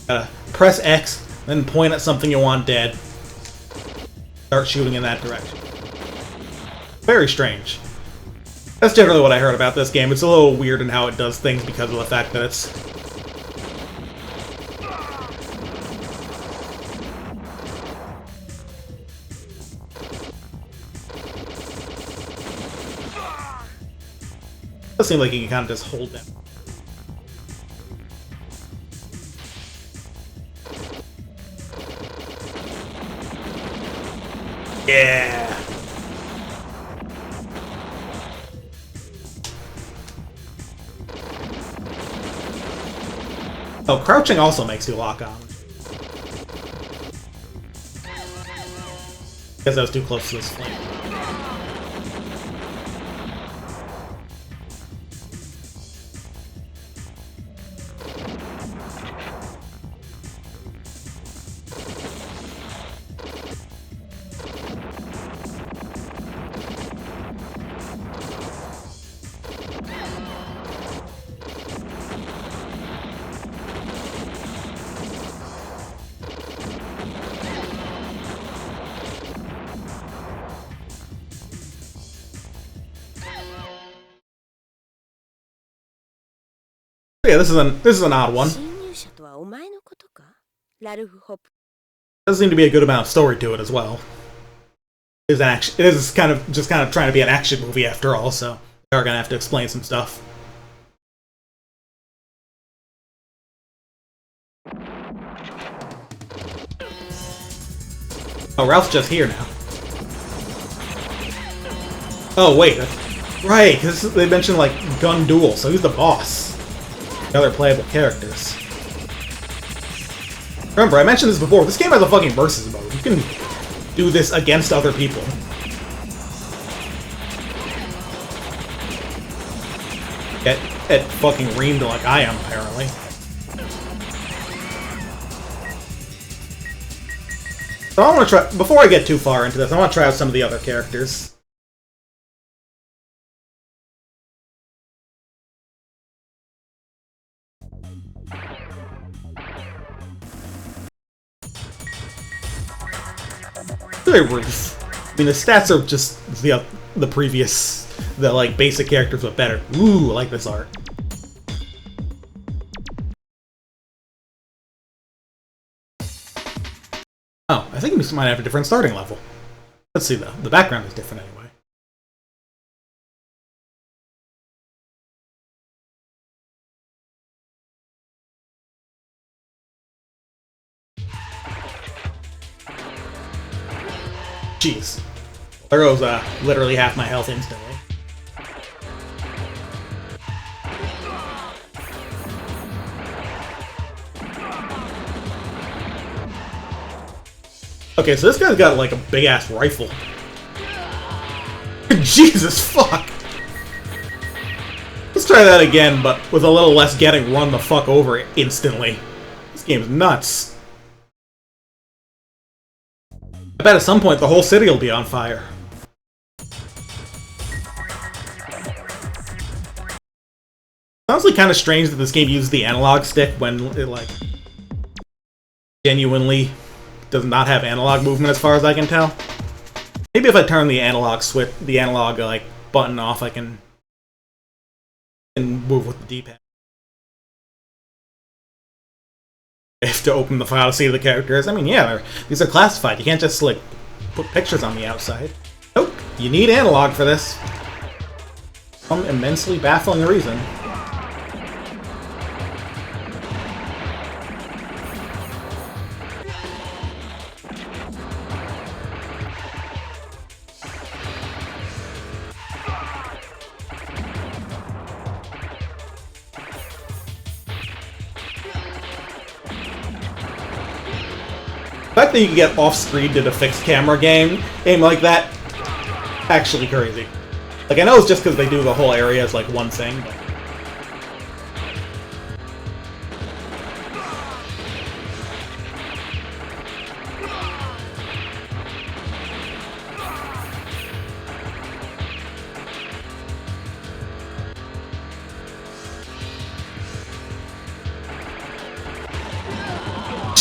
Gotta press X, then point at something you want dead. Start shooting in that direction. Very strange. That's generally what I heard about this game. It's a little weird in how it does things because of the fact that it's... It does seem like you can kind of just hold them. Yeah! Oh, crouching also makes you lock on. Because I was too close to this flame. Yeah, this is an odd one. Does seem to be a good amount of story to it as well. It is kind of trying to be an action movie after all, so they are gonna have to explain some stuff. Oh, Ralph's just here now. Oh wait, right, because they mentioned like gun duel, so who's the boss? The other playable characters. Remember, I mentioned this before, this game has a fucking versus mode. You can do this against other people. Get fucking reamed like I am, apparently. So I want to try, before I get too far into this, I want to try out some of the other characters. Very brief. I mean, the stats are just the previous, like basic characters, but better. Ooh, I like this art. Oh, I think we might have a different starting level. Let's see though. The background is different anyway. Jeez. There goes literally half my health instantly. Okay, so this guy's got like a big ass rifle. Jesus fuck! Let's try that again, but with a little less getting run the fuck over instantly. This game's nuts. I bet at some point the whole city will be on fire. Honestly, kind of strange that this game uses the analog stick when it, like, genuinely does not have analog movement as far as I can tell. Maybe if I turn the analog switch, the analog, like, button off, I can move with the D-pad. If to open the file to see the characters. I mean, yeah, these are classified. You can't just, like, put pictures on the outside. Nope, you need analog for this. Some immensely baffling reason. The fact that you can get off-screen to a fixed camera game like that, actually crazy. Like, I know it's just because they do the whole area as, like, one thing, but...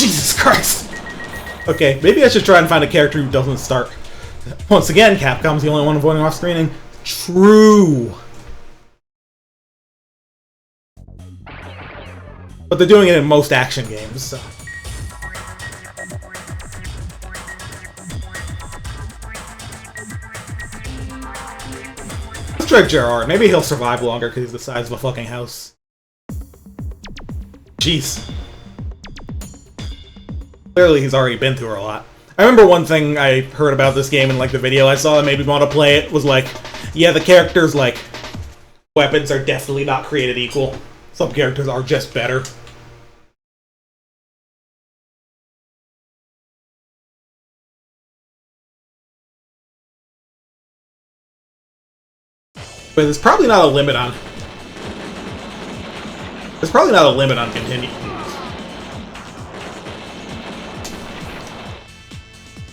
Jesus Christ! Okay, maybe I should try and find a character who doesn't start. Once again, Capcom's the only one avoiding off-screening. True! But they're doing it in most action games, so... Let's try Gerard. Maybe he'll survive longer because he's the size of a fucking house. Jeez. Clearly he's already been through a lot. I remember one thing I heard about this game in like the video I saw that made me want to play it was like, yeah, the characters, like, weapons are definitely not created equal. Some characters are just better. But there's probably not a limit on... There's probably not a limit on continue.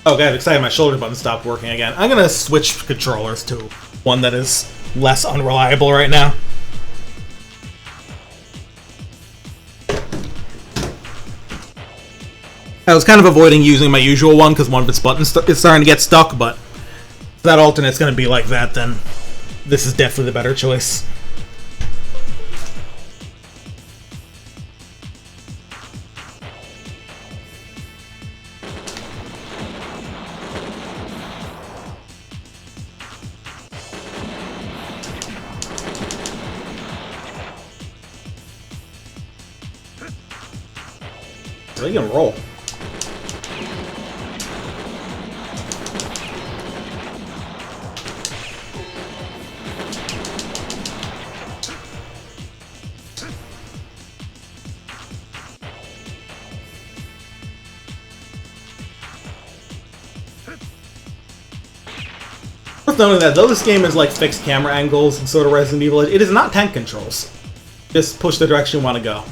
Oh god, excited, my shoulder button stopped working again. I'm gonna switch controllers to one that is less unreliable right now. I was kind of avoiding using my usual one because one of its buttons is starting to get stuck, but if that alternate's gonna be like that, then this is definitely the better choice. They can roll. Worth noting that though this game is like fixed camera angles and sort of Resident Evil, it is not tank controls. Just push the direction you want to go.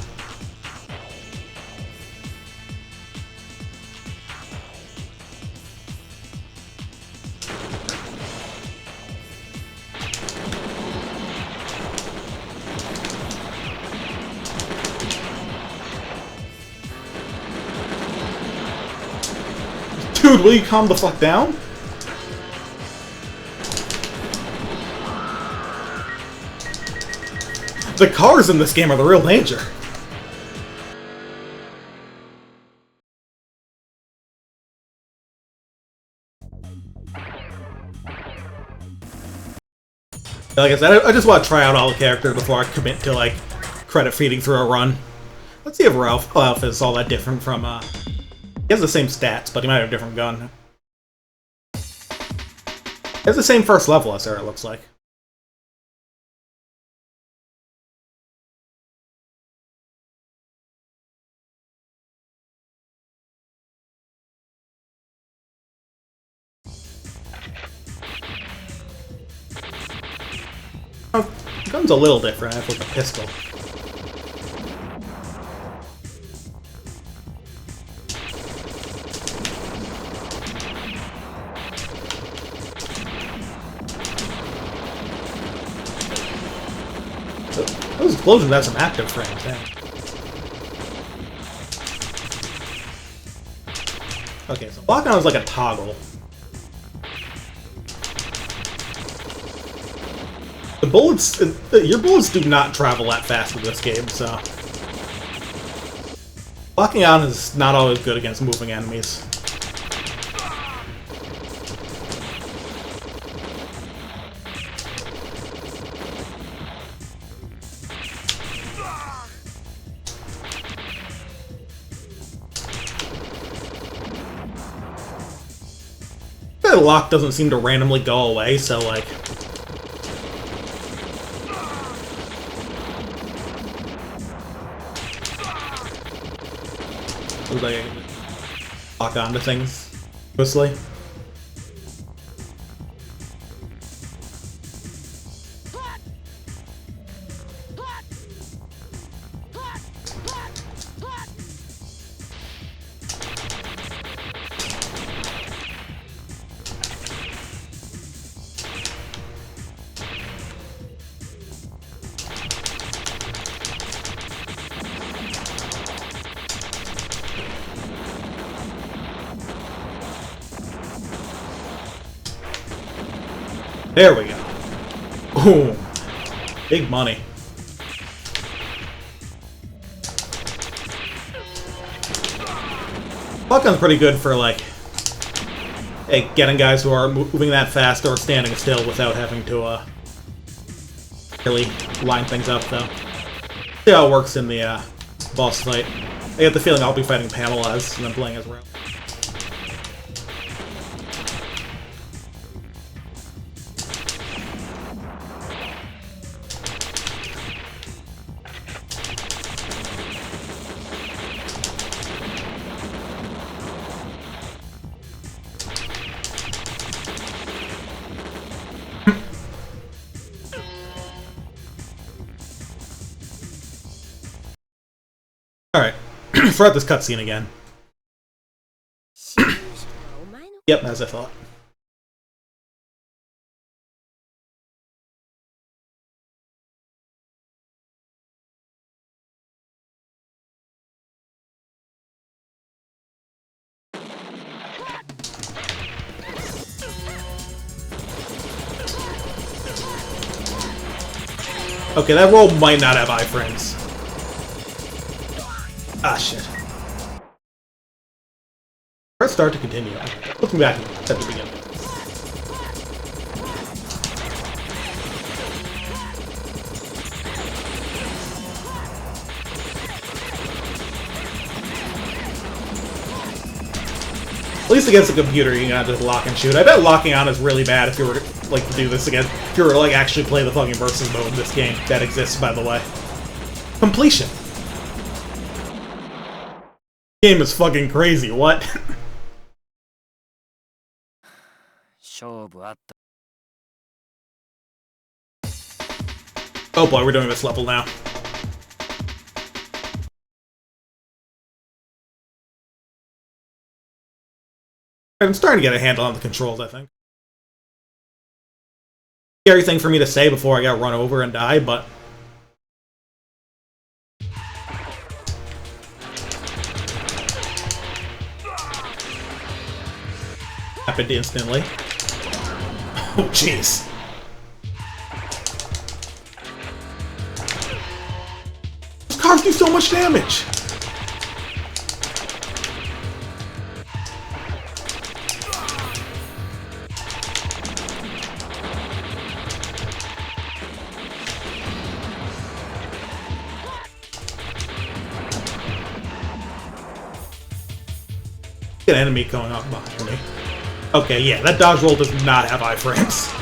Dude, will you calm the fuck down? The cars in this game are the real danger. Like I said, I just want to try out all the characters before I commit to, like, credit feeding through a run. Let's see if Ralph is all that different from, he has the same stats, but he might have a different gun. He has the same first level as her, it looks like. Oh, the gun's a little different, I have like a pistol. Those explosions have some active frames, yeah. Okay, so lockdown is like a toggle. The bullets, your bullets do not travel that fast in this game, so... Locking on is not always good against moving enemies. The lock doesn't seem to randomly go away, so like... Like, lock onto things mostly. There we go. Ooh, big money. Shotgun's pretty good for, like, getting guys who are moving that fast or standing still without having to, really line things up, though. See how it works in the, boss fight. I get the feeling I'll be fighting Pamela as and then playing as Ralph. Alright, throughout this cutscene again. Yep, as I thought. Okay, that roll might not have iframes. Ah, shit. Press start to continue. Looking back at the beginning. At least against a computer, you gotta just lock and shoot. I bet locking on is really bad if you were like to do this again. If you were to like actually play the fucking versus mode in this game. That exists, by the way. Completion. Game is fucking crazy, what? Oh boy, we're doing this level now. I'm starting to get a handle on the controls, I think. Scary thing for me to say before I got run over and die, but... happened instantly. Oh, jeez. Those cars do so much damage! An enemy going up behind me. Okay, yeah, that dodge roll does not have iframes.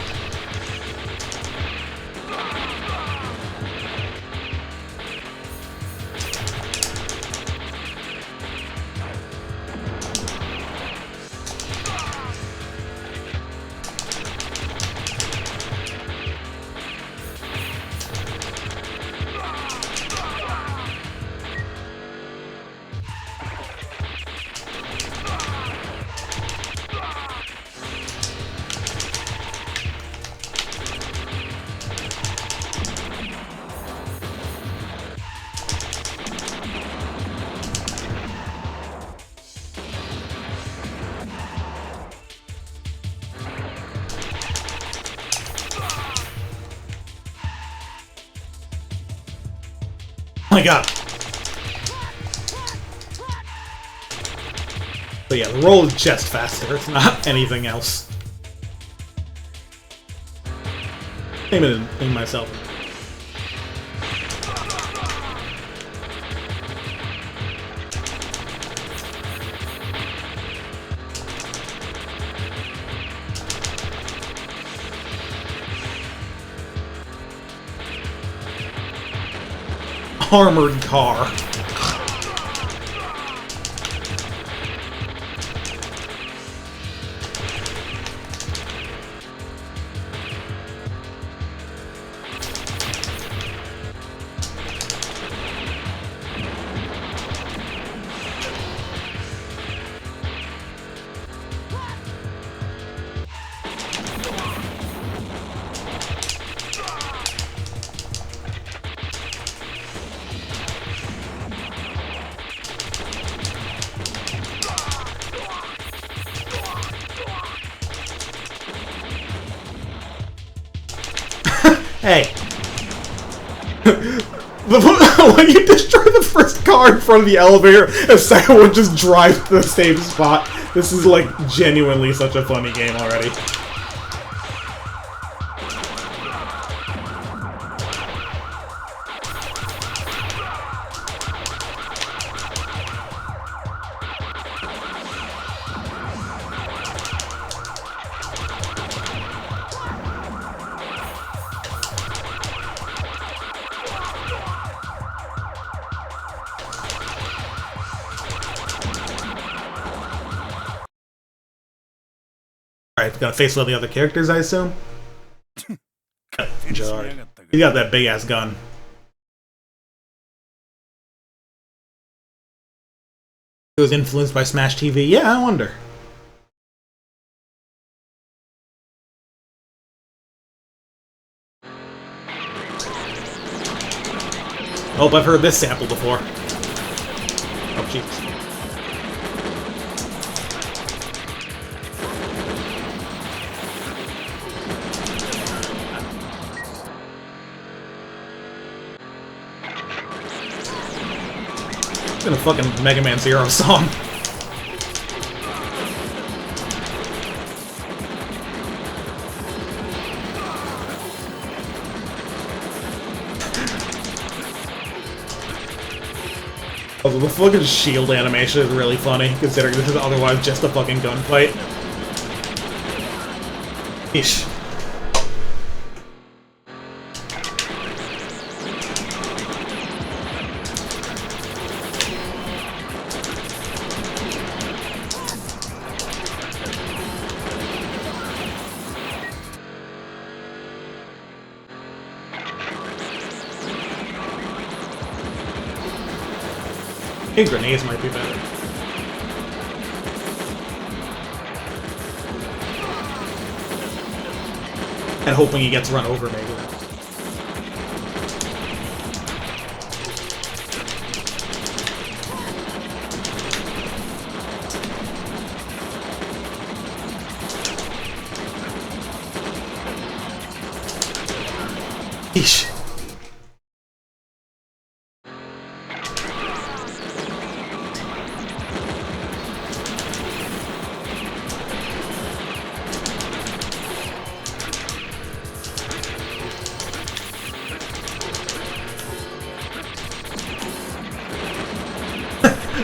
Oh my god. But yeah, the roll is just faster, it's not anything else. Name myself. Armored car. Hey. When you destroy the first car in front of the elevator, a second one just drives to the same spot. This is like genuinely such a funny game already. Alright, gonna face one of the other characters, I assume? Jarred. He got that big ass gun. He was influenced by Smash TV? Yeah, I wonder. Oh, I've heard this sample before. Oh, jeez. In a fucking Mega Man Zero song. Oh, the fucking shield animation is really funny, considering this is otherwise just a fucking gunfight. Eesh. I think grenades might be better. And hoping he gets run over, maybe. Eesh.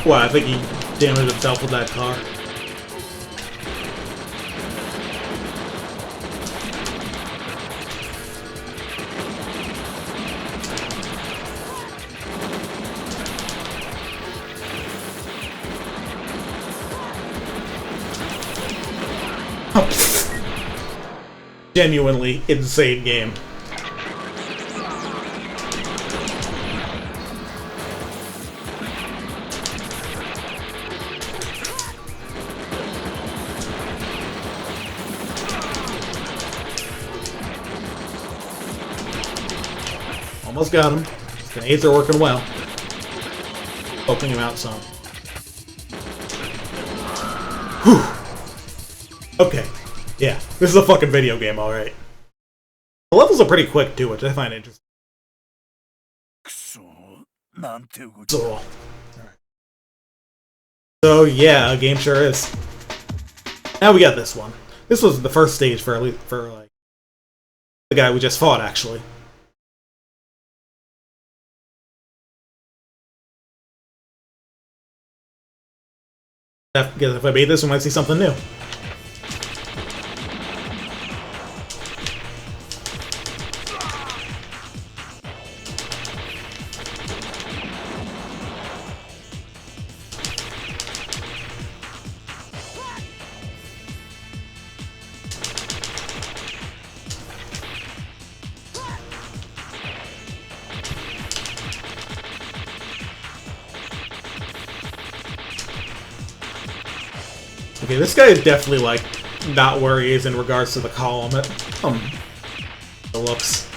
Wow, I think he damaged himself with that car. Genuinely insane game. Almost got him. Grenades are working well. Poking him out some. Whew. Okay. Yeah, this is a fucking video game, alright. The levels are pretty quick, too, which I find interesting. So, yeah, a game sure is. Now we got this one. This was the first stage for like the guy we just fought, actually. If I beat this, we might see something new. Okay, this guy is definitely, like, not where he is in regards to the column. The looks.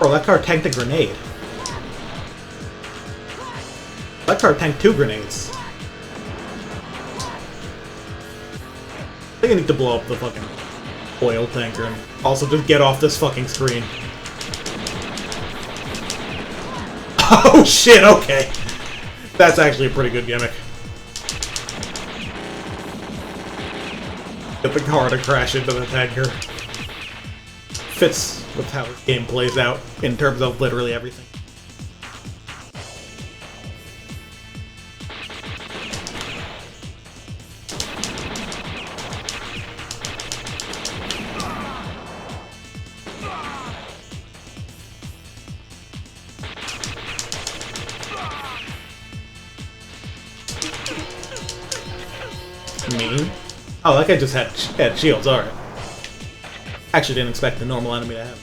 Oh, that car tanked a grenade. That car tanked 2 grenades. I think I need to blow up the fucking oil tanker and also just get off this fucking screen. Oh shit, okay. That's actually a pretty good gimmick. Get the car to crash into the tanker. Fits with how the game plays out in terms of literally everything. Me? Oh, that guy just had shields, alright. Actually didn't expect the normal enemy to have.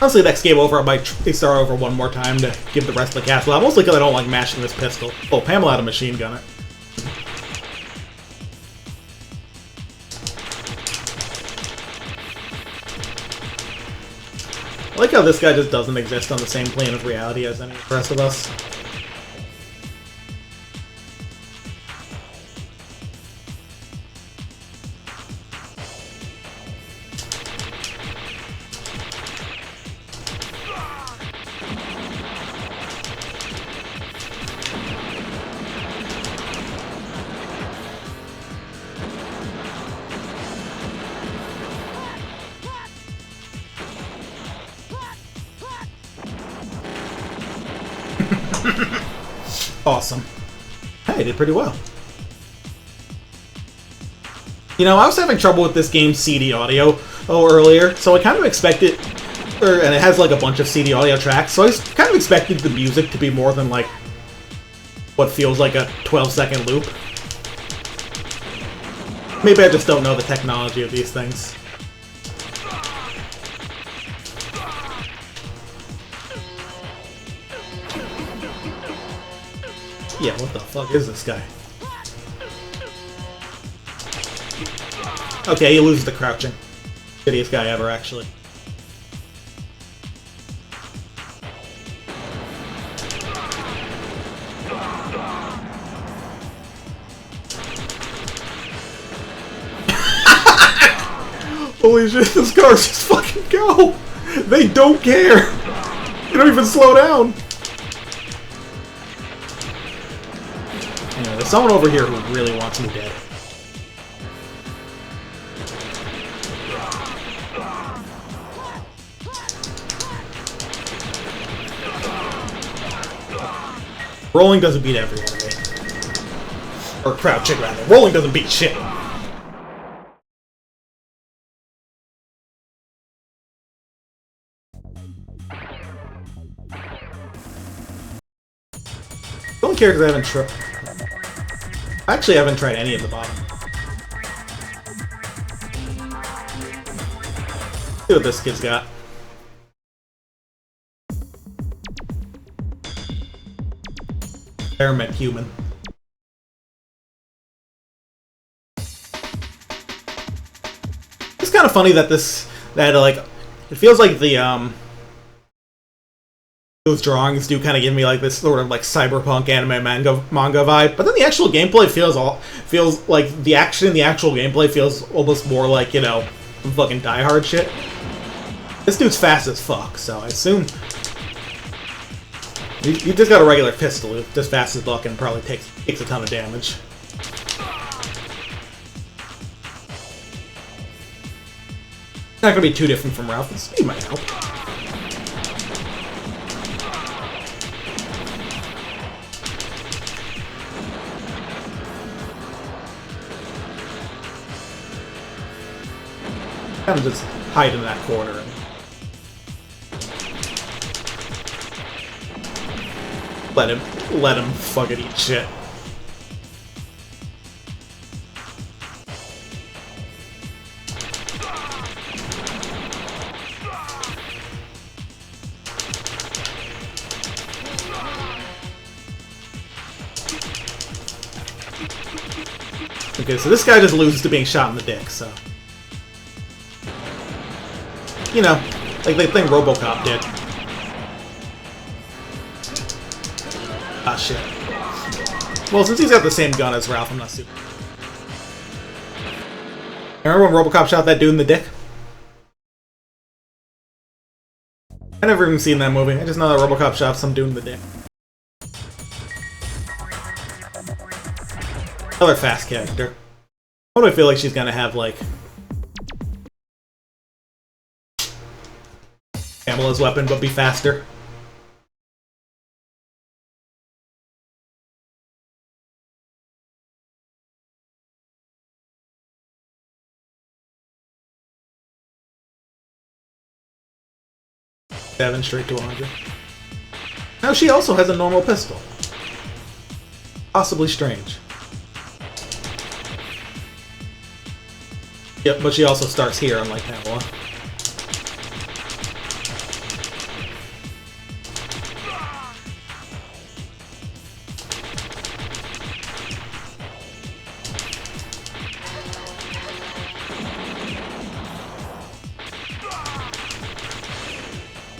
Honestly, next game over, I might start over one more time to give the rest of the cast level. Mostly because I don't like mashing this pistol. Oh, Pamela had a machine gunner. I like how this guy just doesn't exist on the same plane of reality as any of the rest of us. Awesome. Hey, did pretty well. You know, I was having trouble with this game's CD audio earlier, so I kind of expected, and it has like a bunch of CD audio tracks, so I kind of expected the music to be more than like what feels like a 12-second loop. Maybe I just don't know the technology of these things. Yeah, what the fuck is this guy? Okay, he loses the crouching. Shittiest guy ever, actually. Holy shit, those cars just fucking go! They don't care! They don't even slow down! Anyway, there's someone over here who really wants me dead. Rolling doesn't beat every enemy. Or crouching, rather. Rolling doesn't beat shit. The only characters I haven't tried... Actually, I haven't tried any of the bottom. See what this kid's got. Experiment human. It's kind of funny that like, it feels like the, those drawings do kind of give me like this sort of like cyberpunk anime manga vibe, but then the actual gameplay feels like the action in the actual gameplay feels almost more like, you know, some fucking Die Hard shit. This dude's fast as fuck, so I assume you just got a regular pistol, it's just fast as fuck and probably takes a ton of damage. Not gonna be too different from Ralph, and speed might help. Kind of just hide in that corner. And let him fucking eat shit. Okay, so this guy just loses to being shot in the dick, so... You know, like the thing RoboCop did. Ah, shit. Well, since he's got the same gun as Ralph, I'm not super... Remember when RoboCop shot that dude in the dick? I never even seen that movie. I just know that RoboCop shot some dude in the dick. Another fast character. What do I feel like she's gonna have, like... Pamela's weapon, but be faster? Seven straight to 100. Now she also has a normal pistol. Possibly strange. Yep, but she also starts here, unlike Pamela.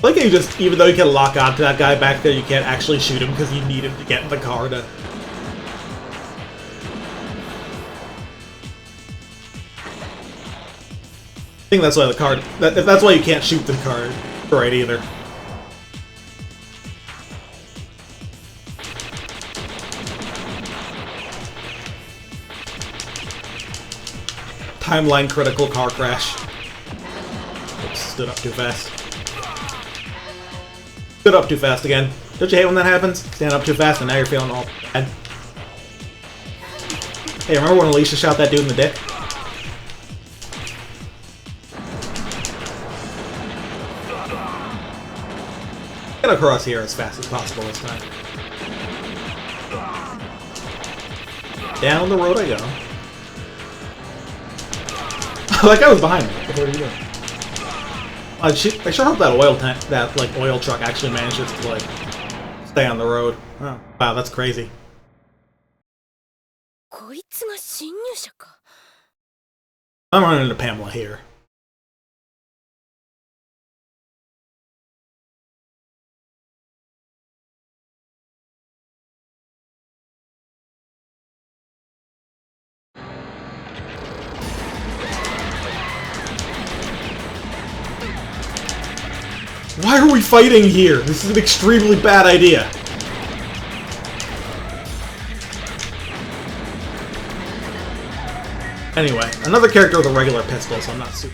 Like you just, even though you can lock onto that guy back there, you can't actually shoot him because you need him to get in the car to... I think that's why the card. That's why you can't shoot the card right either. Timeline critical car crash. Oops, stood up too fast. Stood up too fast again. Don't you hate when that happens? Stand up too fast and now you're feeling all bad. Hey, remember when Alicia shot that dude in the dick? Get across here as fast as possible this time. Down the road I go. That guy was behind me. What are you doing? I sure hope that oil tank, that like oil truck, actually manages to like stay on the road. Oh, wow, that's crazy. I'm running into Pamela here. Why are we fighting here? This is an extremely bad idea. Anyway, another character with a regular pistol, so I'm not super...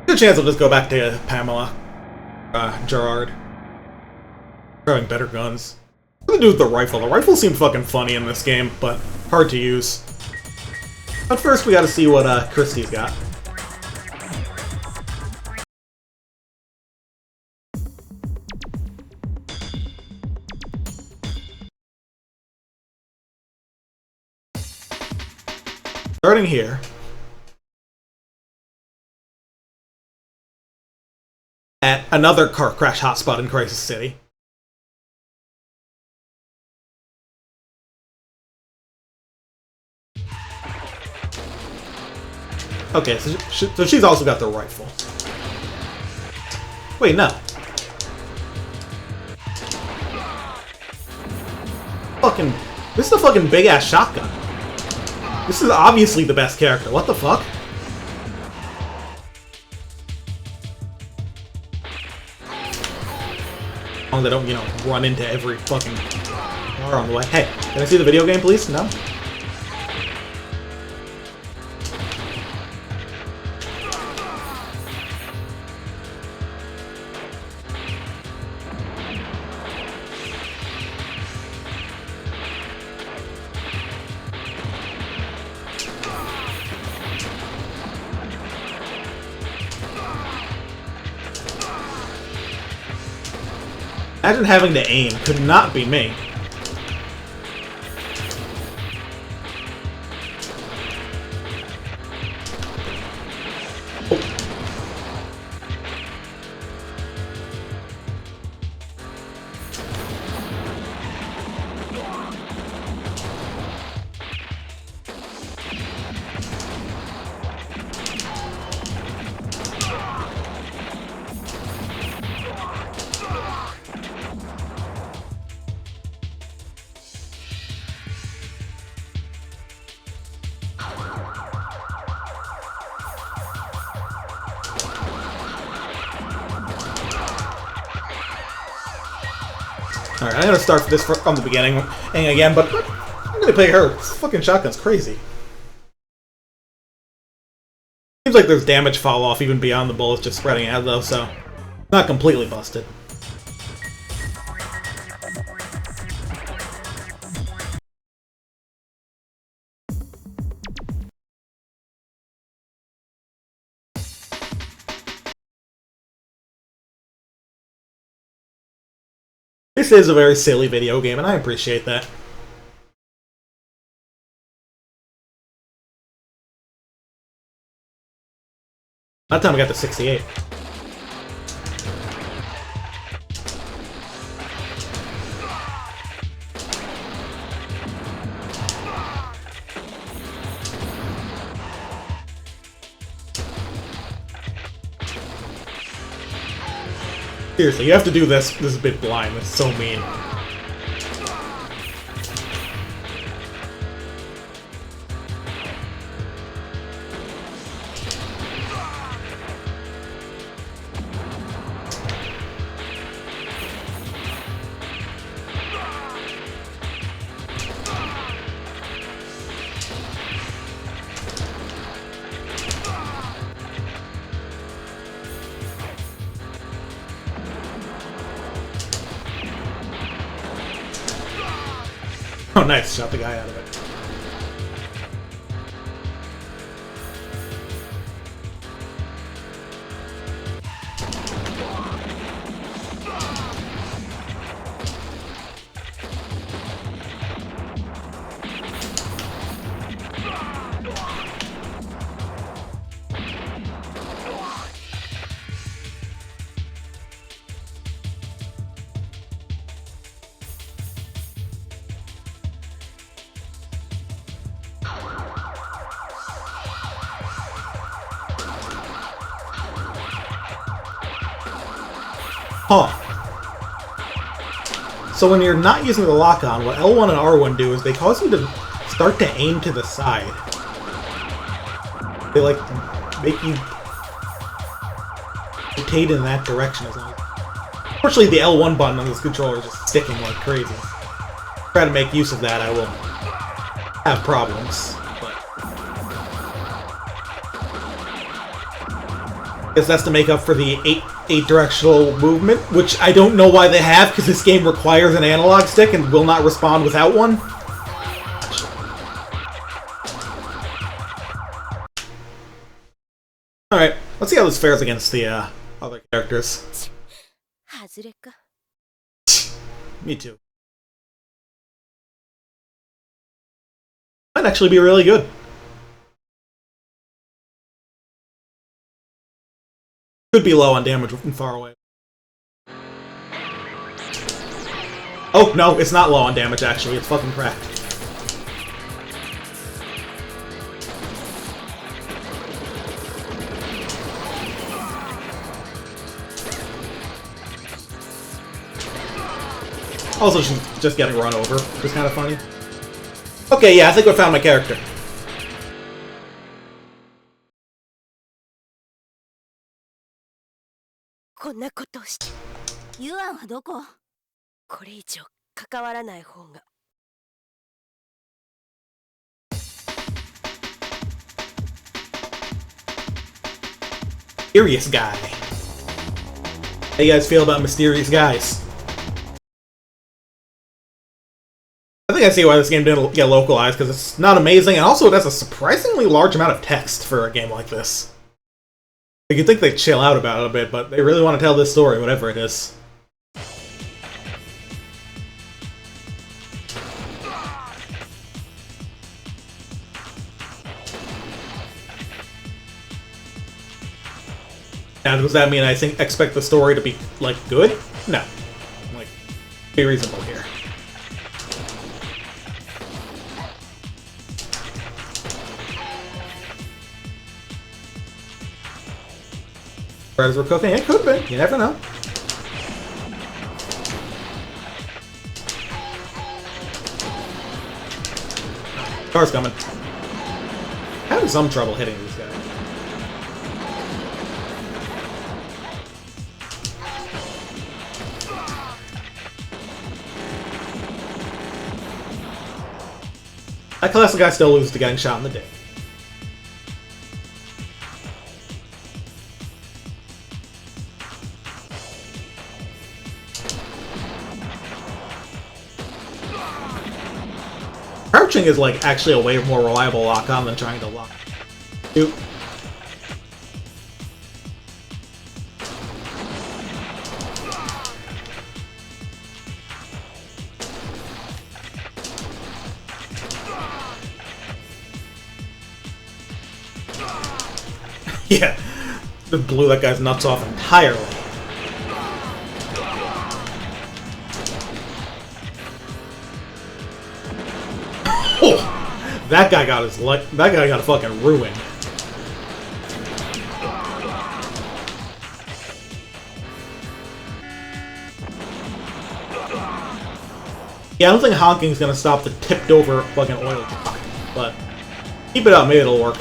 Good chance I'll just go back to Pamela. Gerard. Having better guns. What do they do with the rifle? The rifle seemed fucking funny in this game, but hard to use. But first we gotta see what Christie's got. Starting here. At another car crash hotspot in Crisis City. Okay, so she's also got the rifle. Wait, no. Fucking... This is a fucking big-ass shotgun. This is obviously the best character. What the fuck? Oh, they don't, you know, run into every fucking car on the way. Hey, can I see the video game, please? No? Imagine having to aim. Could not be me. Alright, I'm gonna start this from the beginning and again, but I'm gonna play her. This fucking shotgun's crazy. Seems like there's damage fall off even beyond the bullets just spreading out though, so not completely busted. This is a very silly video game, and I appreciate that. That time I got to 68. Seriously, you have to do this bit blind. It's so mean. Oh, nice. Shot the guy out of it. Huh. So when you're not using the lock-on, what L1 and R1 do is they cause you to start to aim to the side. They, like, make you rotate in that direction. Unfortunately, the L1 button on this controller is just sticking like crazy. Try to make use of that, I will have problems. I guess that's to make up for the 8-directional movement, which I don't know why they have, because this game requires an analog stick and will not respond without one. Alright, let's see how this fares against the other characters. Me too. Might actually be really good. Could be low on damage from far away. Oh, no, it's not low on damage, actually. It's fucking cracked. Also, she's just getting run over, which is kind of funny. Okay, yeah, I think I found my character. Mysterious guy. How do you guys feel about mysterious guys? I think I see why this game didn't get localized, because it's not amazing, and also it has a surprisingly large amount of text for a game like this. You'd think they'd chill out about it a bit, but they really want to tell this story, whatever it is. Now, does that mean I expect the story to be, like, good? No. Like, be reasonable here. Brothers were cooking? It could be. You never know. Car's coming. Having some trouble hitting these guys. That classic guy still loses to getting shot in the dick. Crouching is like actually a way more reliable lock-on than trying to lock. Oop. Yeah, just blew that guy's nuts off entirely. Oh, that guy got that guy got fucking ruined. Yeah, I don't think honking's gonna stop the tipped over fucking oil truck, but keep it up, maybe it'll work.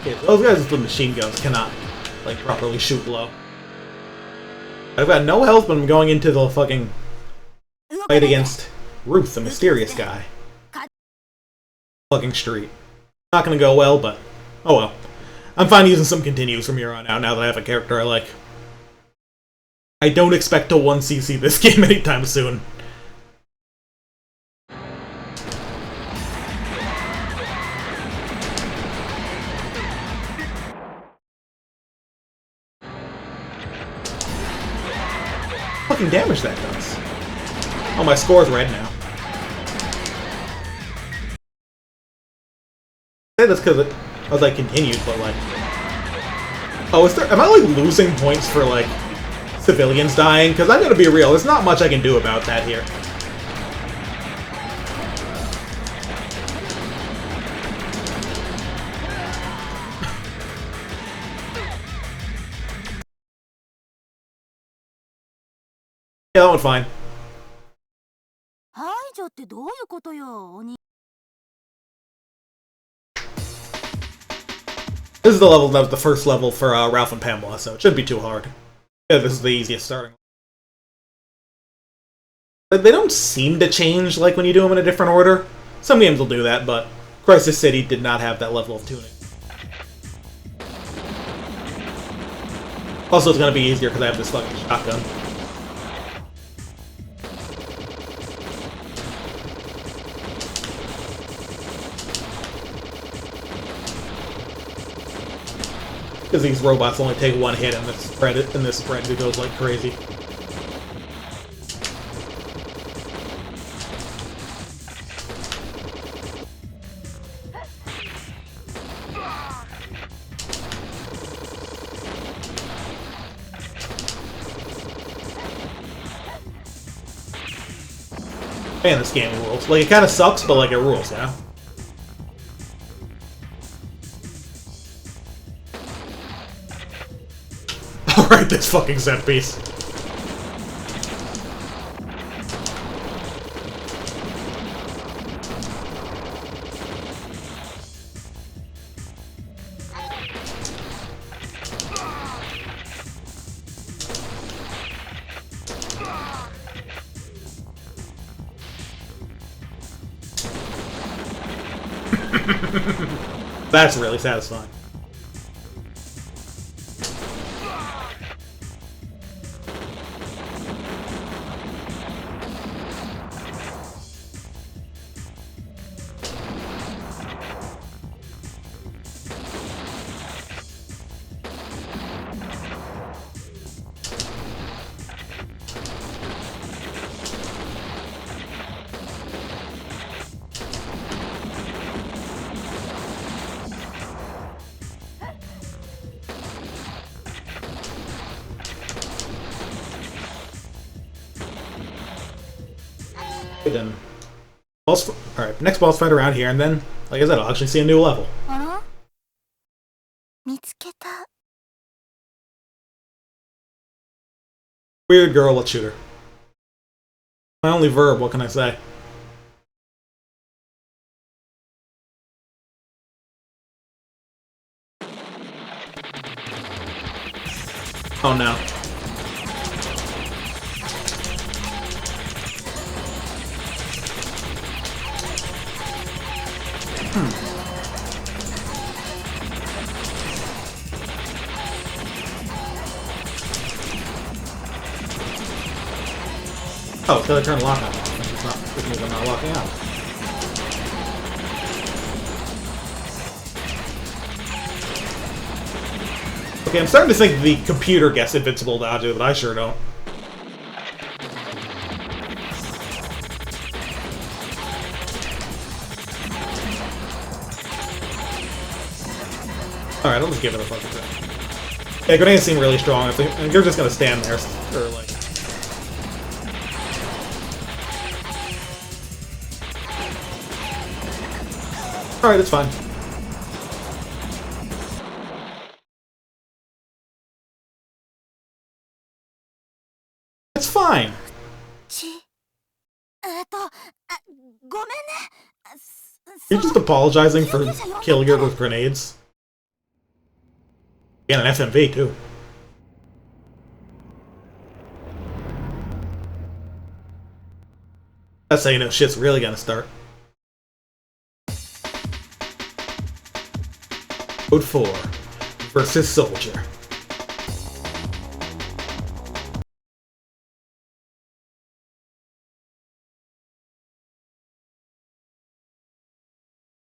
Yeah, those guys with the machine guns cannot, like, properly shoot low. I've got no health, but I'm going into the fucking fight against Ruth, the mysterious guy. Fucking street. Not gonna go well, but oh well. I'm fine using some continues from here on out now that I have a character I like. I don't expect to 1cc this game anytime soon. Fucking damage that does. Oh, my score's red now. I say that's because I was like continued, but like, oh, am I like losing points for like civilians dying? Because I'm gonna be real, there's not much I can do about that here. Yeah, that went fine. This is the level that was the first level for Ralph and Pamela, so it shouldn't be too hard. Yeah, this is the easiest starting. They don't seem to change like when you do them in a different order. Some games will do that, but Crisis City did not have that level of tuning. Also, it's gonna be easier because I have this fucking shotgun. Because these robots only take one hit, and this spread goes like crazy. Man, this game rules. Like, it kind of sucks, but like it rules, you know? Alright, this fucking set piece. That's really satisfying. Then, alright, next boss fight around here, and then, like I said, I'll actually see a new level. Weird girl, let's shoot her. My only verb, what can I say? Oh no. Oh, it's gotta turn the lock on. It's not, this means I'm not locking out. Okay, I'm starting to think the computer gets invincible dodges, but I sure don't. Alright, I'll just give it a fucking try. Yeah, grenades seem really strong. I think you're just gonna stand there, or like... Alright, it's fine. It's fine. You're just apologizing for killing her with grenades. And an FMV, too. That's how you know shit's really gonna start. Code 4 versus Soldier.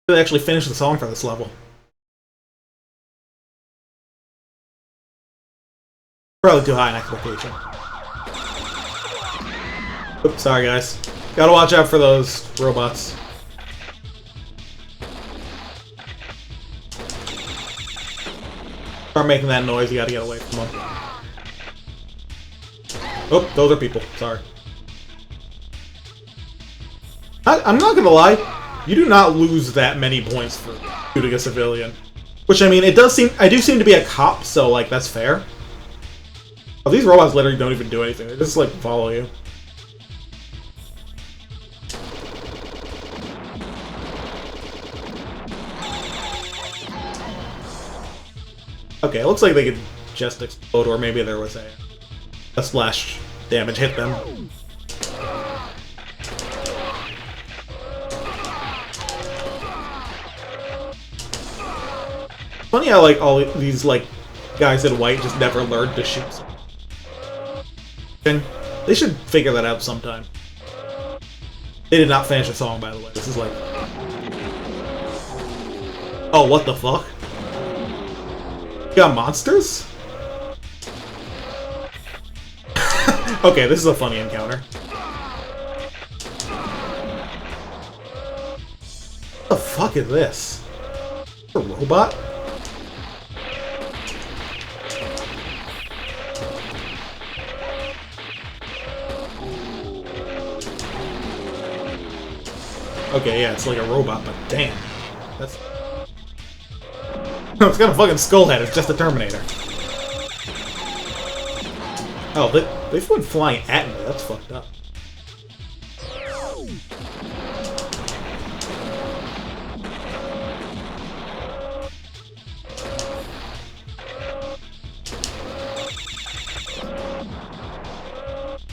They actually finished the song for this level. Probably too high an expectation. Oops, sorry guys. Gotta watch out for those robots. Start making that noise, you gotta get away from them. Oh, those are people. Sorry. I'm not gonna lie, you do not lose that many points for shooting a civilian. Which, I mean, it does seem... I do seem to be a cop, so, like, that's fair. Oh, these robots literally don't even do anything. They just, like, follow you. Okay, it looks like they could just explode, or maybe there was a splash damage hit them. Funny how, like, all these, like, guys in white just never learned to shoot. They should figure that out sometime. They did not finish the song, by the way. This is like... Oh, what the fuck? You got monsters? Okay, this is a funny encounter. What the fuck is this? A robot? Okay, yeah, it's like a robot, but damn. That's... It's got a fucking skull head, it's just a Terminator. Oh, they went flying at me, that's fucked up.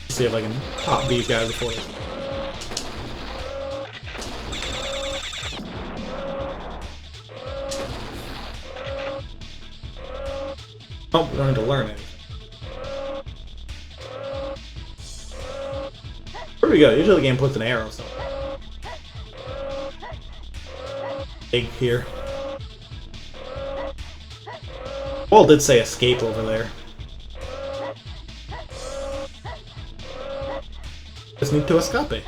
Let's see if I can pop these guys before they... Oh, we don't need to learn anything. Where do we go? Usually the game puts an arrow somewhere. Egg here. Wall did say escape over there. Just need to escape.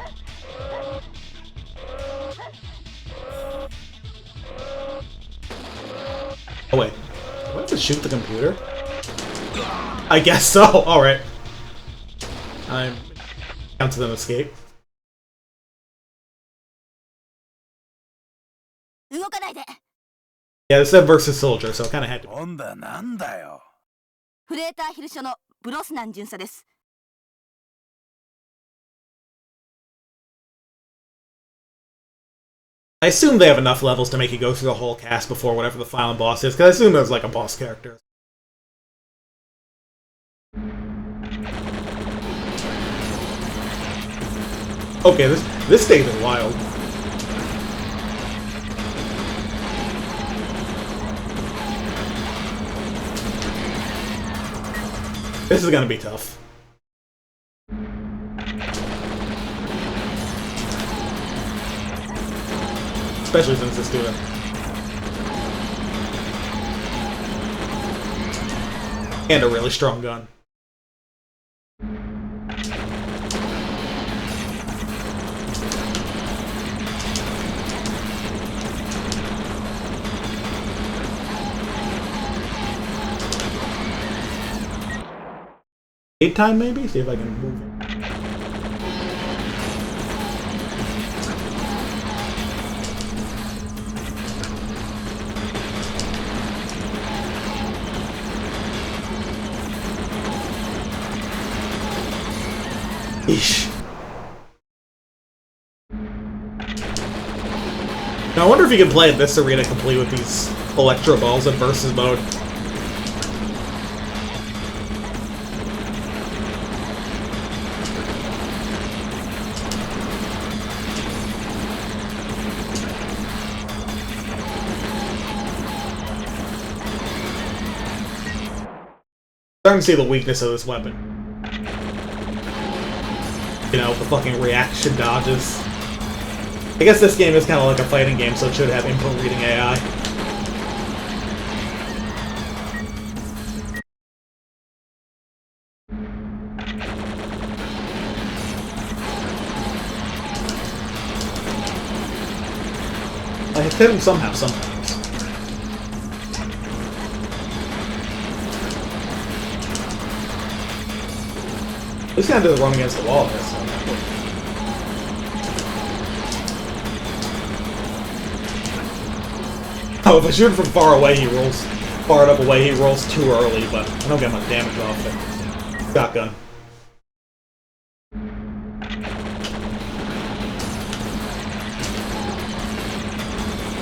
Oh wait, do I have to shoot the computer? I guess so. All right. I'm counts as an escape. 動かないで。 Yeah, this said versus soldier, so it kind of had to. 今度はなんだよ。フレーターヒル署のブロスナン巡査です。 I assume they have enough levels to make you go through the whole cast before whatever the final boss is, because I assume there's like a boss character. Okay, this stage is wild. This is gonna be tough. Especially since it's doing and a really strong gun. Time maybe? See if I can move it. Eesh. Now I wonder if you can play this arena complete with these Electro Balls in versus mode. Starting to see the weakness of this weapon. You know, the fucking reaction dodges. I guess this game is kind of like a fighting game, so it should have input reading AI. I hit him somehow, sometimes. This guy doesn't run against the wall this time. Oh, if I shoot him from far away, he rolls far enough away, he rolls too early, but I don't get much damage off it. Shotgun.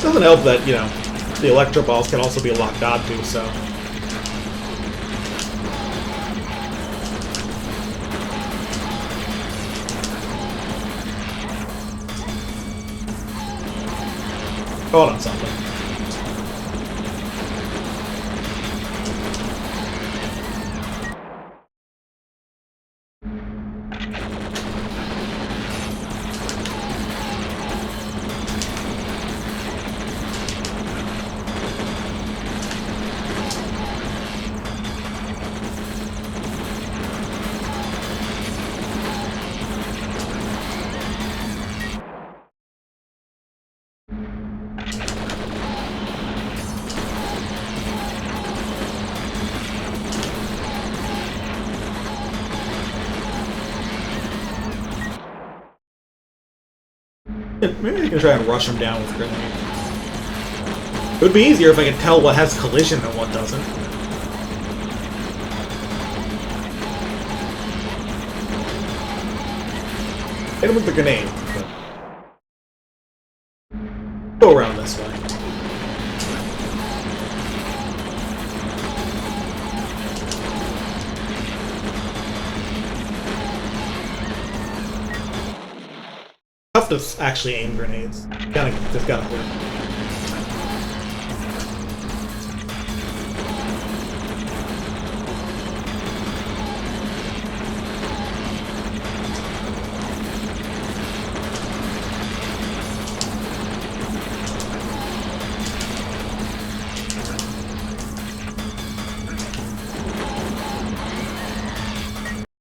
Doesn't help that, you know, the Electro Balls can also be locked onto, so... Hold on something. Maybe I can try and rush him down with grenades. It would be easier if I could tell what has collision and what doesn't. Hit him with the grenade. Go around this way. Tough to actually aim grenades. Just gotta work.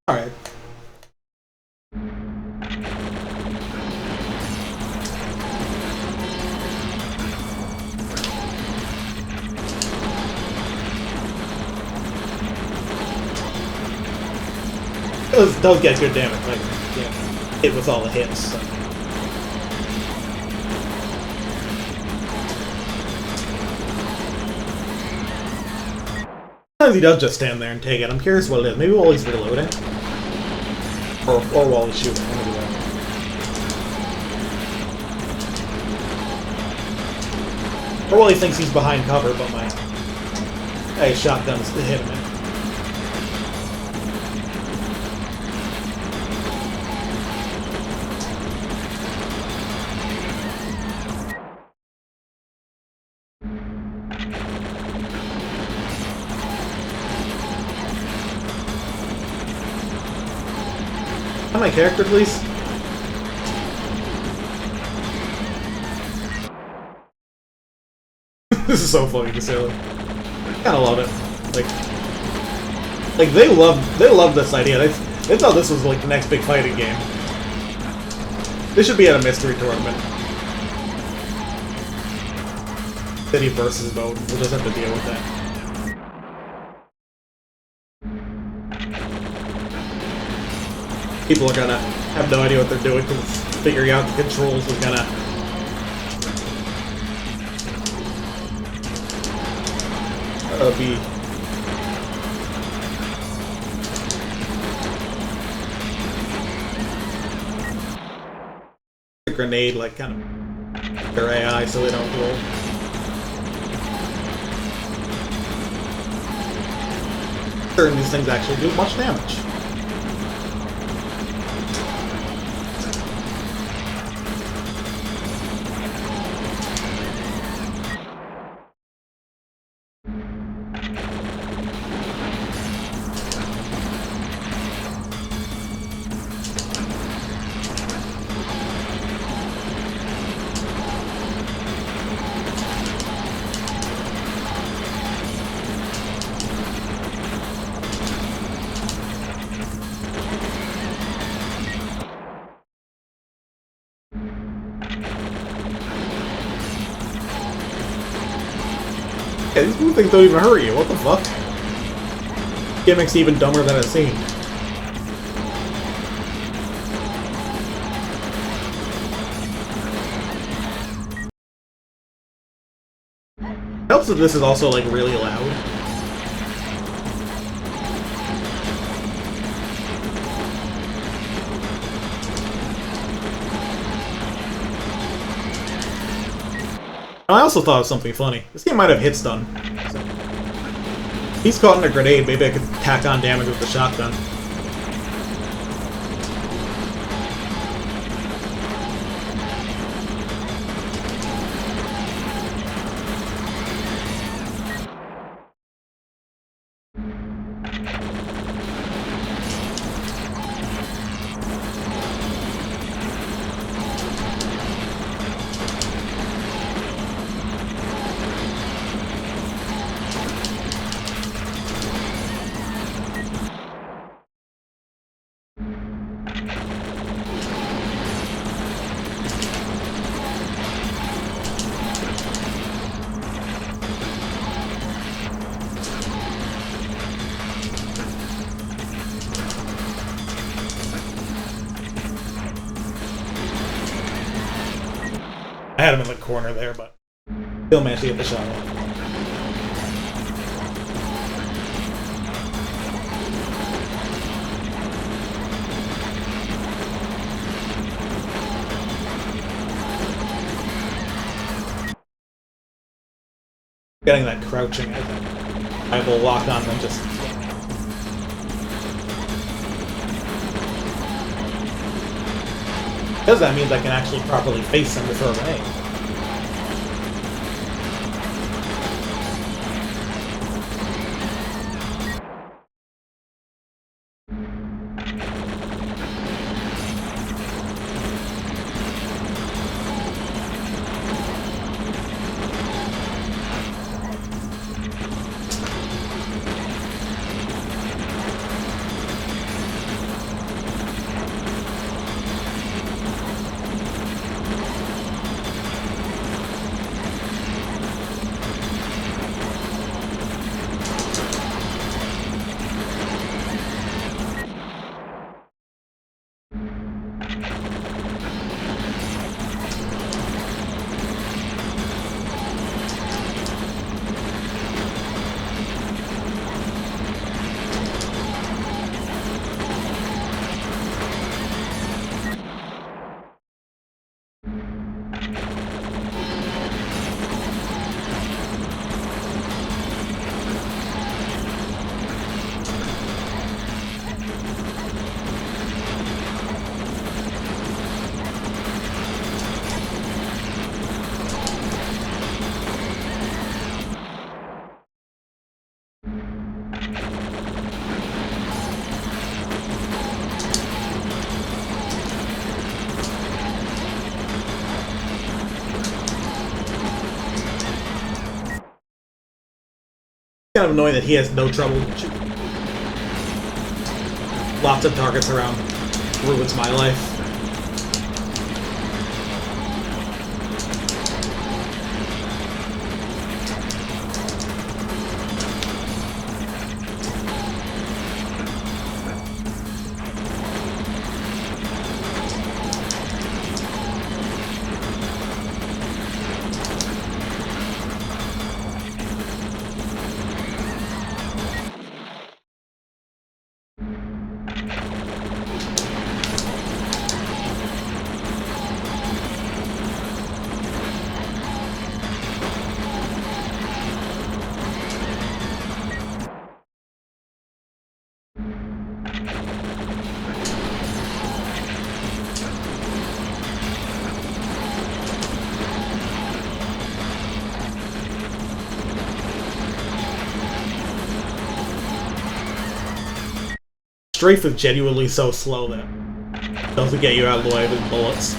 Alright. Those get good damage, like, yeah, hit with all the hits. So. Sometimes he does just stand there and take it. I'm curious what it is. Maybe while he's reloading? Or while he's shooting. One of the other. Or while he thinks he's behind cover, but my shotgun's hit him. My character, please. This is so funny to say. Kinda love it. Like they love this idea. They thought this was like the next big fighting game. This should be at a mystery tournament. City versus mode. We'll just have to deal with that. People are gonna have no idea what they're doing because figuring out the controls is gonna be a grenade, like kind of their AI so they don't roll. Certain these things actually do much damage. Yeah, these blue things don't even hurt you. What the fuck? Gimmick's even dumber than it seemed. Helps that this is also like really loud. I also thought of something funny. This game might have hit stun. So. He's caught in a grenade, maybe I could tack on damage with the shotgun. I had him in the corner there, but still managed to get the shot off. Getting that crouching, I think. I will lock on them just... Because that means I can actually properly face them to throw a grenade. Kind of annoying that he has no trouble shooting. Lots of targets around ruins my life. Strafe is genuinely so slow that it doesn't get you out of the way with bullets.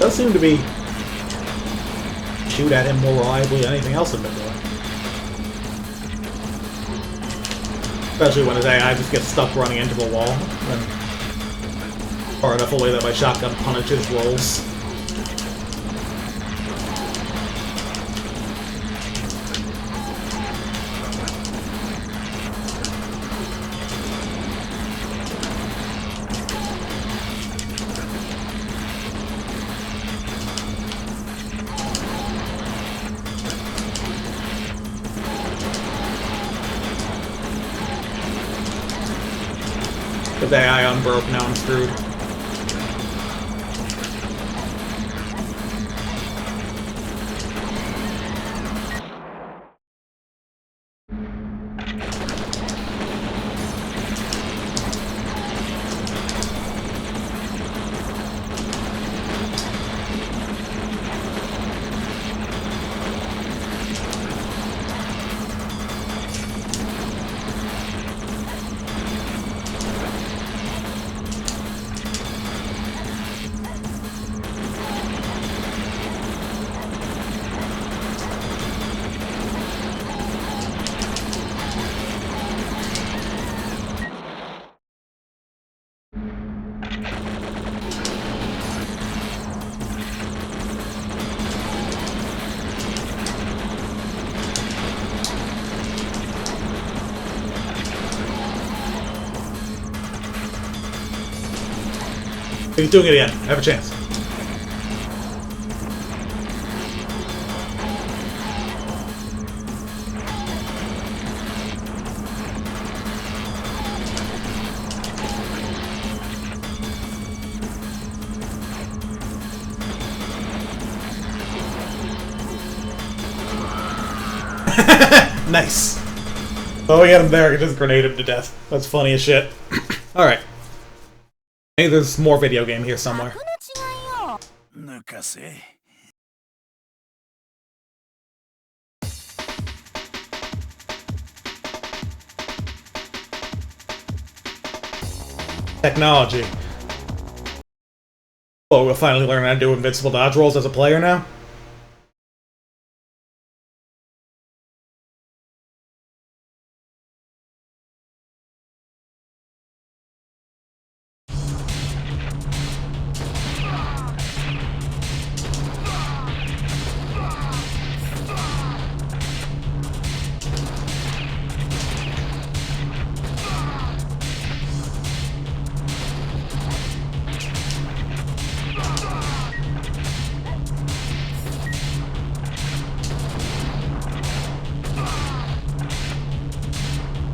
Does seem to be shoot at him more reliably than anything else I've been doing. Especially when his AI just gets stuck running into the wall and far enough away that my shotgun punishes rolls. If the AI unbroke, now I'm screwed. He's doing it again. I have a chance. Nice. Oh, we got him there. He just grenaded him to death. That's funny as shit. Alright. Maybe there's more video game here somewhere. Technology. Oh, we'll finally learn how to do invincible dodge rolls as a player now?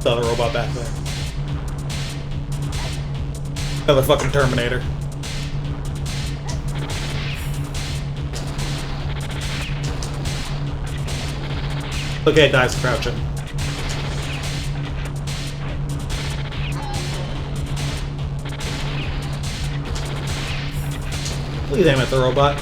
Another robot back there. Another fucking Terminator. Okay, dies crouching. Please aim at the robot.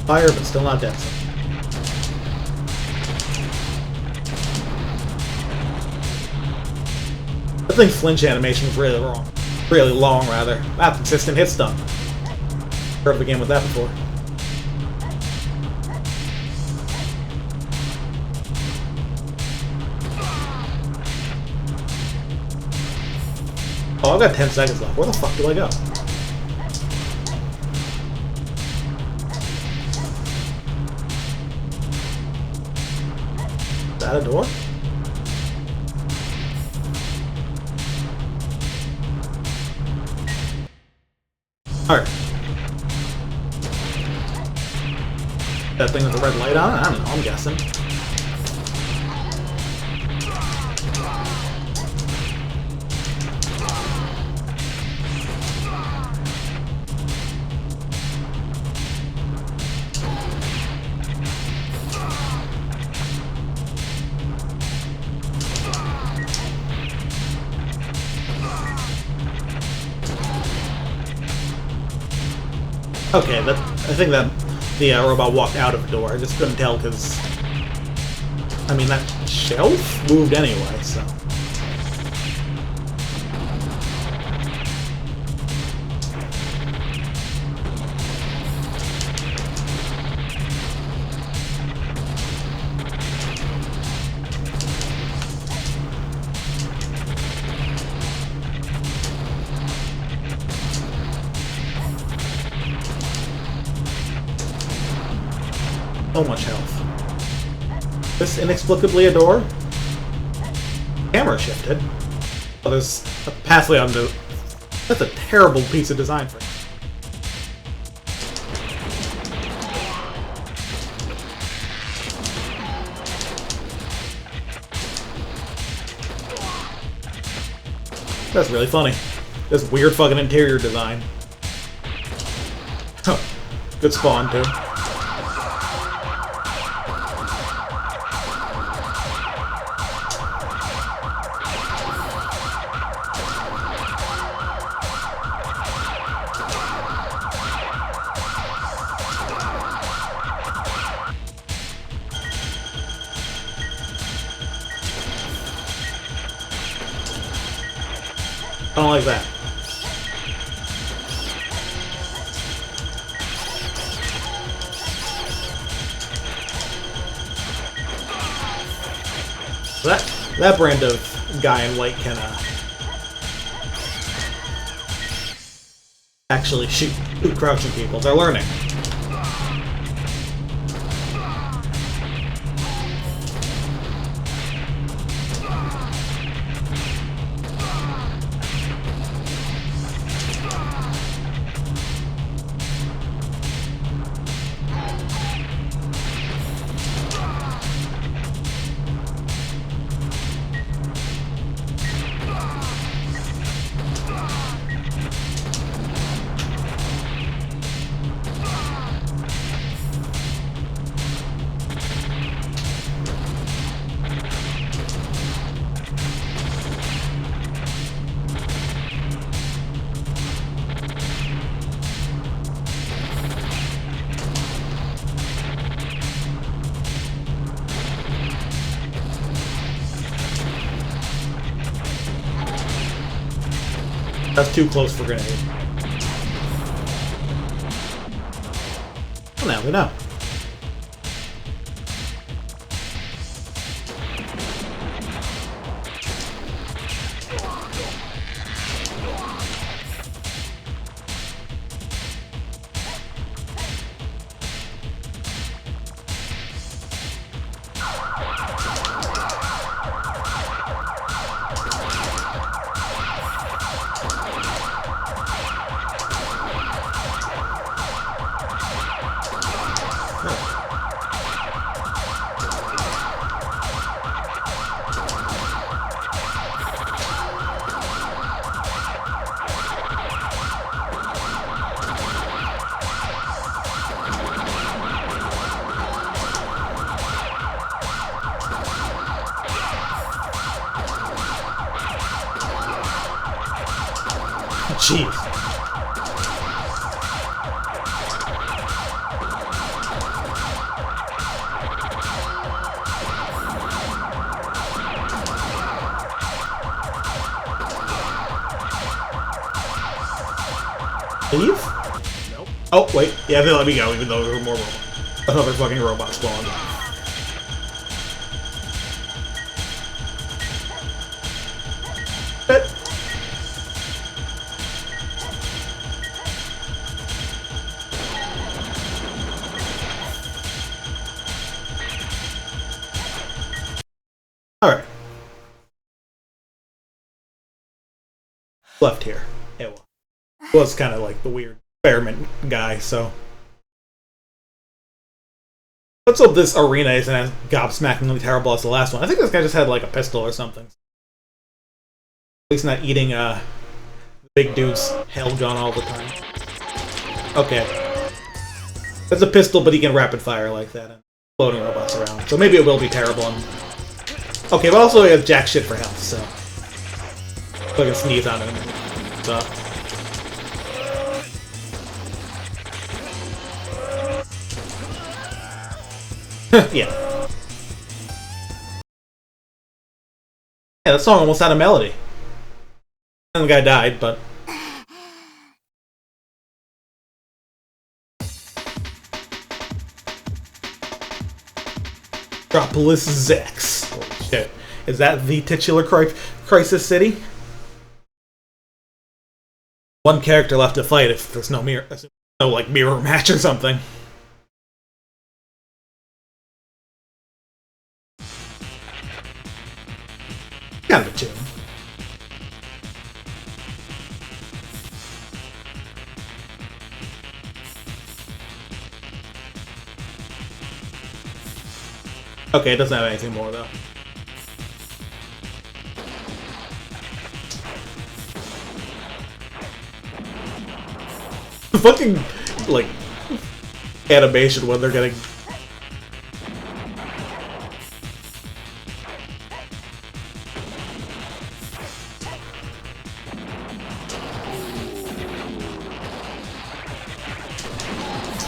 Fire, but still not dead. I think flinch animation was really wrong. Really long, rather. Not consistent hit stun. Heard of a game with that before. Oh, I've got 10 seconds left. Where the fuck do I go? Is that a door? Alright. That thing with the red light on? I don't know, I'm guessing. Okay, I think that the robot walked out of the door. I just couldn't tell because, I mean, that shelf moved anyway, so. So much health. This inexplicably a door? Camera shifted. Oh, there's a pathway onto. That's a terrible piece of design for. That's really funny. This weird fucking interior design. Huh. Good spawn too. I don't like that. That brand of guy in white can actually shoot crouching people. They're learning. That's too close for grenade. Well, now we know. Jeez. Leave? Nope. Oh, wait. Yeah, they let me go, even though there were more robots. Another fucking robot spawned. Alright. Left here. It was kind of like the weird experiment guy, so. Let's hope this arena isn't as gobsmackingly terrible as the last one. I think this guy just had like a pistol or something. At least not eating big dude's hell gun all the time. Okay. That's a pistol, but he can rapid fire like that and floating robots around. So maybe it will be terrible. Okay, but also he has jack shit for health, so I can sneeze on him. So. Yeah. Yeah, that song almost had a melody. And the guy died, but... Metropolis Zex. Holy shit. Is that the titular Crisis City? One character left to fight if there's no mirror match or something. Kind of a tune. Okay, it doesn't have anything more though. The fucking, like, animation when they're getting...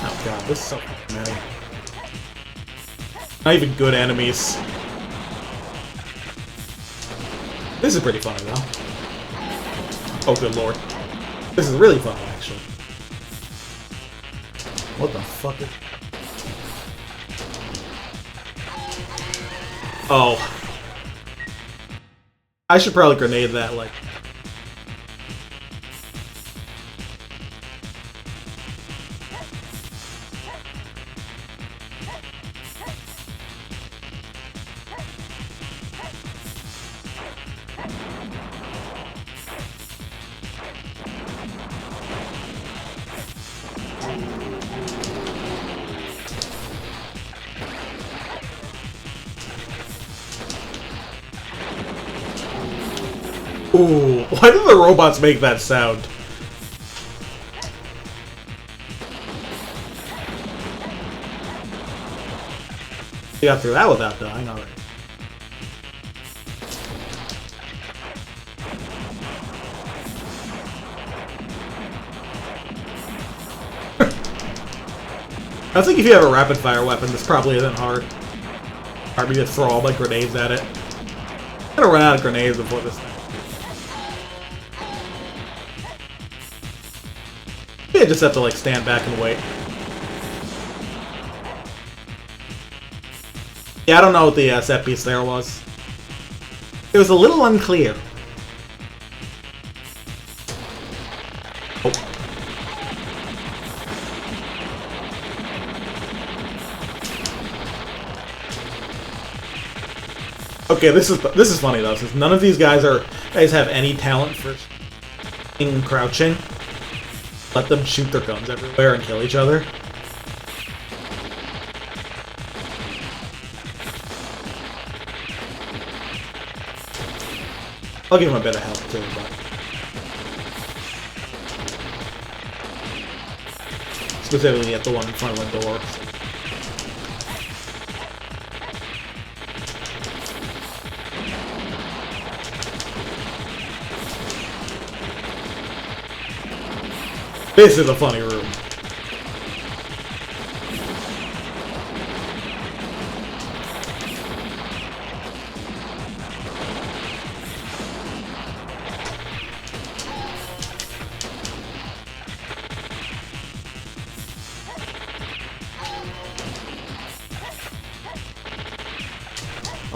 Oh god, this is so fucking many. Not even good enemies. This is pretty funny though. Oh good lord. This is really funny actually. What the fuck is... Oh. I should probably grenade that, like... Ooh, why do the robots make that sound? You got through that without dying, alright. I think if you have a rapid fire weapon, this probably isn't hard. Hard me to throw all my grenades at it. I'm gonna run out of grenades before this thing. You just have to like stand back and wait. Yeah, I don't know what the set piece there was. It was a little unclear. Oh. Okay, this is funny though, since none of these guys have any talent for crouching. Let them shoot their guns everywhere and kill each other. I'll give him a bit of health too, but... Specifically at the one in front of the door. This is a funny room.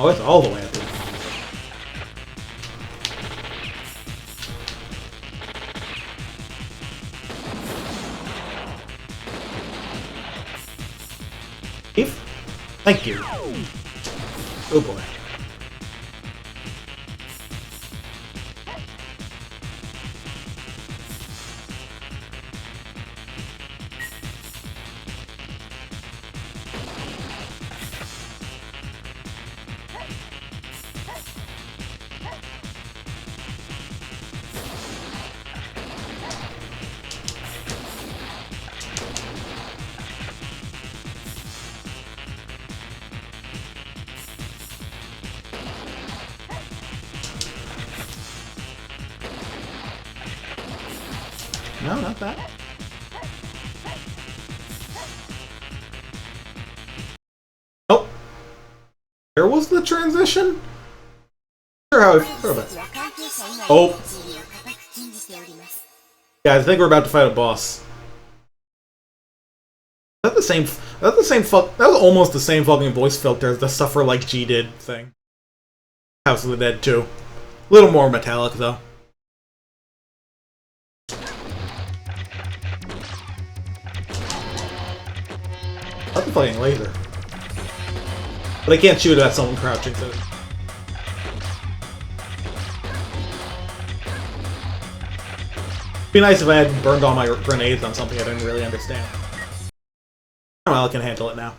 Oh, it's all the way up there. Steve? Thank you. Oh boy. No, not that. Oh! There was the transition? Sure how I feel about it. Oh! Guys, I think we're about to fight a boss. Is that the same? That was almost the same fucking voice filter as the Suffer Like G did thing. House of the Dead 2. A little more metallic though. I'm fighting laser. But I can't shoot it at someone crouching, so... It'd be nice if I had burned all my grenades on something I didn't really understand. Well, I can handle it now.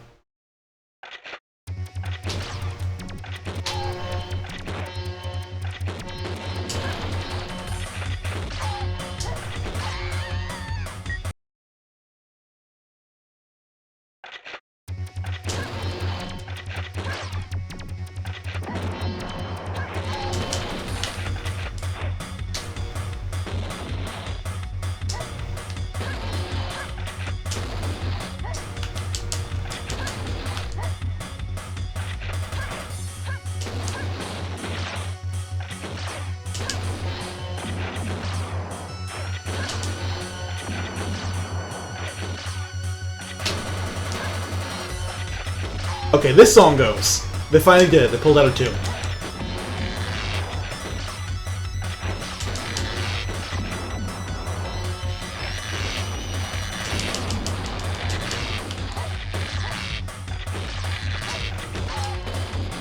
Okay, this song goes. They finally did it. They pulled out a tune.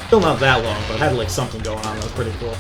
Still not that long, but it had like something going on that was pretty cool.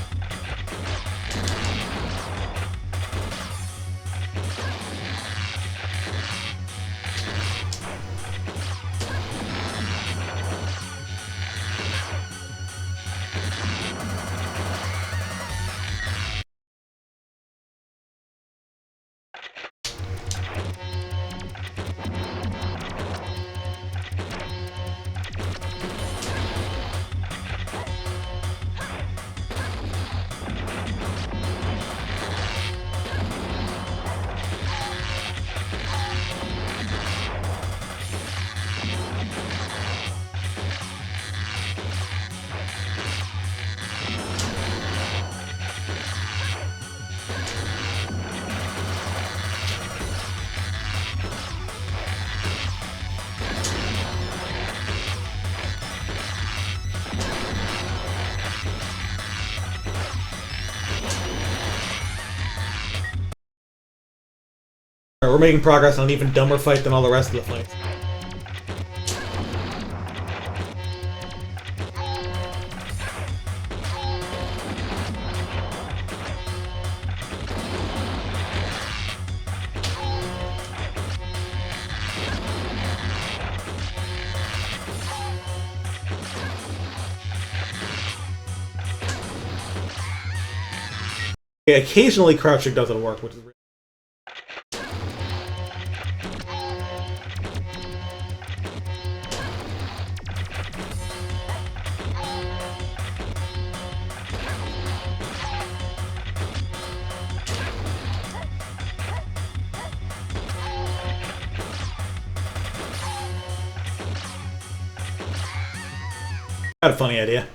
We're making progress on an even dumber fight than all the rest of the fights. Okay, occasionally crouching doesn't work, which is really... Got a funny idea.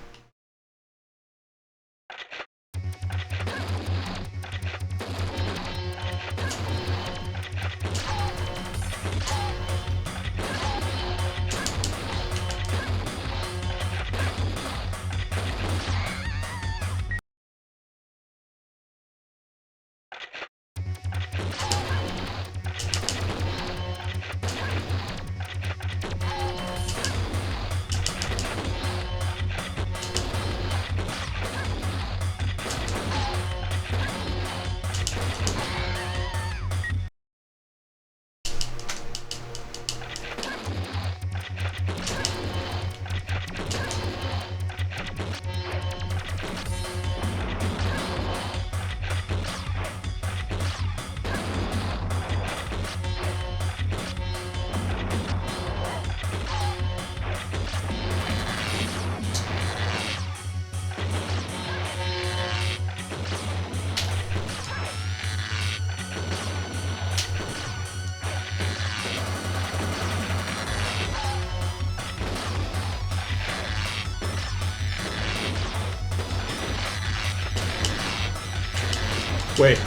Wait.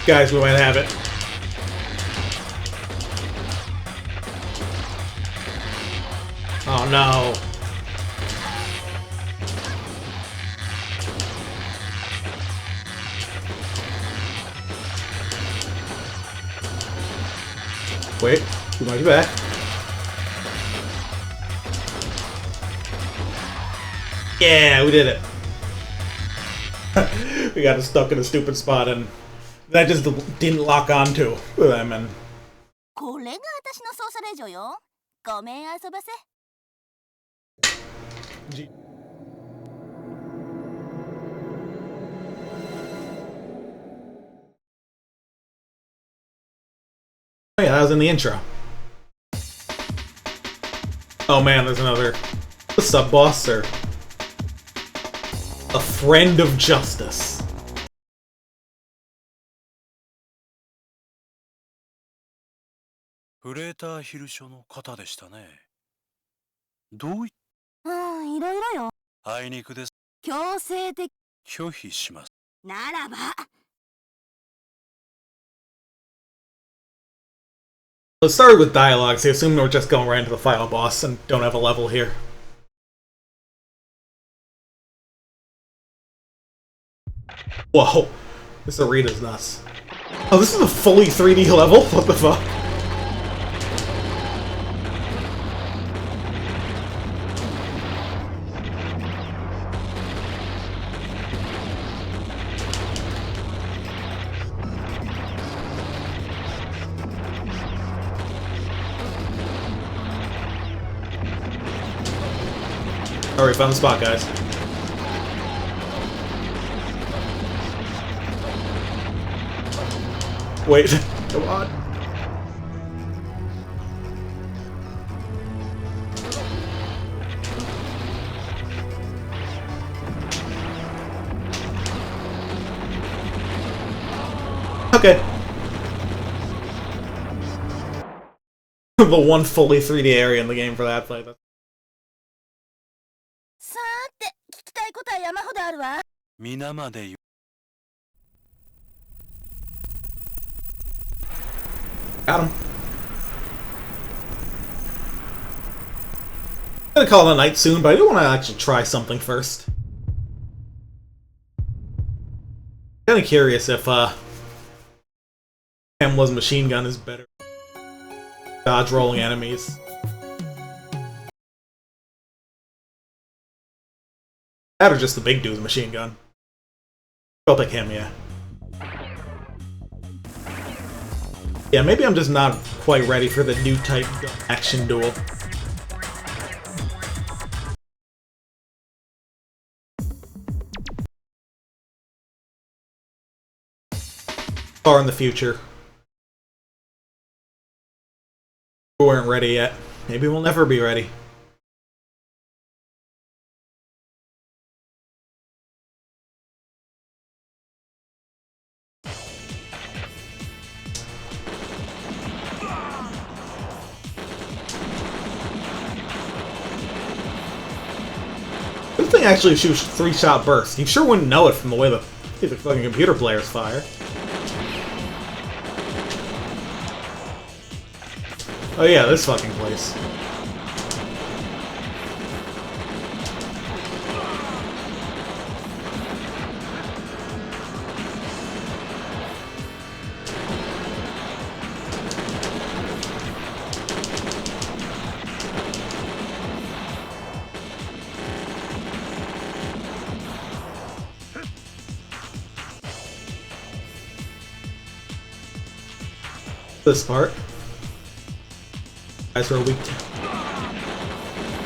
Guys, we might have it. Oh no. Wait, we might be back. Yeah, we did it. We got stuck in a stupid spot and that just didn't lock onto them and これが私の操作令状よ。ごめん遊ばせ。Oh yeah, that was in the intro. Oh man, there's another sub-boss or a friend of justice. フレーターヒル署の方でしたね。どういうん、いろいろよ。あいにくです。強制的。拒否します。ならば。Let's start with dialogue, so I assume we're just going right into the final boss and don't have a level here. Whoa, this arena's nuts. Oh, this is a fully 3D level? What the fuck? Alright, found the spot, guys. Wait, come on. Okay. The one fully 3D area in the game for that play. さーて、聞きたいことは山ほどあるわ。皆まで言う。Got him. I'm gonna call it a night soon, but I do want to actually try something first. Kinda curious if, Pamela's machine gun is better. Dodge rolling enemies. That or just the big dude's machine gun. I'll pick him, yeah. Yeah, maybe I'm just not quite ready for the new type action duel. Far in the future. We weren't ready yet. Maybe we'll never be ready. This thing actually shoots 3-shot bursts. You sure wouldn't know it from the way the fucking computer players fire. Oh yeah, this fucking place. This part. Guys are weak to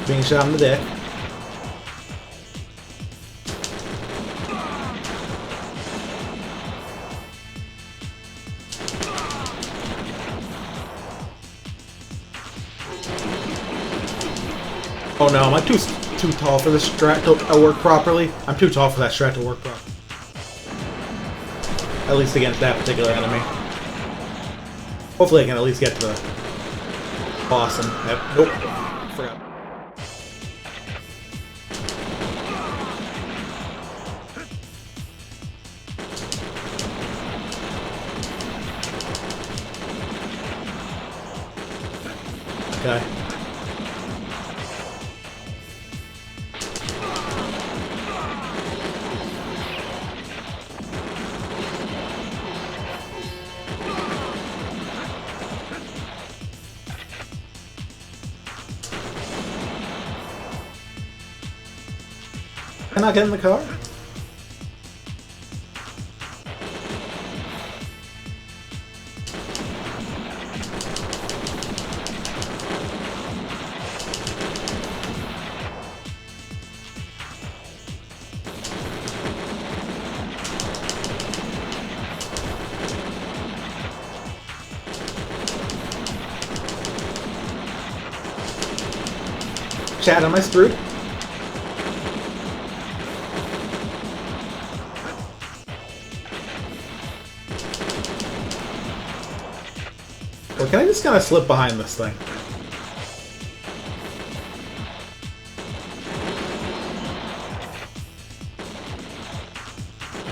being shot in the dick. Oh no, am I too tall for this strat to work properly? I'm too tall for that strat to work properly. At least against that particular enemy. Hopefully I can at least get to the boss and... nope. Forgot. guy. Can I get in the car? Chad, am I screwed? Or can I just kind of slip behind this thing?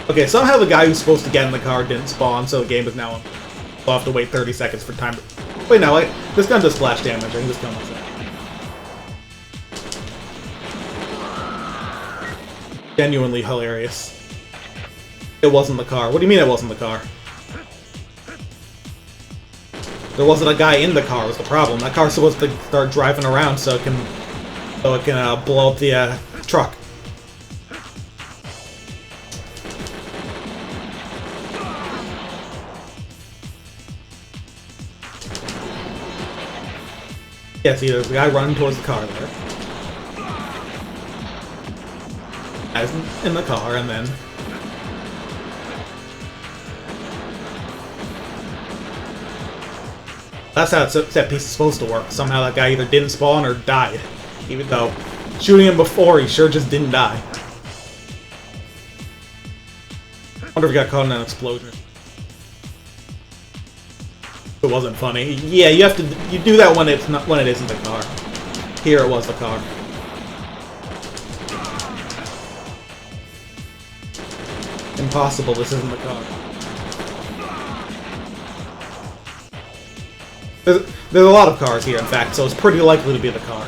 Okay, somehow the guy who's supposed to get in the car didn't spawn, so the game is now on. We'll have to wait 30 seconds for time to... Wait, no, wait. This gun does splash damage. I can just kill myself. Genuinely hilarious. It wasn't the car. What do you mean it wasn't the car? There wasn't a guy in the car was the problem. That car's supposed to start driving around so it can blow up the truck. Yeah, see, there's a guy running towards the car there. As in the car, and then... That's how that piece is supposed to work. Somehow that guy either didn't spawn or died. Even though shooting him before, he sure just didn't die. I wonder if he got caught in an explosion. It wasn't funny. Yeah, you do that when it isn't the car. Here it was the car. Impossible, this isn't the car. There's a lot of cars here, in fact, so it's pretty likely to be the car.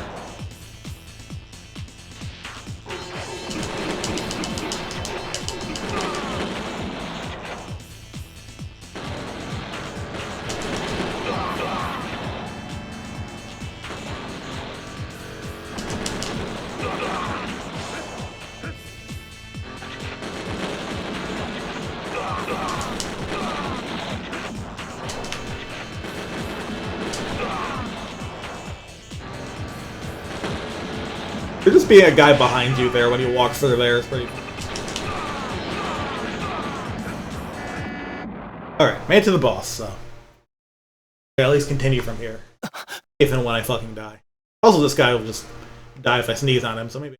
There just being a guy behind you there when you walk through there is pretty... Alright, made it to the boss, so... I'll at least continue from here. If and when I fucking die. Also, this guy will just die if I sneeze on him, so maybe...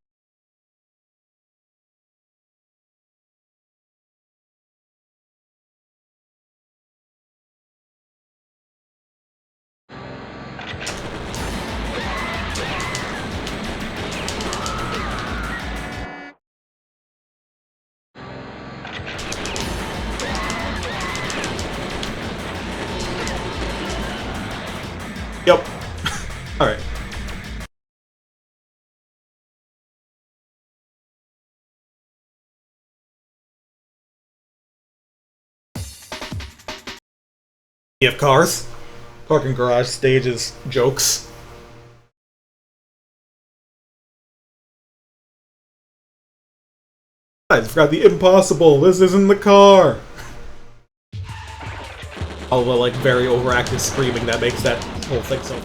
Yep. Alright. You have cars? Parking garage stages jokes. I forgot the impossible. This isn't the car. All the like very overactive screaming that makes that whole thing so.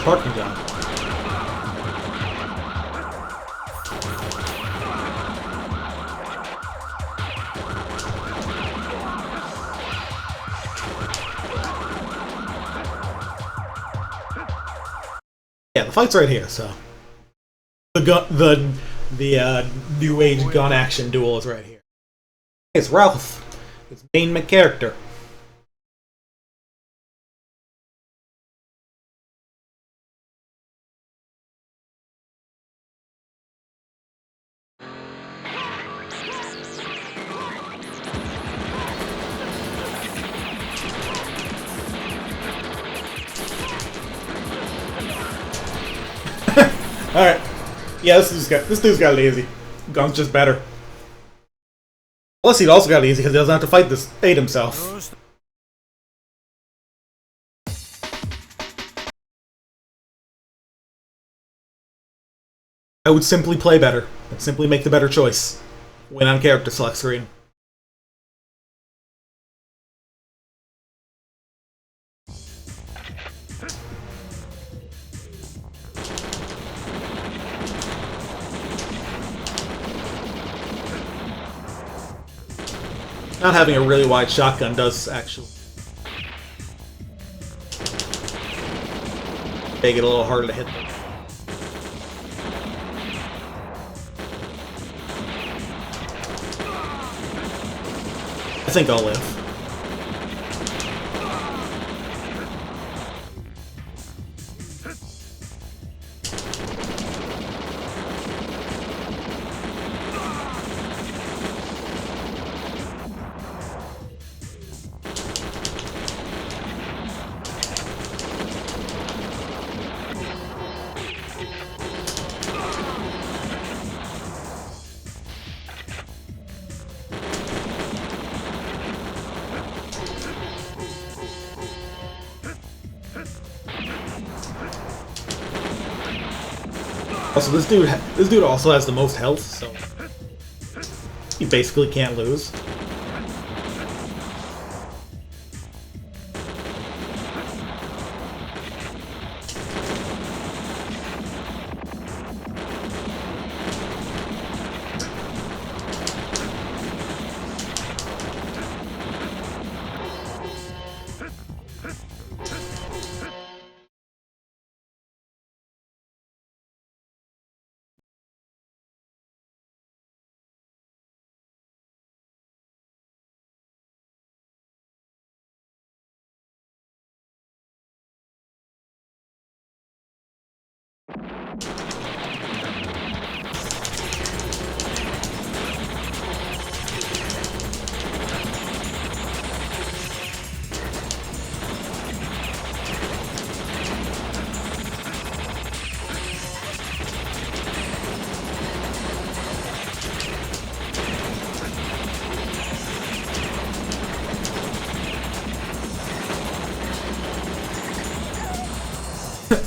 parking job. Yeah, the fight's right here, so the new age gun action duel is right here. It's Ralph. It's main character. Alright. Yeah, this dude's got it easy. Gun's just better. Plus, he'd also got it easy because he doesn't have to fight this 8 himself. I would simply play better. I'd simply make the better choice. Win on character select screen. Not having a really wide shotgun does actually make it a little harder to hit them. I think I'll live. Also, this dude also has the most health, so he basically can't lose.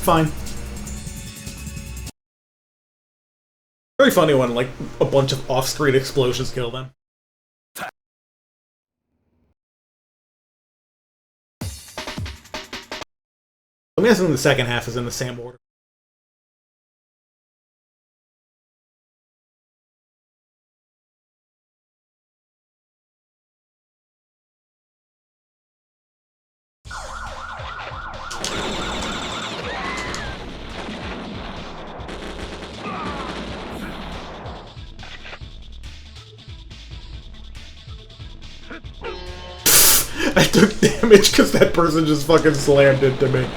Fine. Very funny when, like, a bunch of off-screen explosions kill them. I'm guessing the second half is in the same order. I took damage because that person just fucking slammed into me.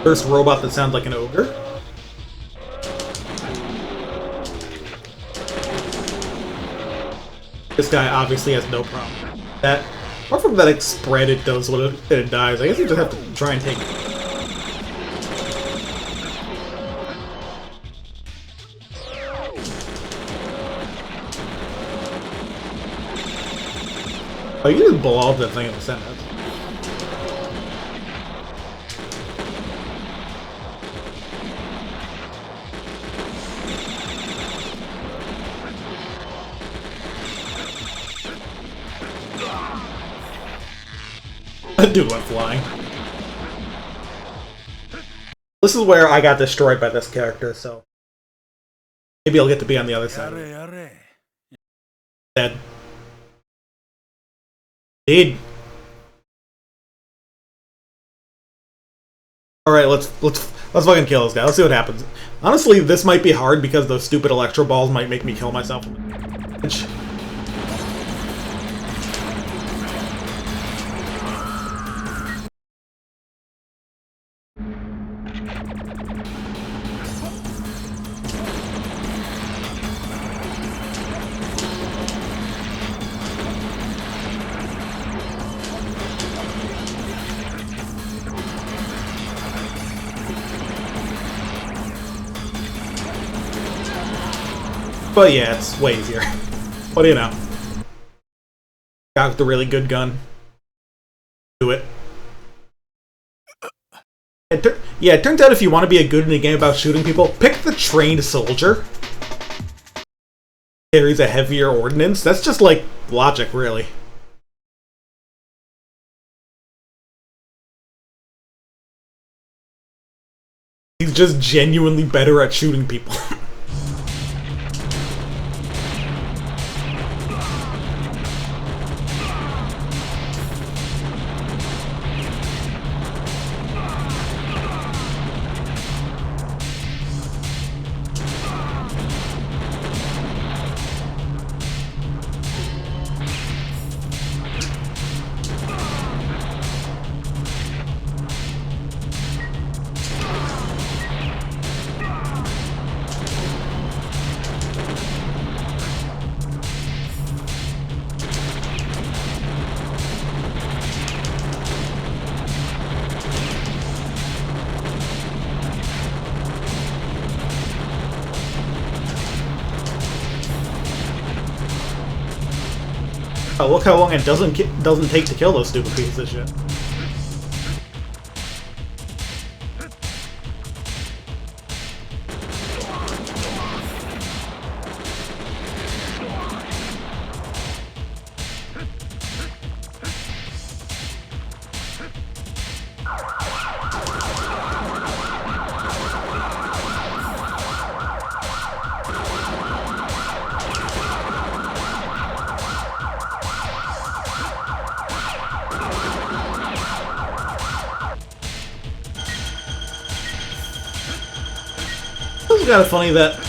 First robot that sounds like an ogre. This guy obviously has no problem. That, apart from that spread, it does what it dies. I guess you just have to try and take Oh, you just blow up the thing in the center. That dude went flying. This is where I got destroyed by this character, so maybe I'll get to be on the other side. Dead. Indeed. Alright, let's fucking kill this guy. Let's see what happens. Honestly, this might be hard because those stupid electro balls might make me kill myself. But yeah, it's way easier. What do you know? Got the really good gun. Do it. Yeah, it turns out if you want to be a good in a game about shooting people, pick the trained soldier. Carries a heavier ordnance. That's just like logic, really. He's just genuinely better at shooting people. Oh, look how long it doesn't take to kill those stupid pieces of shit. It's kind of funny that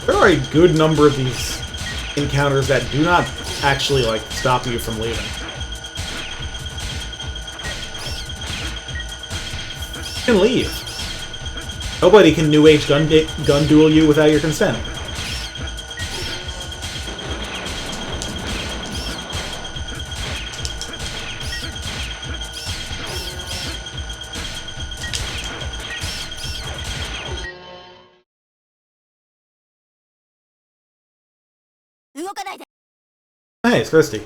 there are a good number of these encounters that do not actually, like, stop you from leaving. You can leave. Nobody can New Age gun duel you without your consent. Hey, it's Christy.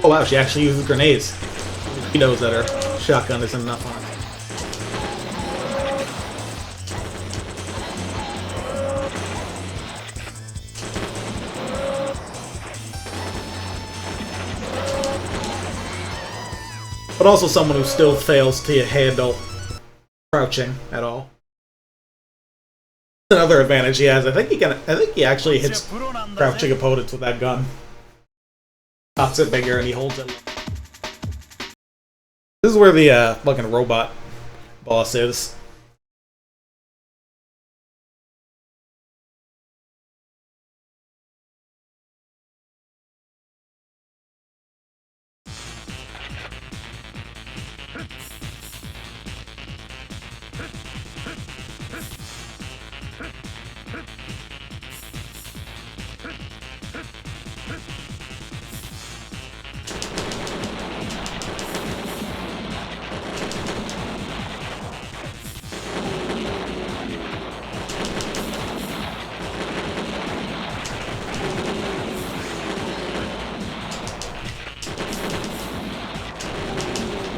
Oh wow, she actually uses grenades. She knows that her shotgun isn't enough on her. But also someone who still fails to handle crouching at all. Another advantage he has. I think he actually hits crouching opponents with that gun. Knocks it bigger and he holds it. This is where the fucking robot boss is.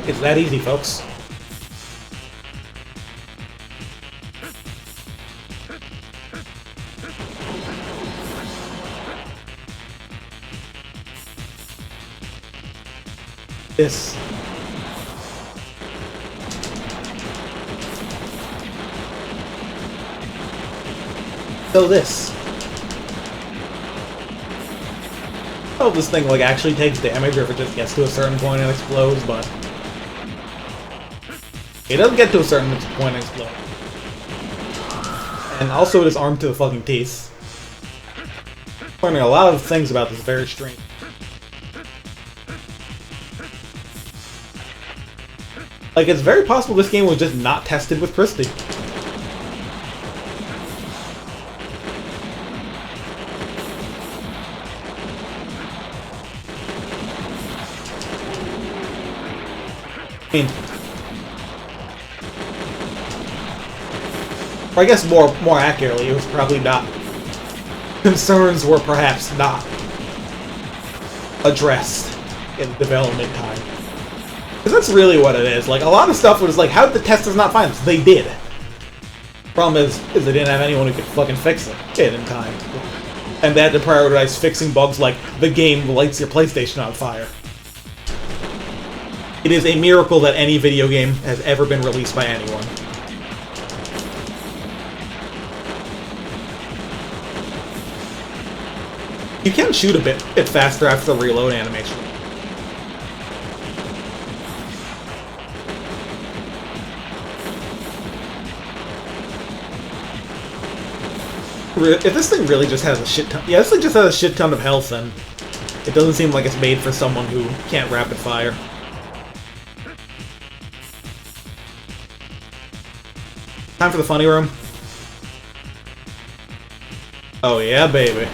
It's that easy, folks. This. So this. Oh, this thing like actually takes damage, or if it just gets to a certain point and explodes, but it doesn't get to a certain point and explode. And also, it is armed to the fucking teeth. Learning a lot of things about this very stream. Like, it's very possible this game was just not tested with Christy. I mean, or I guess more accurately, it was probably not. Concerns were perhaps not addressed in development time. Because that's really what it is. Like, a lot of stuff was like, how did the testers not find this? They did. Problem is they didn't have anyone who could fucking fix it in time. And they had to prioritize fixing bugs like the game lights your PlayStation on fire. It is a miracle that any video game has ever been released by anyone. You can shoot a bit faster after the reload animation. If this thing really just has a shit ton... Yeah, this thing just has a shit ton of health, and it doesn't seem like it's made for someone who can't rapid fire. Time for the funny room. Oh yeah, baby.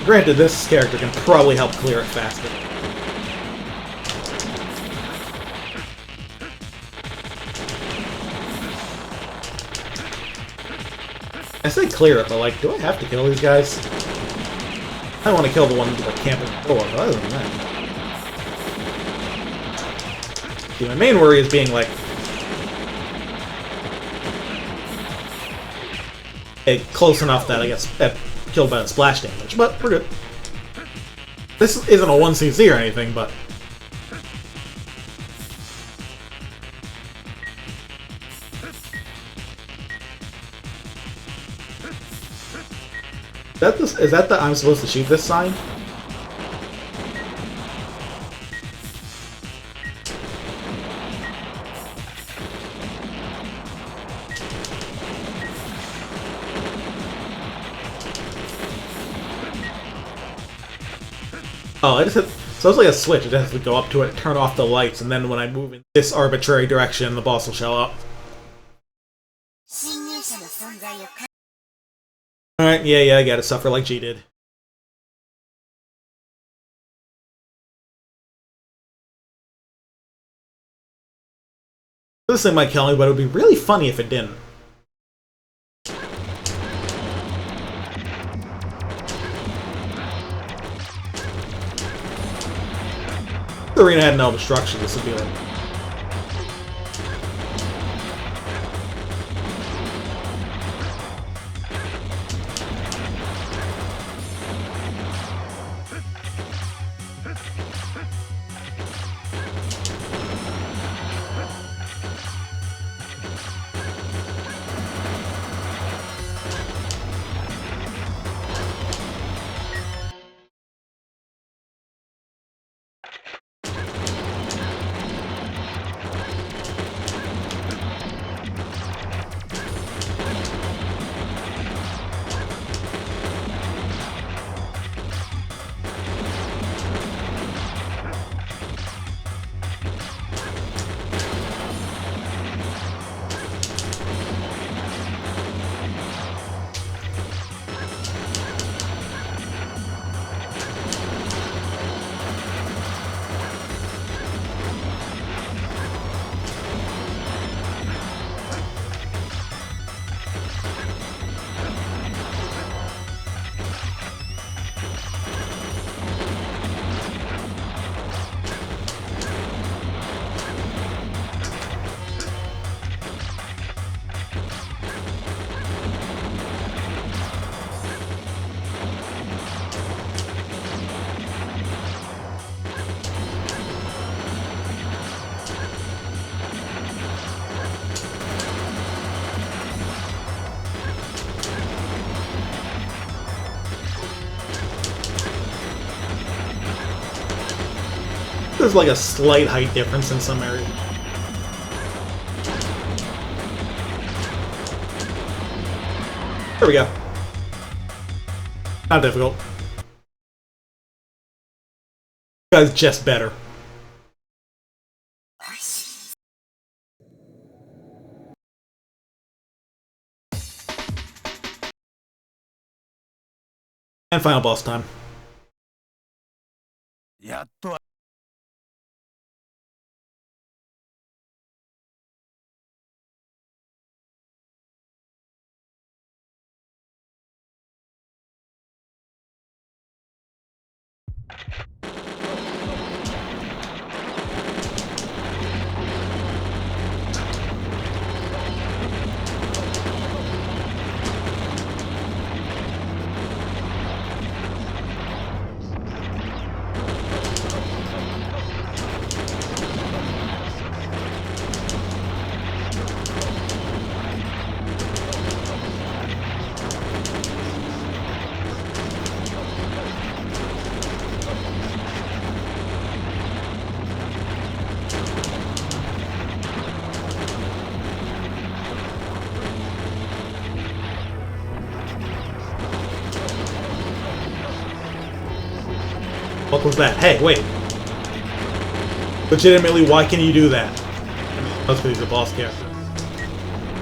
Granted, this character can probably help clear it faster. I say clear it, but like, do I have to kill these guys? I want to kill the one like camping the door, but other than that. See, my main worry is being like close enough that I get killed by the splash damage, but we're good. This isn't a 1cc or anything, but is that the I'm supposed to shoot this sign? Oh, so it's like a switch. It has to go up to it, turn off the lights, and then when I move in this arbitrary direction, the boss will show up. Alright, yeah, I gotta suffer like G did. This thing might kill me, but it would be really funny if it didn't. If the arena had no obstruction, this would be like... There's like a slight height difference in some areas. There we go. Not difficult. This guy's just better. And final boss time. やっと What was that? Hey, wait. Legitimately, why can you do that? That's because he's a boss character.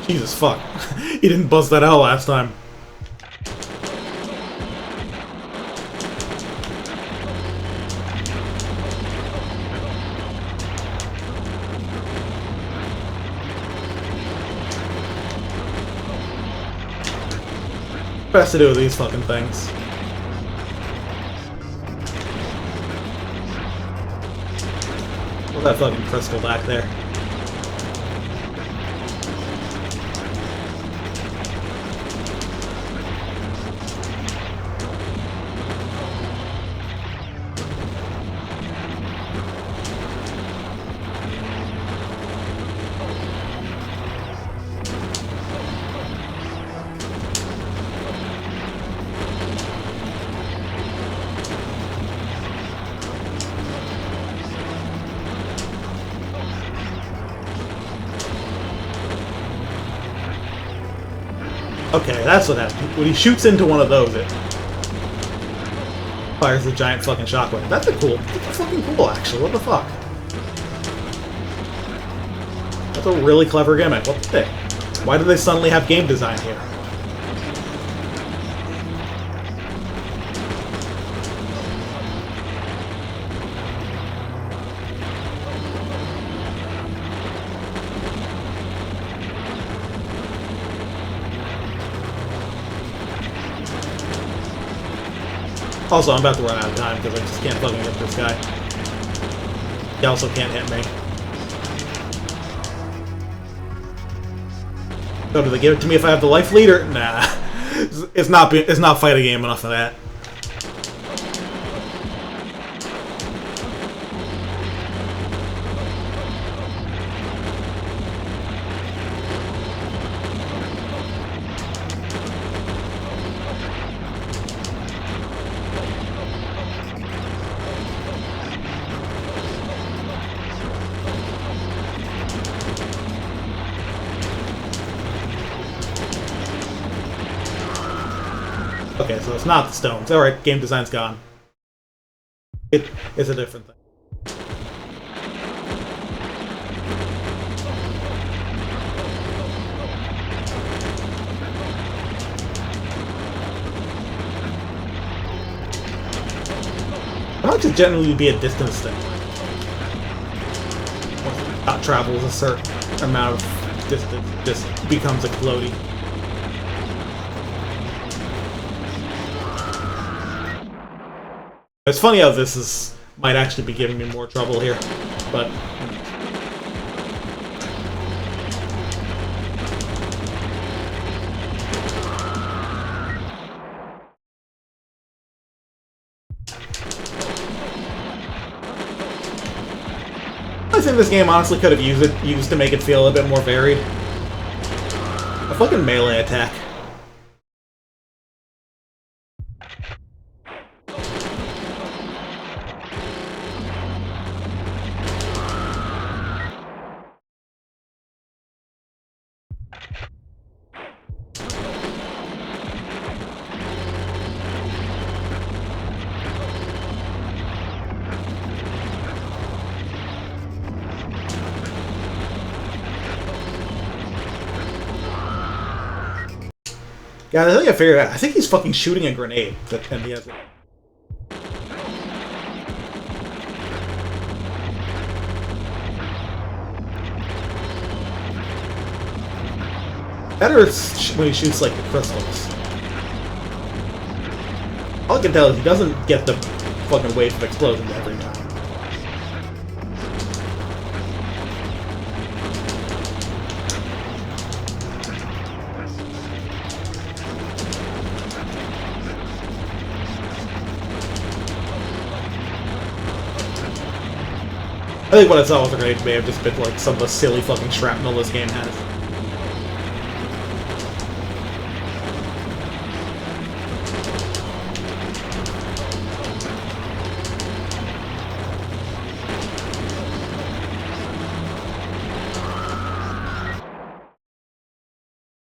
Jesus fuck. He didn't buzz that out last time. What has to do with these fucking things? What's that fucking crystal back there? Okay, that's what happens. When he shoots into one of those, it fires a giant fucking shockwave. That's fucking cool, actually. What the fuck? That's a really clever gimmick. What the heck? Why do they suddenly have game design here? Also, I'm about to run out of time because I just can't fucking hit this guy. He also can't hit me. So do they give it to me if I have the life leader? Nah. It's not fighting game enough of that. Okay, so it's not the stones. Alright, game design's gone. It's a different thing. How much should generally be a distance thing? Once it travels a certain amount of distance, just becomes a floaty. It's funny how this might actually be giving me more trouble here, but I think this game honestly could have used to make it feel a bit more varied. A fucking melee attack. Yeah, I think I figured it out. I think he's fucking shooting a grenade. And he has better when he shoots like the crystals. All I can tell is he doesn't get the fucking wave of explosions every time. I think what I saw with the grenade may have just been like some of the silly fucking shrapnel this game has.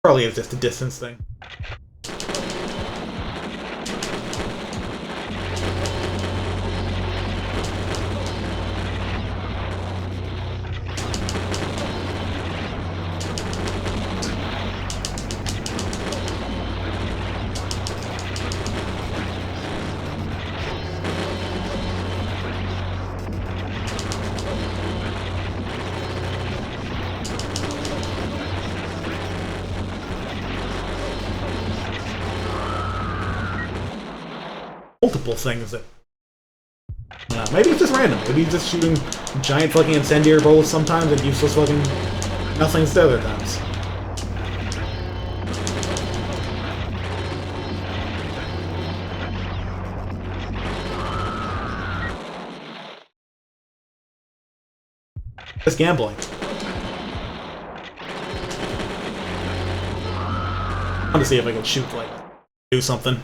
Probably is just a distance thing. Multiple things that... maybe it's just random. Maybe he's just shooting giant fucking incendiary bullets sometimes and useless fucking nothings the other times. Just gambling. I want to see if I can shoot, like, do something.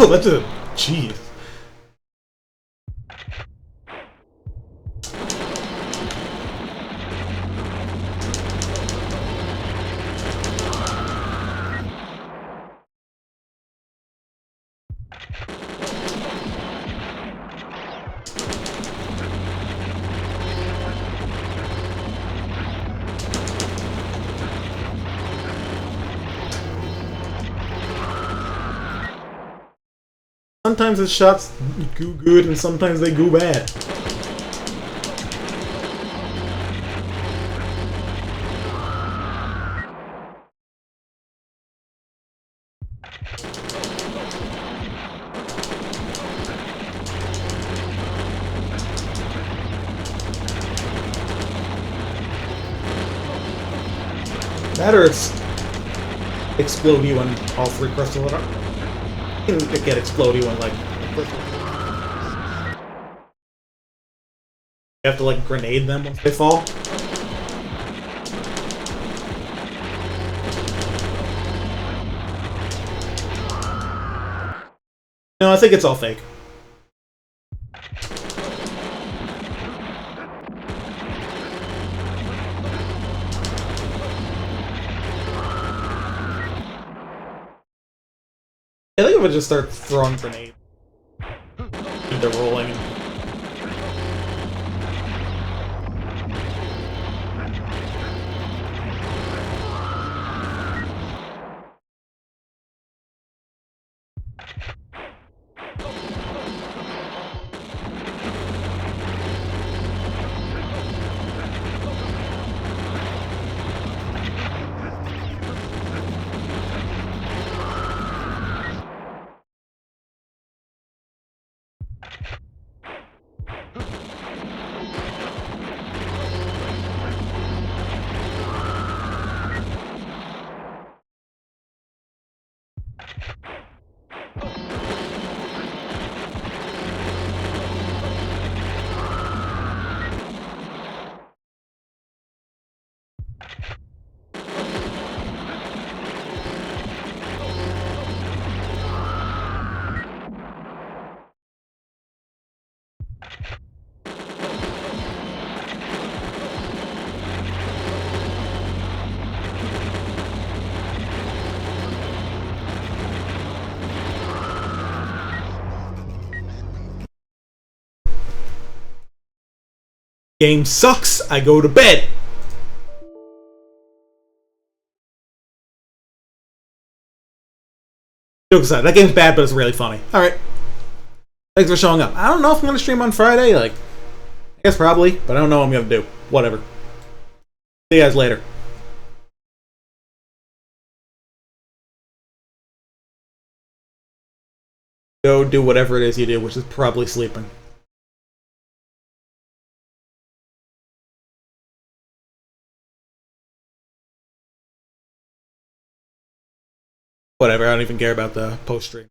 Oh, that's a... Jeez. Sometimes his shots go good and sometimes they go bad. That or it's explode you on all three crystals. You can get explode you on like crystals. You have to like grenade them once they fall. No, I think it's all fake. I think I would just start throwing grenades. They're rolling. Game sucks, I go to bed. Jokes aside, that game's bad, but it's really funny. Alright. Thanks for showing up. I don't know if I'm going to stream on Friday. Like, I guess probably, but I don't know what I'm going to do. Whatever. See you guys later. Go do whatever it is you do, which is probably sleeping. Whatever, I don't even care about the post-stream.